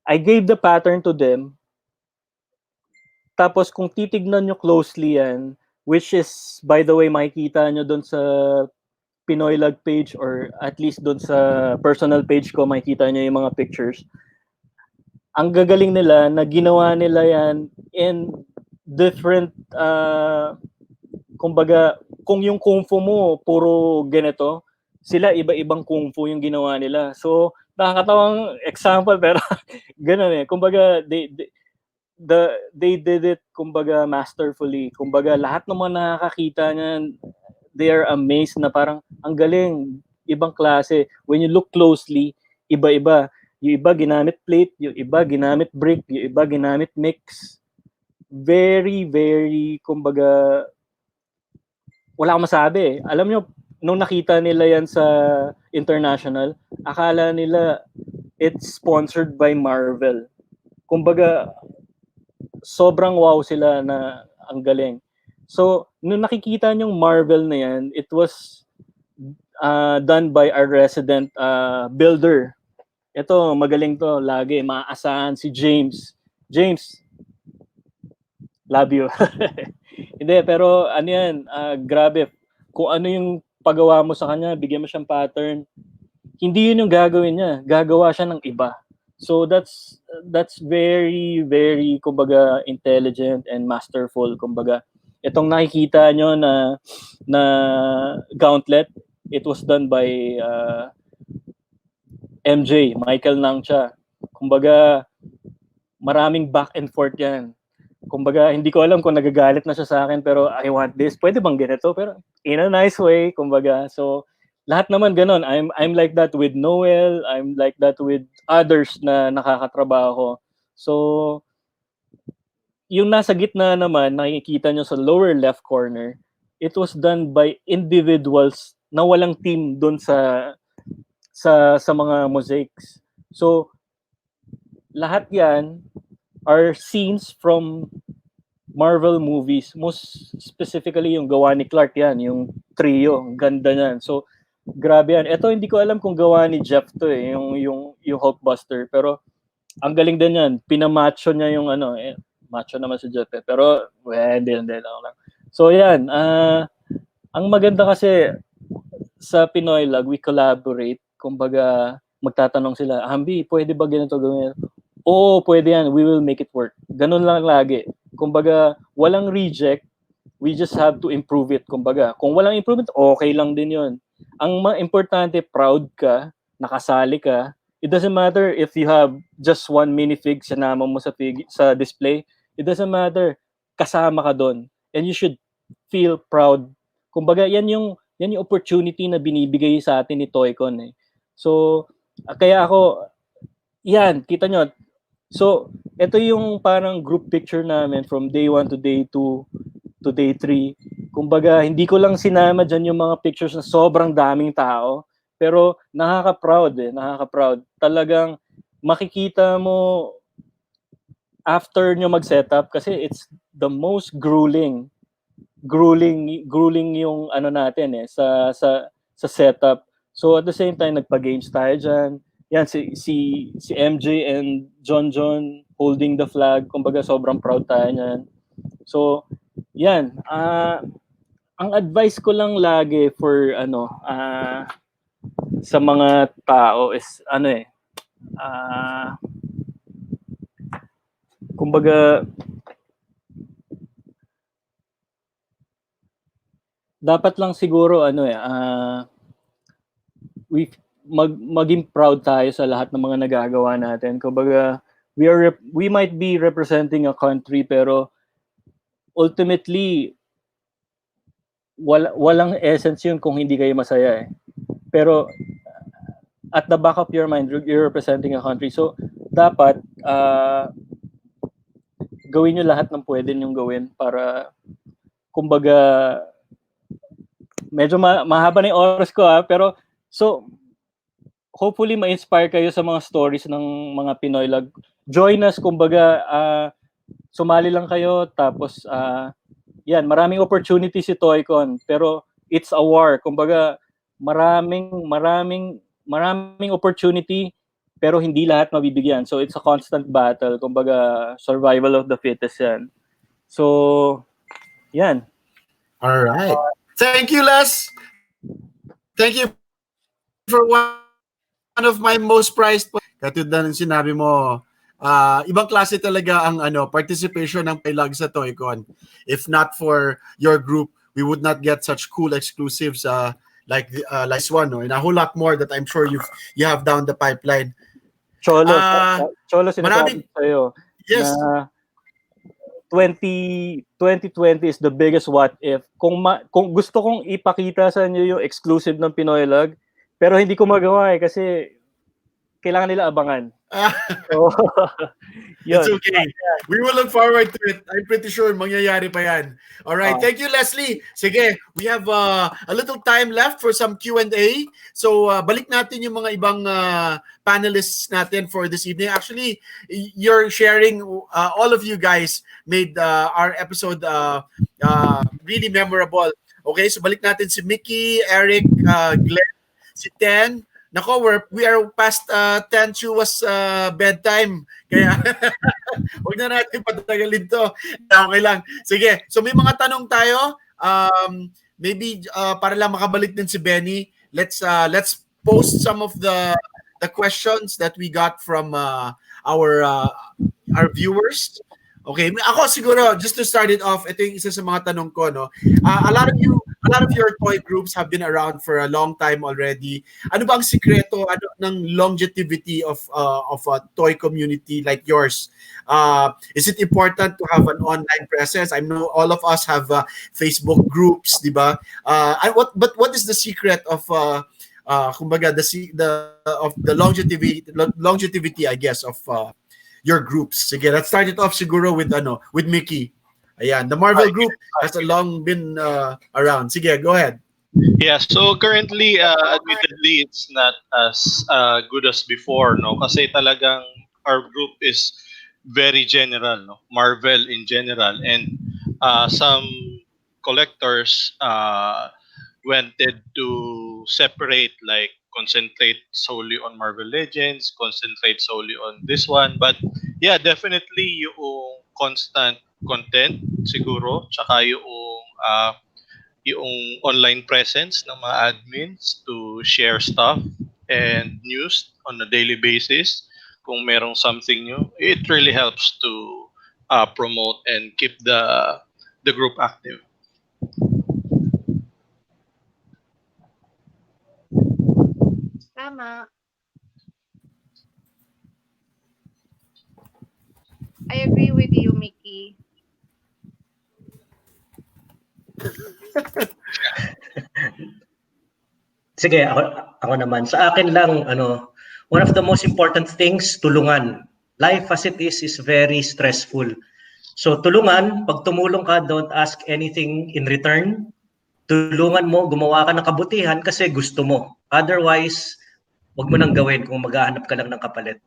I gave the pattern to them. Tapos kung titignan nyo closely yan, which is, by the way, makikita nyo doon sa PinoyLUG page or at least doon sa personal page ko, makikita nyo yung mga pictures. Ang gagaling nila na ginawa nila yan in different, kumbaga, kung yung kung fu mo puro ganito, sila iba-ibang kung fu yung ginawa nila. So, nakakatawang example pero ganun eh. Kumbaga, they did it kumbaga masterfully. Kumbaga lahat ng mga nakakakita niyan, they are amazed na parang ang galing, ibang klase. When you look closely, iba-iba. Yung iba ginamit plate, yung iba ginamit brick, yung iba ginamit mix. Very, very, kumbaga, wala akong masabi. Alam nyo, nung nakita nila yan sa international, akala nila it's sponsored by Marvel. Kumbaga, sobrang wow sila na ang galing. So, nung nakikita nyong Marvel na yan, it was done by our resident builder. Ito, magaling to. Lagi, maaasahan si James. James, love you. Hindi, pero ano yan, grabe. Kung ano yung pagawa mo sa kanya, bigyan mo siyang pattern, hindi yun yung gagawin niya. Gagawa siya ng iba. So that's very, very, kumbaga, intelligent and masterful. Kumbaga, itong nakikita nyo na gauntlet, it was done by MJ, Michael Nang siya. Kumbaga, maraming back and forth yan. Kumbaga, hindi ko alam kung nagagalit na siya sa akin, pero I want this. Pwede bang ganito? Pero in a nice way, kumbaga. So, lahat naman ganon. I'm like that with Noel. I'm like that with others na nakakatrabaho ko. So, yung nasa gitna naman, nakikita nyo sa lower left corner, it was done by individuals na walang team doon sa mga mosaics. So, lahat yan are scenes from Marvel movies. Most specifically, yung gawa ni Clark yan, yung trio, ang ganda niyan. So, grabe yan. Ito, hindi ko alam kung gawa ni Jeff to yung Hulkbuster. Pero, ang galing din yan. Pinamacho niya yung macho naman si Jeff Pero, hindi lang. So, yan. Ang maganda kasi, sa PinoyLUG, we collaborate. Kumbaga, magtatanong sila, Hambi, pwede ba ganito gawin? Oo, pwede yan. We will make it work. Ganun lang lagi. Kumbaga, walang reject. We just have to improve it. Kumbaga, kung walang improvement, okay lang din yun. Ang importante, proud ka, nakasali ka. It doesn't matter if you have just one minifig sinama mo sa display. It doesn't matter. Kasama ka doon. And you should feel proud. Kumbaga, yan yung opportunity na binibigay sa atin ni TOYCON. So, kaya ako, yan, kita nyo. So, ito yung parang group picture namin from day 1 to day 2 to day 3. Kumbaga, hindi ko lang sinama dyan yung mga pictures na sobrang daming tao. Pero nakaka-proud nakaka-proud. Talagang makikita mo after nyo mag-setup kasi it's the most grueling yung natin sa setup. So at the same time nagpa-games tayo diyan. Yan si MJ and John holding the flag. Kumbaga sobrang proud tayo niyan. So yan, ang advice ko lang lagi for sa mga tao is kumbaga dapat lang siguro maging proud tayo sa lahat ng mga nagagawa natin. Kumbaga we might be representing a country pero ultimately walang essence yun kung hindi kayo masaya Pero at the back of your mind, you're representing a country. So dapat gawin nyo lahat ng pwede nyong gawin para kumbaga medyo mahaba na yung oras ko pero so hopefully ma-inspire kayo sa mga stories ng mga PinoyLUG. Join us, kumbaga sumali lang kayo tapos yan, maraming opportunity si TOYCON pero it's a war. Kumbaga maraming opportunity pero hindi lahat mabibigyan. So it's a constant battle. Kumbaga survival of the fittest yan. So yan. All right. Thank you, Les. Thank you for one of my most prized. Katulad na ng sinabi mo, ibang klase talaga ang participation ng PinoyLUG sa TOYCON. If not for your group, we would not get such cool exclusives like this one, and a whole lot more that I'm sure you have down the pipeline. Cholo, sinasabi sa'yo Yes. na 2020 is the biggest what if. Kung gusto kong ipakita sa inyo yung exclusive ng PinoyLUG, pero hindi ko magawa kasi kailangan nila abangan. So, It's okay. We will look forward to it. I'm pretty sure mangyayari pa yan. All right. Thank you, Leslie. Sige, we have a little time left for some Q&A. So, balik natin yung mga ibang panelists natin for this evening. Actually, you're sharing, all of you guys made our episode really memorable. Okay, so balik natin si Mickey, Eric, Glenn, si Ten. Nako, we are past Ten Chua's bedtime. Kaya huwag na natin patagalin to. Okay lang. Sige, so may mga tanong tayo. Maybe para lang makabalik din si Benii, let's post some of the questions that we got from our viewers. Okay, ako siguro, just to start it off, ito yung isa sa mga tanong ko, no? A lot of your toy groups have been around for a long time already. Ano ba ang sikreto ng longevity of a toy community like yours? Is it important to have an online presence? I know all of us have Facebook groups, di ba? But what is the secret of kumbaga the longevity, I guess, of your groups? Sige, let's start it off siguro with Mickey. Ayan, the Marvel group has long been around. Sige, go ahead. Yeah, so currently, admittedly, it's not as good as before, no? Kasi talagang our group is very general, no? Marvel in general, and some collectors wanted to separate, like concentrate solely on Marvel Legends, concentrate solely on this one. But yeah, definitely yung constant content siguro, tsaka yung online presence ng mga admins to share stuff and news on a daily basis. Kung merong something new, it really helps to promote and keep the group active. Tama. I agree with you, Mickey. Sige, ako naman. Sa akin lang, one of the most important things, tulungan. Life as it is very stressful. So tulungan, pag tumulong ka, don't ask anything in return. Tulungan mo, gumawa ka ng kabutihan kasi gusto mo. Otherwise, wag mo nang gawin kung maghahanap ka lang ng kapalit.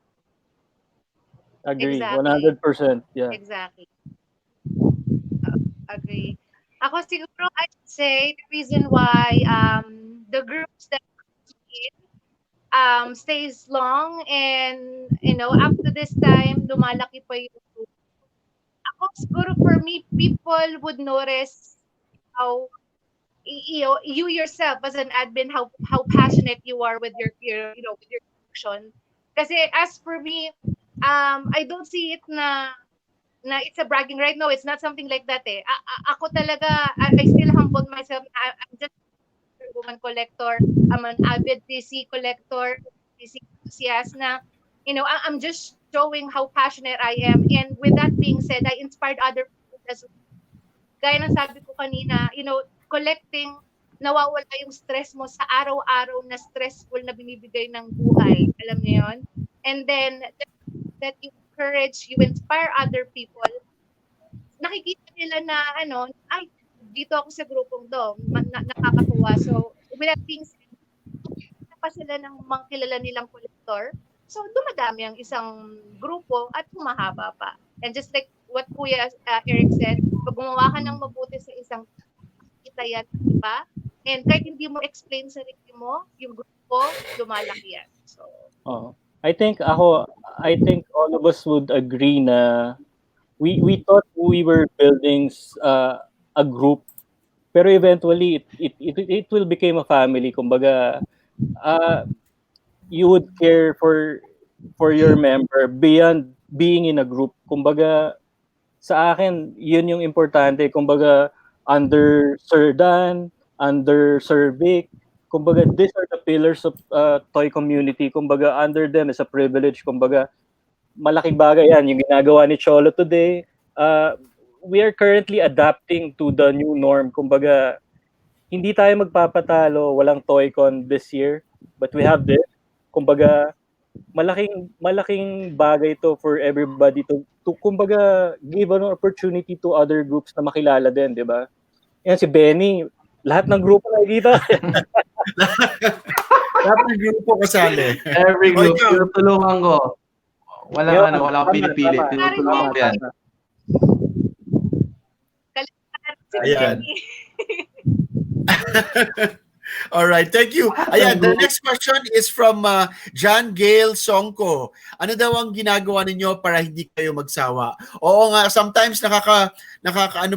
Agree, Exactly. 100%. Yeah. Exactly. Agree. Ako siguro, I'd say the reason why the groups that stays long and up to this time lumalaki pa yung group. Ako siguro, for me, people would notice how you yourself as an admin, how passionate you are with your action. Kasi as for me, I don't see it na it's a bragging right now. It's not something like that eh. Ako talaga, I still humbled myself. I'm just a woman collector. I'm an avid DC collector, DC enthusiast na, I'm just showing how passionate I am. And with that being said, I inspired other people as well. Gaya ng sabi ko kanina, collecting, nawawala yung stress mo sa araw-araw na stressful na binibigay ng buhay. Alam niyo yun? And then, that you encourage, you inspire other people, nakikita nila na, ay, dito ako sa grupong to, nakakatuwa. So, with that being said, pa sila ng mga kilala nilang collector. So, dumadami ang isang grupo at humahaba pa. And just like what Kuya Eric said, pag gumawa ka ng mabuti sa isang kita yan, diba? And kahit hindi mo explain sa sarili mo, yung grupo, lumalaki yan. So, I think all of us would agree na we thought we were building a group, pero eventually it will become a family. Kumbaga, you would care for your member beyond being in a group. Kumbaga, sa akin, yun yung importante. Kumbaga, under Sir Dan, under Sir Vic, kumbaga, these are the pillars of toy community. Kumbaga, under them is a privilege. Kumbaga, malaking bagay yan. Yung ginagawa ni Cholo today, we are currently adapting to the new norm. Kumbaga, hindi tayo magpapatalo, walang TOYCON this year, but we have this. Kumbaga, malaking bagay to for everybody to kumbaga give an opportunity to other groups na makilala din, di ba? Yan si Benii, lahat ng grupo nakikita. Lahat ng grupo kasali. Every group, ikaw. tinutulungan ko. Wala akong pinipili. Tama. Tinutulungan ko yan. Si Ayan. Benii. All right, thank you. Ayan, the next question is from John Gale Songko. Ano daw ang ginagawa ninyo para hindi kayo magsawa? Oo nga, sometimes nakaka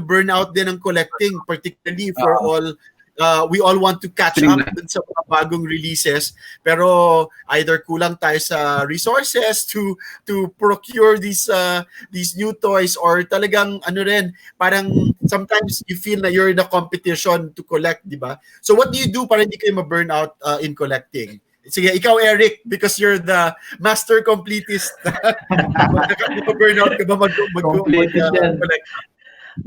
burnout din ang collecting, particularly for all we all want to catch up dun sa mga bagong releases, pero either kulang tayo sa resources to procure these new toys, or talagang parang sometimes you feel na you're in a competition to collect, di ba? So what do you do para hindi kayo ma-burn out in collecting? Sige, ikaw Eric, because you're the master completist. Mag-burn out ka ba mag-collect?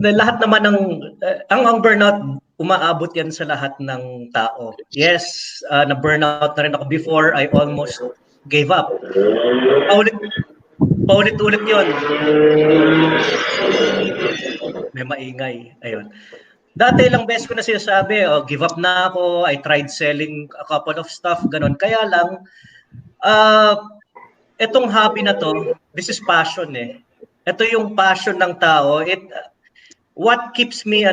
Na lahat naman ng ang burnout, umaabot yan sa lahat ng tao. Yes, na burnout na rin ako before. I almost gave up. Paulit-ulit yun. May maingay. Ayun. Dati lang beses ko na sinasabi, give up na ako. I tried selling a couple of stuff, ganon. Kaya lang, etong hobby na to, this is passion eh. Ito yung passion ng tao. What keeps me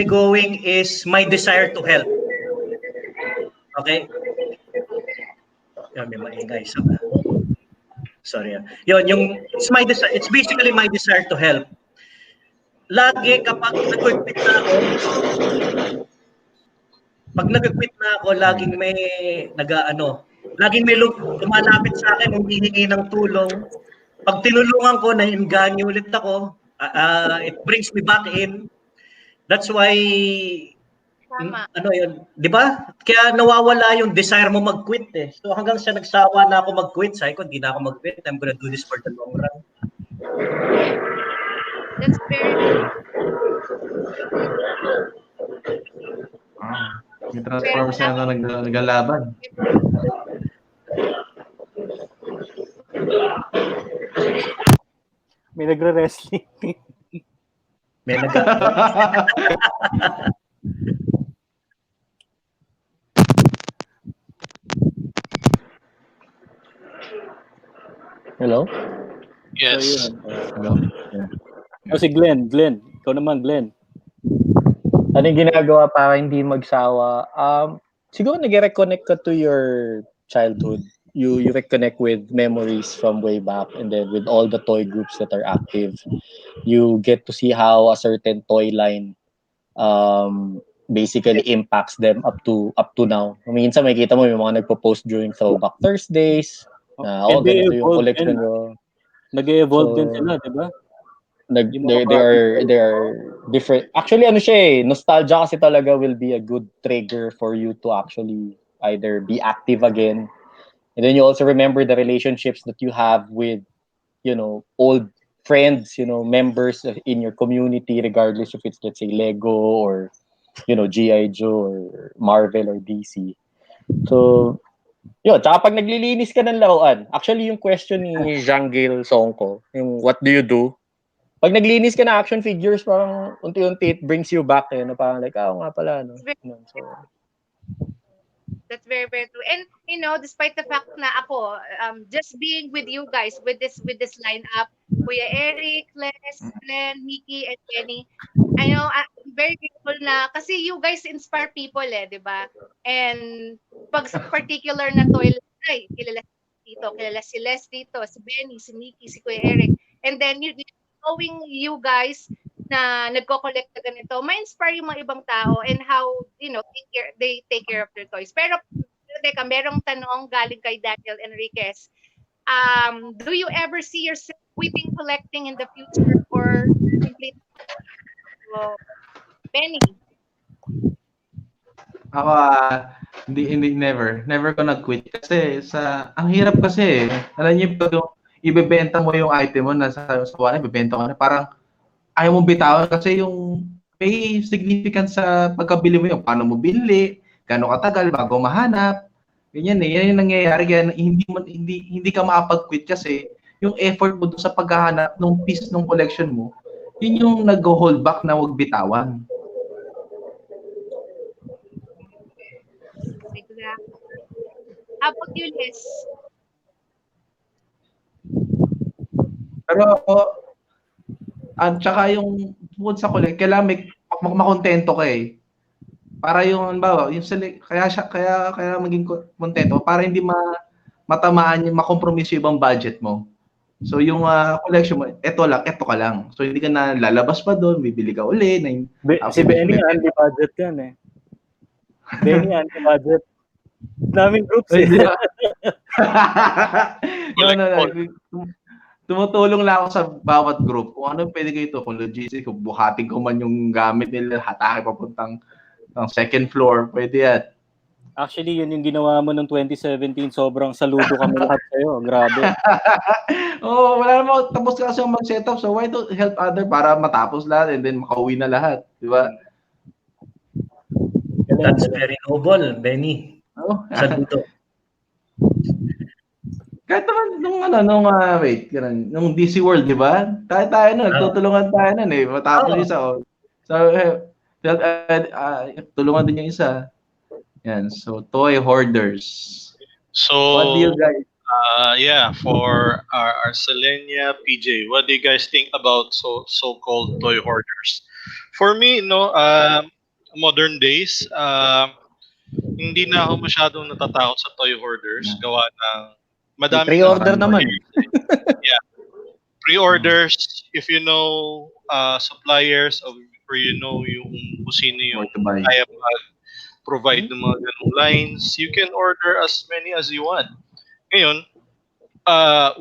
going is my desire to help. Okay? Yan, may maingay. Sorry. It's basically my desire to help. Lagi kapag nag-quit na ako, laging may lumalapit sa akin, humihingi ng tulong. Pag tinulungan ko, nainganyo ulit ako. It brings me back in. That's why di ba? Kaya nawawala yung desire mo mag-quit eh. So hanggang sa nagsawa na ako mag-quit, sabi ko, hindi na ako mag-quit. I'm gonna do this for the long run. That's very May Transformers na naglalaban. May nagre-wrestling. May Hello? Yes. Hello? Si Glenn. Ikaw naman, Glenn. Ano yung ginagawa para hindi magsawa? Siguro nag-reconnect ka to your childhood. You reconnect with memories from way back, and then with all the toy groups that are active, you get to see how a certain toy line basically impacts them up to now. Minsan makikita mo yung mga nagpo-post during Throwback Thursdays. Ganito yung collection ko. Nag-evolve din sila, di ba? They are different. Actually, nostalgia kasi talaga will be a good trigger for you to actually either be active again. And then you also remember the relationships that you have with, old friends, members in your community, regardless if it's, let's say, Lego or, G.I. Joe or Marvel or DC. So, tsaka pag naglilinis ka ng laruan, actually yung question ni Jean-Gale Songko, yung what do you do? Pag naglinis ka na action figures, parang unti-unti it brings you back, parang like, nga pala, no? So, that's very, very true. And despite the fact na ako, just being with you guys with this lineup, Kuya Eric, Les, Glenn, Mickey, and Benii, I'm very grateful na kasi you guys inspire people di ba? And pag sa particular na toy, kilala si Les dito, si Benii, si Mickey, si Kuya Eric, and then knowing you guys na nagko-collect na ganito, ma-inspire yung mga ibang tao and how, they take care of their toys. Pero, teka, merong tanong galing kay Daniel Enriquez. Do you ever see yourself quitting collecting in the future or complete? Benii? Ako, hindi, never. Never ko nag-quit. Kasi, ang hirap kasi, alam niyo, pag ibebenta mo yung item mo, nasa wala, ibebenta ko na, parang, ayaw mong bitawan kasi yung may significance sa pagkabili mo yun. Paano mo binili, gaano katagal bago mahanap. Ganyan eh. Yan yung nangyayari. Kaya hindi ka makapag-quit kasi yung effort mo doon sa paghahanap ng piece ng collection mo, yun yung nag-hold back na huwag bitawan. Exactly. How about you, Liz? Pero at saka yung bukod sa collect, kailangan may makontento ka eh. Para yung bawa, yung kaya maging kontento para hindi matamaan yung makompromiso yung ibang budget mo. So yung collection mo, eto ka lang. So hindi ka na lalabas pa doon, bibili ka uli. Si Benii anti-budget yan eh. Benii anti-budget. Daming groups eh. No. Tumutulong lang ako sa bawat group. Kung ano pwede kayo ito, kung logistics, kung buhatin ko man yung gamit nila, hatake papuntang second floor, pwede yan. Actually, yun yung ginawa mo noong 2017. Sobrang saludo kami lahat sa'yo. Grabe. Wala naman. Tapos ka kasi mag-setup. So why don't help other para matapos lahat and then makauwi na lahat. Di ba? That's very noble, Benii. Saludo. Kahit naman nung DC World, di ba? Tayo nagtutulungan tayo nun eh. Matapos isa. So, tulungan din yung isa. Yan, so toy hoarders. So, what do you guys? For our Selenia PJ, what do you guys think about so-called toy hoarders? For me, modern days, hindi na ako masyadong natatakot sa toy hoarders. Gawa ng madami. Pre-order naman. Yeah, pre-orders. If you know suppliers or you know yung kung sino yung kaya provide ng mga ganung lines, you can order as many as you want. Ngayon,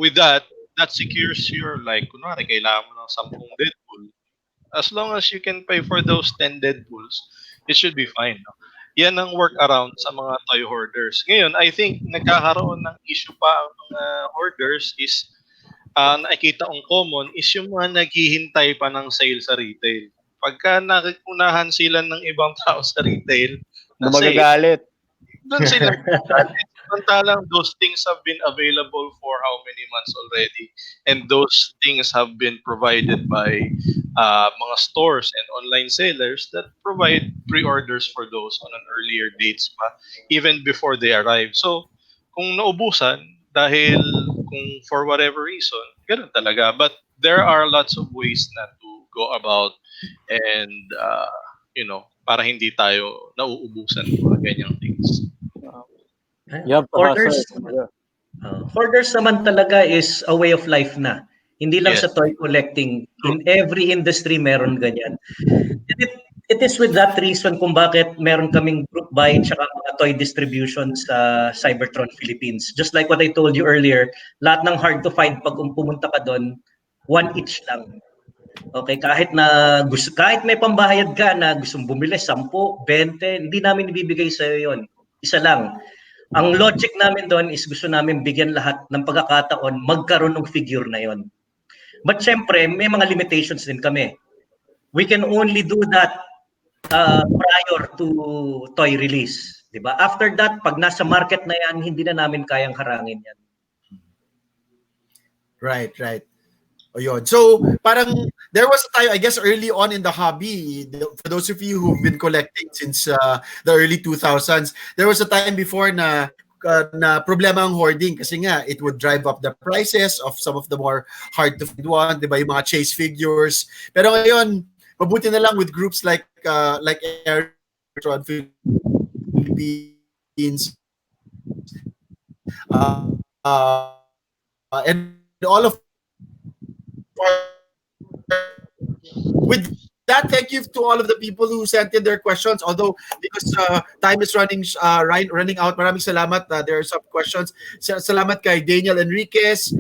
with that secures your, like, kunwari, kailangan mo ng 10 Deadpool. As long as you can pay for those 10 Deadpools, it should be fine. No? Yan ang workaround sa mga toy hoarders. Ngayon, I think nagkakaroon ng issue pa ang mga hoarders is, nakikita kong common, is yung mga naghihintay pa ng sale sa retail. Pagka nakukunahan sila ng ibang tao sa retail, magagalit. Doon sila. Samantalang those things have been available for how many months already, and those things have been provided by mga stores and online sellers that provide pre-orders for those on an earlier dates pa, even before they arrive. So, kung naubusan, dahil kung for whatever reason, ganun talaga. But there are lots of ways na to go about and para hindi tayo nauubusan ng mga ganyang things. Hoarders naman talaga is a way of life na. Hindi lang sa toy collecting. In every industry meron ganyan. It is with that reason kung bakit meron kaming group buy tsaka mga toy distribution sa Cybertron Philippines. Just like what I told you earlier, lahat ng hard to find pag pumunta ka doon, 1 each lang. Okay, kahit may pambayad ka na gustong bumili 10, 20, hindi namin ibibigay sa iyo 'yon. Isa lang. Ang logic namin doon is gusto namin bigyan lahat ng pagkakataon magkaroon ng figure na 'yon. But syempre, may mga limitations din kami. We can only do that prior to toy release, 'di ba? After that, pag nasa market na 'yan, hindi na namin kayang harangin 'yan. Right. Ayun. So, parang there was a time, I guess, early on in the hobby, for those of you who've been collecting since the early 2000s, there was a time before na problema ang hoarding kasi nga it would drive up the prices of some of the more hard to find one, 'di ba, yung mga chase figures. Pero ngayon, mabuti na lang with groups like Cybertron Philippines and all of with that, thank you to all of the people who sent in their questions. Although because time is running out, maraming salamat. There are some questions. Salamat kay Daniel Enriquez,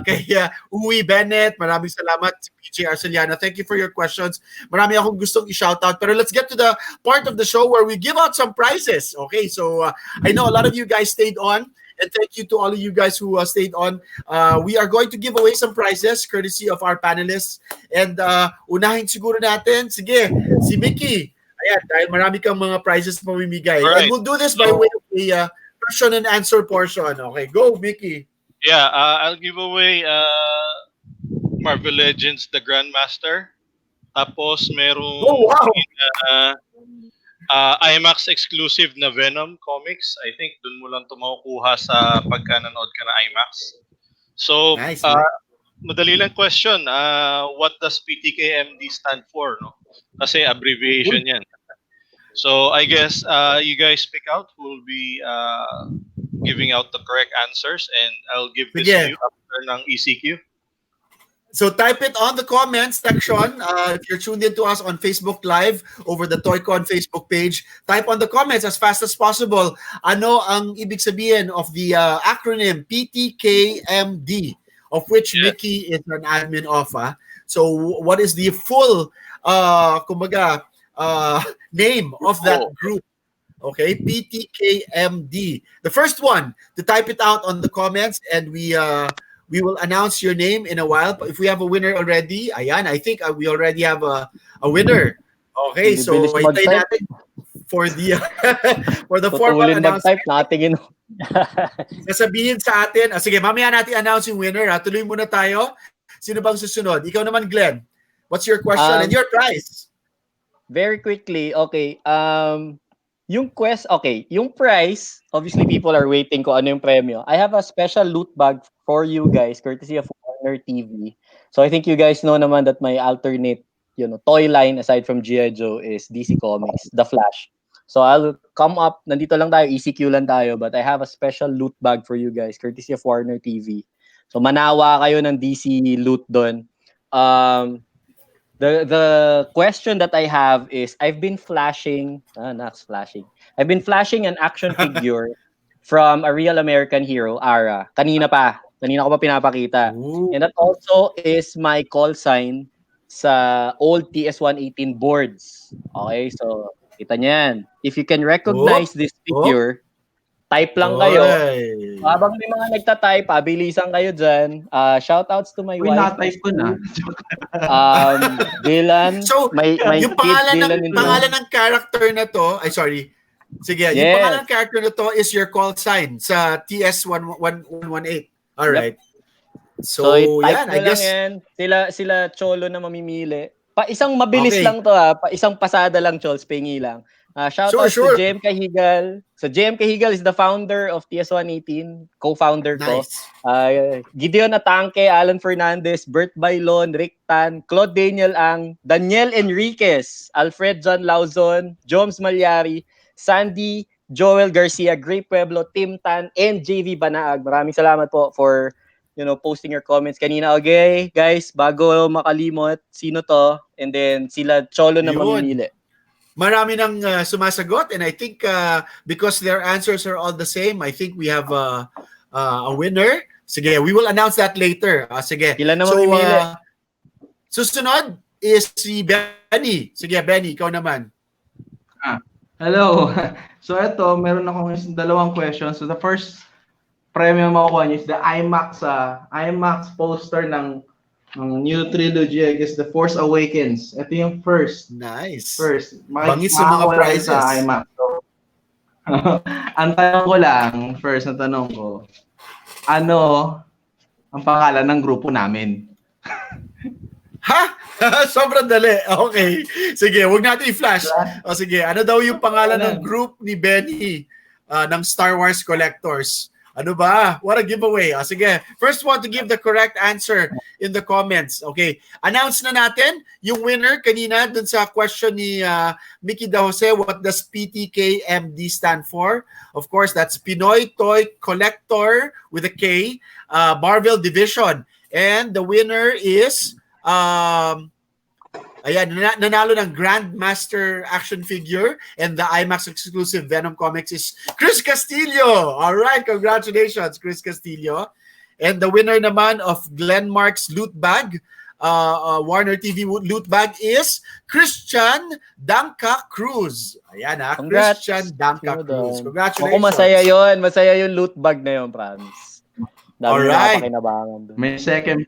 kay Uwi Bennett. Maraming salamat, PJ Arceliana. Thank you for your questions. Marami akong gustong i-shout out. Pero let's get to the part of the show where we give out some prizes. Okay, so I know a lot of you guys stayed on. And thank you to all of you guys who stayed on. We are going to give away some prizes courtesy of our panelists. And unahin siguro natin, sige, si Mickey. Ayan, dahil marami kang mga prizes na pamimigay. Right. And we'll do this by way of a question and answer portion. Okay, go, Mickey. Yeah, I'll give away Marvel Legends The Grandmaster. Tapos merong IMAX exclusive na Venom comics. I think dun mo lang ito makukuha sa pagka nanood ka na IMAX. So, Nice. madali lang question. What does PTKMD stand for? No? Kasi abbreviation yan. So, I guess you guys pick out who will be giving out the correct answers, and I'll give this to you after ng ECQ. So type it on the comments section. If you're tuned in to us on Facebook Live over the TOYCON Facebook page, type on the comments as fast as possible. Ano ang ibig sabihin of the acronym PTKMD, of which Mickey is an admin of. So what is the full name of that group? Okay, PTKMD. The first one to type it out on the comments, and we will announce your name in a while. But if we have a winner already, ayan, I think we already have a winner. Okay, so hintayin natin for the for the formal announcement. Natin Sasabihin sa atin. Sige, mamaya natin announce yung winner. Tuloy muna tayo. Sino bang susunod? Ikaw naman, Glenn. What's your question and your prize? Very quickly, okay. Yung prize, obviously people are waiting kung ano yung premyo. I have a special loot bag for you guys, courtesy of Warner TV. So I think you guys know naman that my alternate, toy line aside from G.I. Joe is DC Comics, The Flash. So I'll come up, nandito lang tayo, ECQ lang tayo, but I have a special loot bag for you guys, courtesy of Warner TV. So manawa kayo ng DC loot doon. The question that I have is, I've been flashing an action figure from a real American hero, Ara. Kanina ko pa pinapakita. Ooh. And that also is my call sign sa old TS-118 boards. Okay, so kita niyan. If you can recognize this figure, type lang kayo. Habang may mga nagta-type, pabilisan kayo dyan. Shoutouts to my wife. Na-type ko na. Dylan. So, yung pangalan ng character na to, sige, yung pangalan ng character na to is your call sign sa TS-118. Alright. So yan, I guess. Sila Cholo na mamimili. Isang mabilis lang to isang pasada lang, Chols, pingi lang. Shoutouts to JM Cahigal. So JM Cahigal is the founder of TS-118, co-founder ko. Gideon Atangke, Alan Fernandez, Bert Bailon, Rick Tan, Claude Daniel Ang, Daniel Enriquez, Alfred John Lauzon, Joms Malyari, Sandy, Joel Garcia, Gray Pueblo, Tim Tan, and JV Banaag. Maraming salamat po for posting your comments kanina. Okay, guys, bago makalimot, sino to? And then sila Cholo na mamimili. Marami nang sumasagot, and I think because their answers are all the same, I think we have a winner. Sige, we will announce that later. Sige. Sila na mamimili. Susunod is si Benii. Sige, Benii, ikaw naman. Hello. So ito, meron akong dalawang questions. So the first premium makukuha niyo is the IMAX poster ng new trilogy, I guess, The Force Awakens. Ito yung first. Nice. Bangis sa mga prizes. Sa IMAX. So, ang tanong ko lang, ano ang pangalan ng grupo namin? Ha? Sobrang dali. Okay. Sige, huwag natin i-flash. Sige, ano daw yung pangalan ng group ni Benii ng Star Wars Collectors? Ano ba? What a giveaway. Sige, first one to give the correct answer in the comments. Okay. Announce na natin yung winner kanina dun sa question ni Mickey Da Jose. What does PTKMD stand for? Of course, that's Pinoy Toy Collector with a K, Marvel Division. And the winner is nanalo ng Grandmaster action figure and the IMAX exclusive Venom comics is Chris Castillo. All right, congratulations, Chris Castillo. And the winner naman of Glenmarc's loot bag Warner TV loot bag is Christian Danka Cruz. Ayan Congrats. Christian Danka Sino Cruz. doon? Congratulations. Ako masaya yun. Masaya yung loot bag na yun, Franz. Dami Alright. napakinabangan doon. May second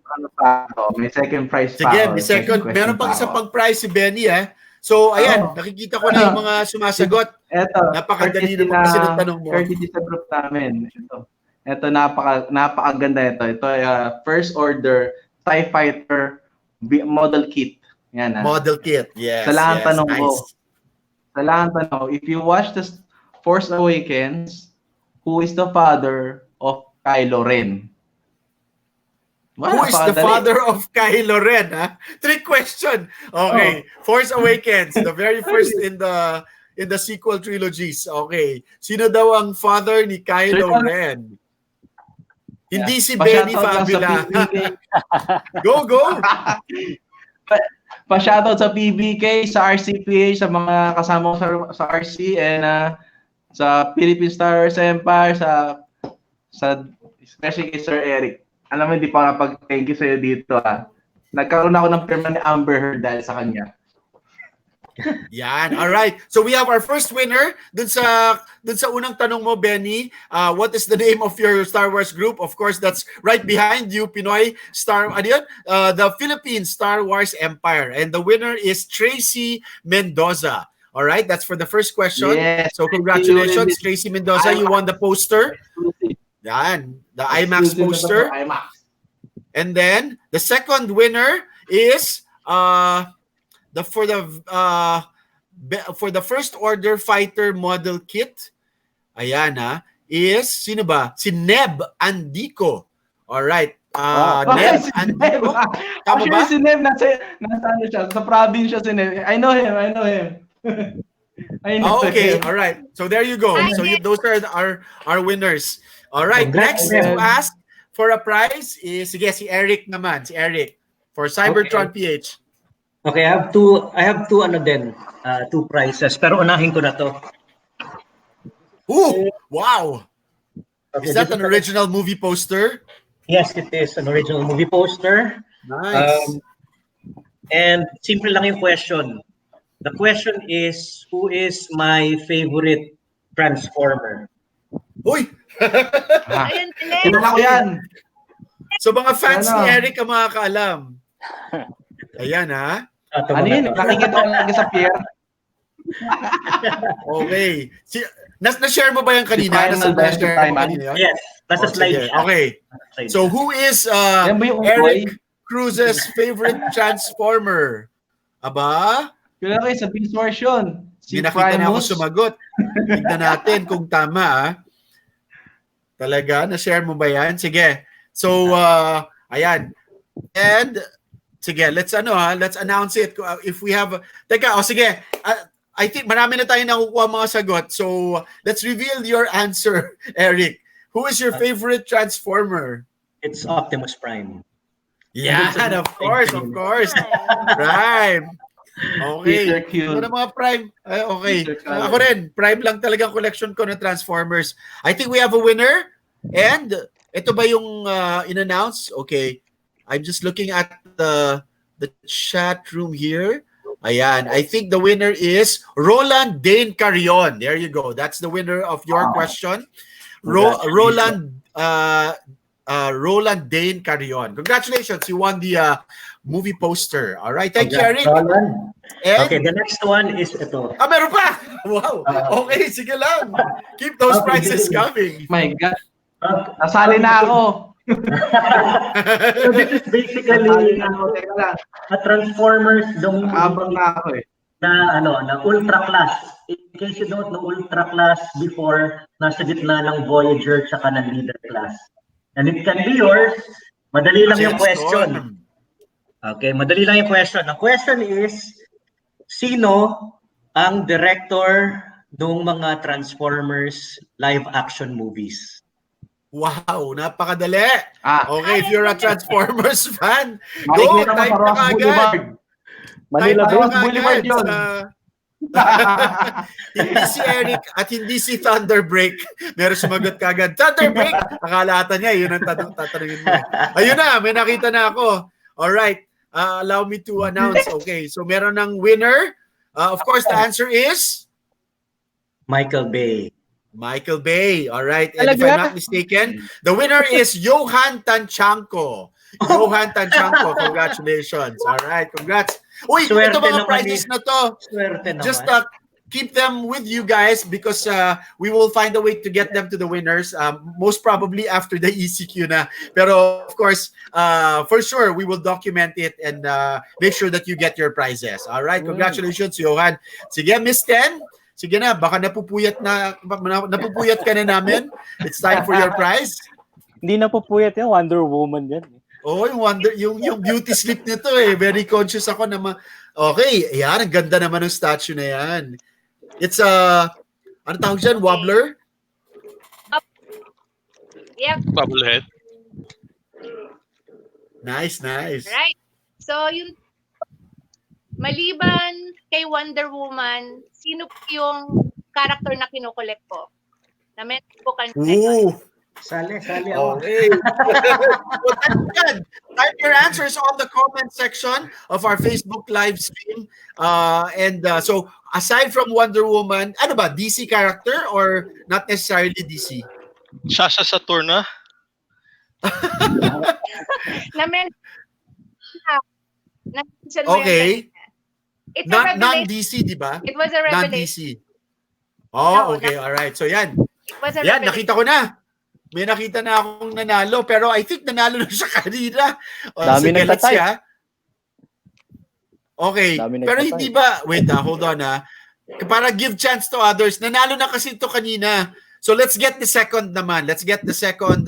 may second prize pa. Sige, ako. may second. Question Meron pang pa isa ako. pang prize si Benii So, ayan, nakikita ko na yung mga sumasagot. Eto, Napakadali courtesy naman kasi ng tanong mo. Courtesy sa group namin. Ito napakaganda ito. Ito ay first order TIE Fighter model kit. Yan. Model kit, yes. Sa lahat tanong nice. ko. Sa lahat tanong, if you watch the Force Awakens, who is the father of Kylo Ren? Who is the father of Kylo Ren? Trick question. Okay. Force Awakens, the very first in the sequel trilogies. Okay. Sino daw ang father ni Kylo Ren? Hindi si Benii Favila. Go! Pa-shoutout sa PBK, sa RCPH, sa mga kasama ko sa RC, and sa Philippine Star Wars Empire, sa especially kay Sir Eric. Alam mo, hindi pa nakapag-thank you sa'yo dito. Nagkaroon ako ng perma ni Amber Heard dahil sa kanya. Yan. All right. So we have our first winner dun sa unang tanong mo, Benii. What is the name of your Star Wars group? Of course, that's right behind you, Pinoy Star the Philippine Star Wars Empire. And the winner is Tracy Mendoza. All right, that's for the first question. Yes. So congratulations, Tracy Mendoza. You won the poster. Yan, the IMAX poster. And then the second winner is for the first order fighter model kit. Ayan is sino ba? Si Neb Andico. All right. Neb Andico. Tama ba? Si Neb nasa ano siya, sa province siya si Neb. I know him. Okay, all right. So there you go. So those are our winners. All right. Next to ask for a prize is si Eric naman, si Eric for Cybertron PH. Okay, I have two two prizes, pero unahin ko na to. Ooh, wow. Is that an original movie poster? Yes, it is an original movie poster. Nice. And simple lang yung question. The question is, who is my favorite Transformer? Uy! Ayun, Kilala ko yan. So mga fans Ano? ni Eric ang makakaalam. Ayan Ano yun? Nakikita ko lagi sa pier. Okay. Na-share mo ba yan kanina? Si Final Best Na-share mo kanina yan? Yes, nasa slide Sige. siya. Okay. So who is Yan ba yung Eric Ukoy? Cruz's favorite Transformer? Aba? Kilala ko yun sa Beast Wars yun. Si May nakita na ako Primus. sumagot. Tignan natin kung tama. Talaga? Na-share mo ba yan? Sige. So, ayan. And, sige, let's announce it. If we have, sige. I think marami na tayo nakukuha mga sagot. So, let's reveal your answer, Eric. Who is your favorite Transformer? It's Optimus Prime. Yeah, of course. Prime. Okay. Peter Q. Ito na mga Prime. Okay. Peter Cullen. Ako rin. Prime lang talagang collection ko ng Transformers. I think we have a winner. And ito ba yung in-announce? Okay. I'm just looking at the chat room here. Ayan. I think the winner is Roland Dane Carrion. There you go. That's the winner of your question. Roland Dane Carrion. Congratulations. You won the movie poster. All right. Thank you, Eric. And, Okay, the next one is ito. meron pa! Wow. Okay, sige lang. Keep those prizes coming. My God. Nasali na ako. So this is basically Teka lang. a Transformers Nakabang na ako eh. na ultra class. In case you don't know, ultra class before nasa gitna ng Voyager tsaka ng leader class. And it can be yours. Madali lang yung question. Okay, madali lang yung question. Ang question is, sino ang director ng mga Transformers live action movies? Wow, napakadali. Ah. Okay, if you're a Transformers fan, go, Makikita mo type sa na Ross agad. Boulevard. Manila Type Ross na Boulevard agad yun. Hindi si Eric at hindi si Thunderbreak. Meron sumagot kagad. Thunderbreak! Akala ata niya, yun ang tatanungin mo. Ayun na, may nakita na ako. Alright. allow me to announce. Okay, so meron ng winner. Of course, the answer is Michael Bay. Michael Bay. All right. And if I'm not mistaken, the winner is Johan Tanchanko. Johan Tanchanko, congratulations. All right, congrats. Uy, Swerte ito mga naman prizes na to. Swerte Just naman. keep them with you guys because we will find a way to get them to the winners. Most probably after the ECQ na. Pero of course, for sure, we will document it and make sure that you get your prizes. All right, congratulations, Johan. Sige, Miss Ten. Sige na, baka napupuyat ka na namin. It's time for your prize. Hindi na po puyat yan, Wonder Woman yan. Oh, yung beauty sleep nito eh. Very conscious ako na okay, ayan, ang ganda naman ng statue na yan. It's ano tawag dyan? Wobbler? Yep. Bubblehead. Nice. Right. So, yung maliban kay Wonder Woman, sino po yung character na kinukolekt ko? Na-mention ko kanina. Ooh. Sali. Okay. Well, that's good. Type your answers on the comment section of our Facebook live stream. So, aside from Wonder Woman, ano ba? DC character or not necessarily DC? Sasha Saturna. Na-mention mo Okay. yun. It's a revelation. Non-DC, di ba? It was a Non-DC. revelation. Oh, okay. All right. So, yan. It was a Yan, revelation. nakita ko na. May nakita na akong nanalo, pero I think nanalo na siya kanina. Dami sige, let's nagtatay. see, ha? Okay. Dami Pero nagtatay. hindi ba, wait hold on para give chance to others. Nanalo na kasi ito kanina. So let's get the second naman. Let's get the second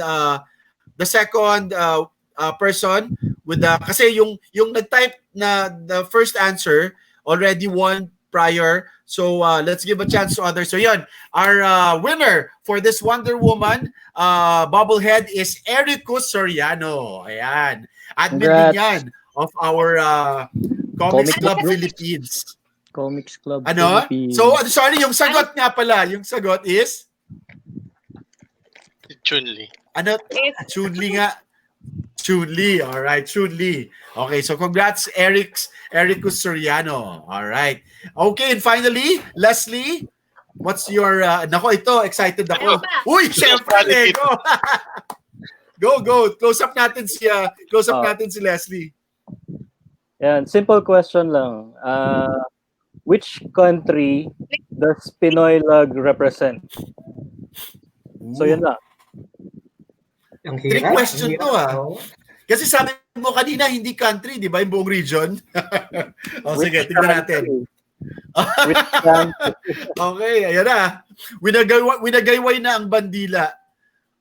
person with kasi yung nag-type na the first answer already won prior. So let's give a chance to others. So yun, our winner for this Wonder Woman bobblehead is Erico Soriano. Ayan. Admin din yan of our Comics Club Philippines. Comics Club Ano? Philippines. So sorry, yung sagot nga pala. Yung sagot is Chun-Li. ano? Chun-Li nga. Chun-Li. All right, Chun-Li. Okay, so congrats, Erico Soriano. All right. Okay, and finally, Leslie, what's your nako ito, excited ako. Uy, syempre Lego. Go. Close up natin si Leslie. Yan, simple question lang. Which country does PinoyLUG represent? So yun lang. Ang Trick hirap. question to Kasi sabi mo kanina, hindi country, di ba? Yung buong region. Sige, tingnan natin. Which country? Okay, ayan na. Winagayway na ang bandila.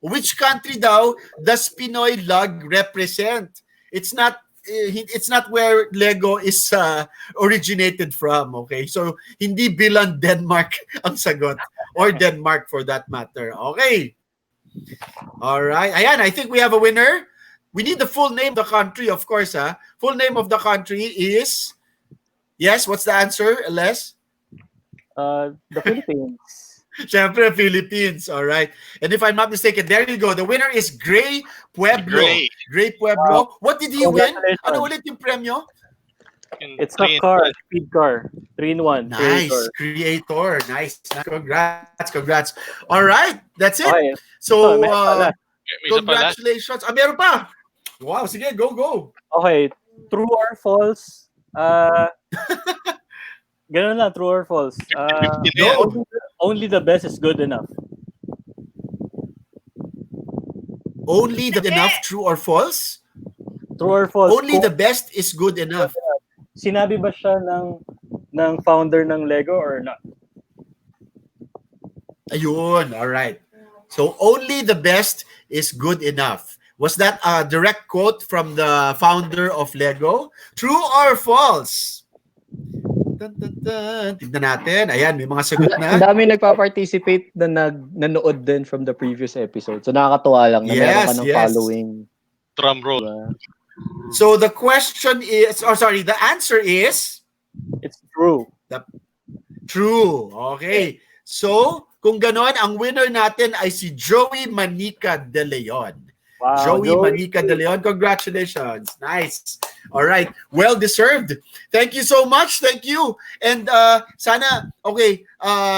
Which country daw does PinoyLUG represent? It's not where Lego is originated from, okay? So, hindi bilang Denmark ang sagot. Or Denmark for that matter. Okay. All right. Ayan, I think we have a winner. We need the full name of the country, of course. Full name of the country is... Yes, what's the answer, Les? The Philippines. Siyempre, Philippines. All right. And if I'm not mistaken, there you go. The winner is Gray Pueblo. Gray Pueblo. What did he win? Ano ulit yung premyo? It's a car, speed car. 3-in-1. Nice. Creator. Nice. Congrats. All right. That's it. Okay. So, May isa pala. congratulations. Meron pa. Wow. Sige, go. Okay. True or false? Ganun lang, true or false? Only the best is good enough. Only the enough, true or false? True or false? Only the best is good enough. Sinabi ba siya ng founder ng Lego or not? Ayun. All right. So, only the best is good enough. Was that a direct quote from the founder of Lego? True or false? Tignan natin. Ayan, may mga sagot na. Ang dami nagpa-participate na nanood din from the previous episode. So nakakatuwa lang na meron ka ng following. Drum roll. So the question is, the answer is? It's true. True. Okay. So, kung ganon, ang winner natin ay si Joey Manica de Leon. Wow, Joey Manica de Leon, congratulations. Nice. All right. Well deserved. Thank you so much. Thank you. And sana, okay,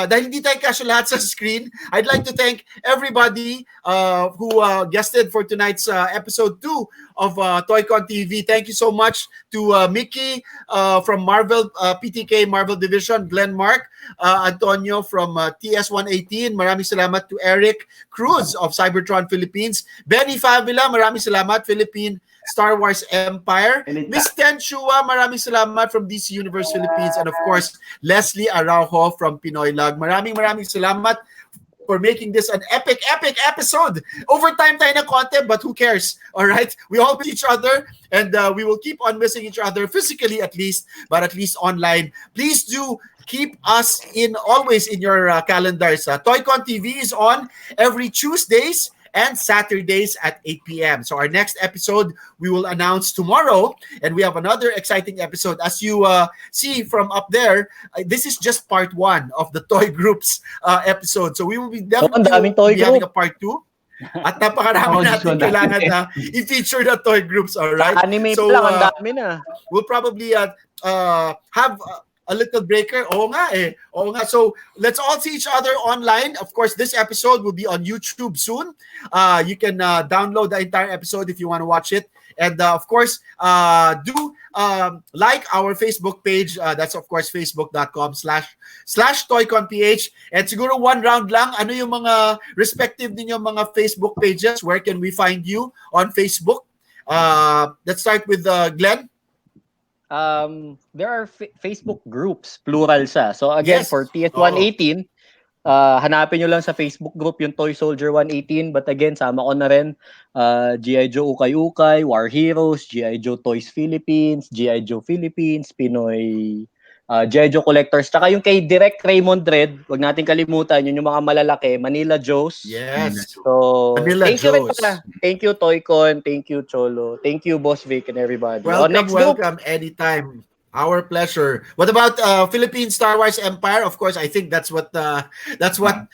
dahil hindi tayo kasya lahat sa screen, I'd like to thank everybody who guested for tonight's episode 2 of TOYCON TV. Thank you so much to Mickey from Marvel, PTK Marvel Division, Glenmarc Antonio from TS118. Maraming salamat to Eric Cruz of Cybertron Philippines. Benii Favila, maraming salamat, Philippine Star Wars Empire. Miss Ten Chua, maraming salamat from DC Universe Philippines. And of course, Leslie Araujo from PinoyLUG. Maraming salamat for making this an epic episode. Overtime tayo na content, but who cares? All right? We all miss each other, and we will keep on missing each other physically at least, but at least online. Please do keep us always in your calendars. TOYCON TV is on every Tuesdays and Saturdays at 8 p.m. So our next episode, we will announce tomorrow, and we have another exciting episode. As you see from up there, this is just part 1 of the Toy Group's episode. So we will be definitely be having a part 2. At napakarami natin kailangan na i-feature the Toy Groups, all right? Anime so, lang, ang dami na. We'll probably have a little breaker. Oo nga eh. Oo nga. So let's all see each other online. Of course, this episode will be on YouTube soon. You can download the entire episode if you want to watch it. And of course, do like our Facebook page. That's of course facebook.com/TOYCONPH. And siguro one round lang, ano yung mga respective ninyo mga Facebook pages? Where can we find you on Facebook? Let's start with Glenn. There are Facebook groups, plural siya. So again, Yes. for TS118, hanapin nyo lang sa Facebook group yung Toy Soldier 118. But again, sama ko na rin G.I. Joe Ukay Ukay, War Heroes, G.I. Joe Toys Philippines, G.I. Joe Philippines, Pinoy, G.I. Joe Collectors. Tsaka yung kay Direct Raymond Red, wag natin kalimutan, yun yung mga malalaki, Manila Joes. Yes. So, Manila thank you rin Joes. pala. Thank you, Toycon. Thank you, Cholo. Thank you, Boss Vic and everybody. Welcome, next group. welcome anytime. Our pleasure. What about Philippine Star Wars Empire? Of course, I think that's what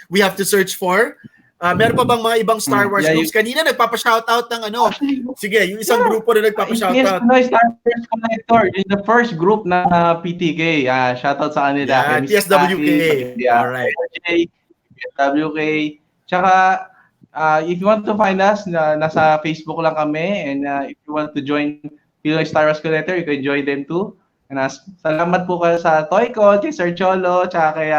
we have to search for. Meron pa bang mga ibang Star Wars groups? Kanina nagpapa-shoutout ng ano. Sige, yung isang grupo na nagpapa-shoutout. Pinoy Star Wars Collector is the first group na PTK. Shoutout sa kanila. Yeah, TSWK. Alright. TSWK. Tsaka, if you want to find us, nasa Facebook lang kami. And if you want to join Pinoy Star Wars Collector, you can join them too. And salamat po kayo sa TOYCON, kay Sir Cholo, tsaka kay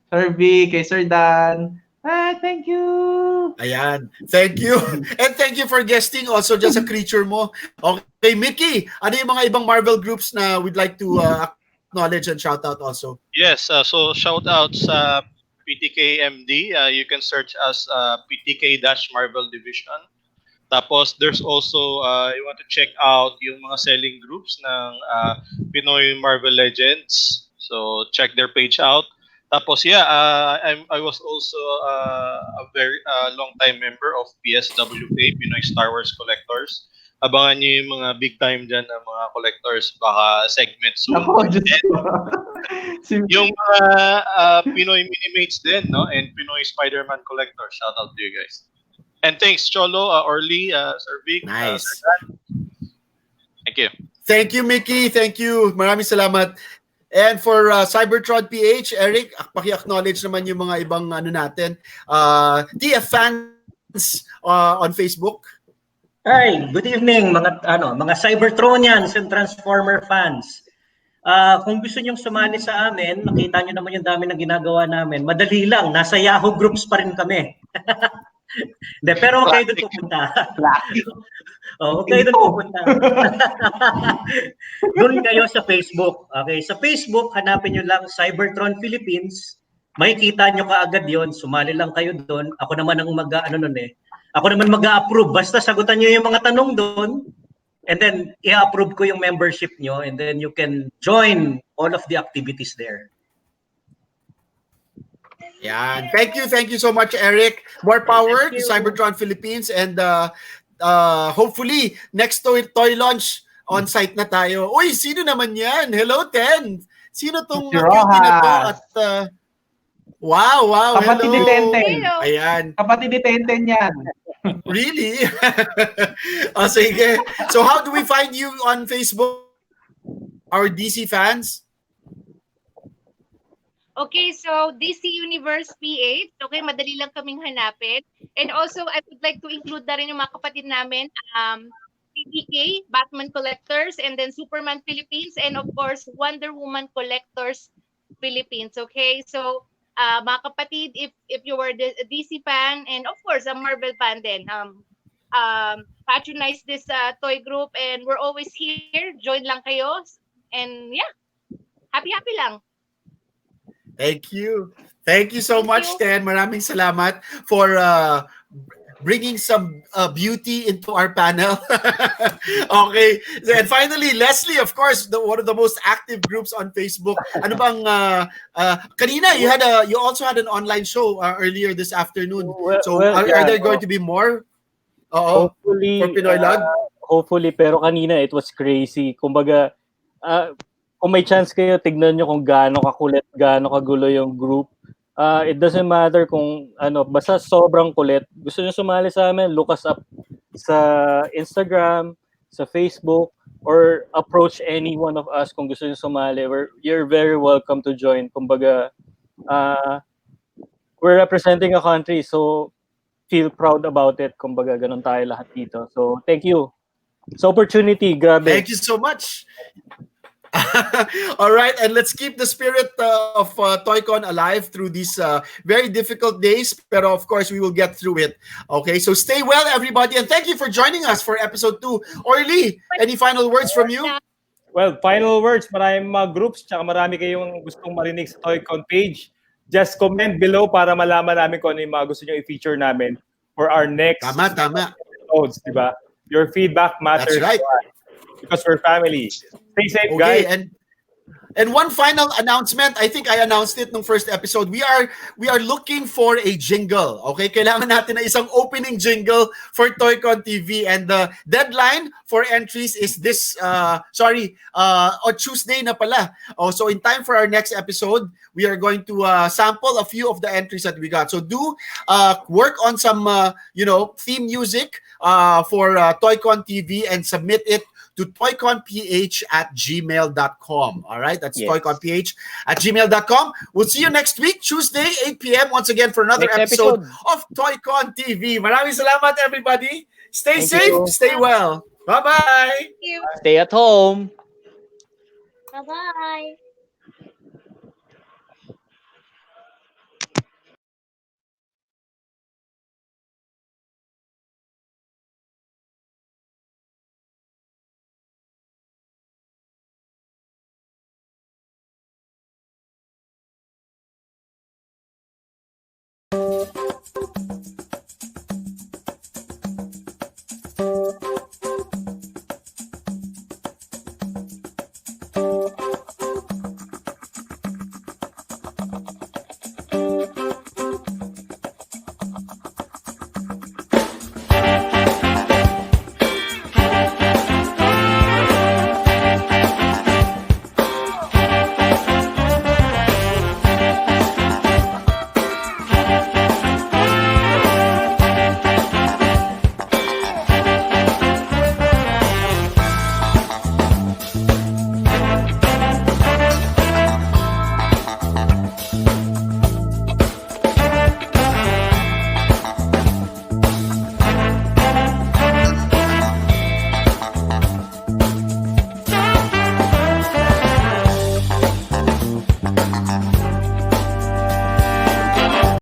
Sir V, kay Sir Dan. Thank you. Ayan. Thank you. And thank you for guesting also just a creature mo. Okay, Mickey, ano yung mga ibang Marvel groups na we'd like to acknowledge and shout out also? Yes, so shout out sa PTK MD. You can search as PTK-Marvel Division. Tapos there's also you want to check out yung mga selling groups ng Pinoy Marvel Legends. So check their page out. Tapos I was also a very long time member of PSWK, Pinoy Star Wars Collectors. Abangan niyo yung mga big time dyan na mga collectors, baka segment soon. Yung mga Pinoy Minimates din, no? And Pinoy Spider-Man Collector. Shout out to you guys. And thanks, Cholo, Orly, Sir Vic. Nice. Thank you. Thank you, Mickey. Thank you. Maraming salamat. And for Cybertron PH, Eric, paki-acknowledge naman yung mga ibang ano natin. TF fans on Facebook. Hi, good evening mga Cybertronians and Transformer fans. Kung gusto niyo sumali sa amin, nakita niyo naman yung dami ng ginagawa namin. Madali lang, nasa Yahoo groups pa rin kami. De, pero okay doon pupunta. Okay doon pupunta. Doon kayo sa Facebook. Okay, sa Facebook hanapin niyo lang Cybertron Philippines. Makikita niyo kaagad 'yon. Sumali lang kayo doon. Ako naman ang Ako naman mag-a-approve. Basta sagutan niyo yung mga tanong doon. And then i-approve ko yung membership niyo and then you can join all of the activities there. Yan. Thank you so much, Eric. More power to Cybertron Philippines, and hopefully next toy launch on site na tayo. Uy, sino naman yan? Hello, Ten. Sino tong cutie na to? At wow, kapatid ni Tenten. Ayan. Kapatid ni Tenten yan. Really? Oh, sige. So how do we find you on Facebook? Our DC fans? Okay, so DC Universe PH. Okay, madali lang kaming hanapin. And also, I would like to include na rin yung mga kapatid namin, PTK, Batman Collectors, and then Superman Philippines, and of course, Wonder Woman Collectors Philippines. Okay, so mga kapatid, if you were a DC fan, and of course, a Marvel fan din, patronize this toy group, and we're always here. Join lang kayo. And yeah, happy lang. Thank you. Thank you so Thank much, you. Ten. Maraming salamat for bringing some beauty into our panel. Okay. And finally, Leslie, of course, one of the most active groups on Facebook. Ano bang kanina you also had an online show earlier this afternoon. Are there going to be more? Hopefully, for PinoyLUG? Hopefully, pero kanina it was crazy. Kumbaga, kung may chance kayo, tignan nyo kung gaano kakulit, gaano kagulo yung group. It doesn't matter kung basta sobrang kulit. Gusto nyo sumali sa amin, look us up sa Instagram, sa Facebook, or approach any one of us kung gusto nyo sumali. You're very welcome to join. Kumbaga, we're representing a country, so feel proud about it. Kumbaga, ganun tayo lahat dito. So, thank you. Sa opportunity, grabe. Thank you so much. All right, and let's keep the spirit of TOYCON alive through these very difficult days, pero of course we will get through it. Okay, so stay well, everybody, and thank you for joining us for episode 2. Orly, any final words from you? Well, final words, maraming mga groups, tsaka marami kayong gustong marinig sa TOYCON page. Just comment below para malaman namin kung ano yung mga gusto nyo i-feature namin for our next episodes, di ba? Your feedback matters. That's right. Because we're family. Stay safe, Okay, guys. and one final announcement. I think I announced it nung first episode. We are looking for a jingle. Okay, kailangan natin na isang opening jingle for TOYCON TV, and the deadline for entries is this Tuesday na pala. So in time for our next episode, we are going to sample a few of the entries that we got. So do work on some theme music for TOYCON TV and submit it to toyconph@gmail.com. All right, that's Yes. toyconph@gmail.com. We'll see you next week, Tuesday, 8 p.m. once again for another Next episode episode of TOYCON TV. Maraming salamat, everybody. Stay Thank safe, you. stay well. Bye-bye. Thank you. Stay at home. Bye-bye.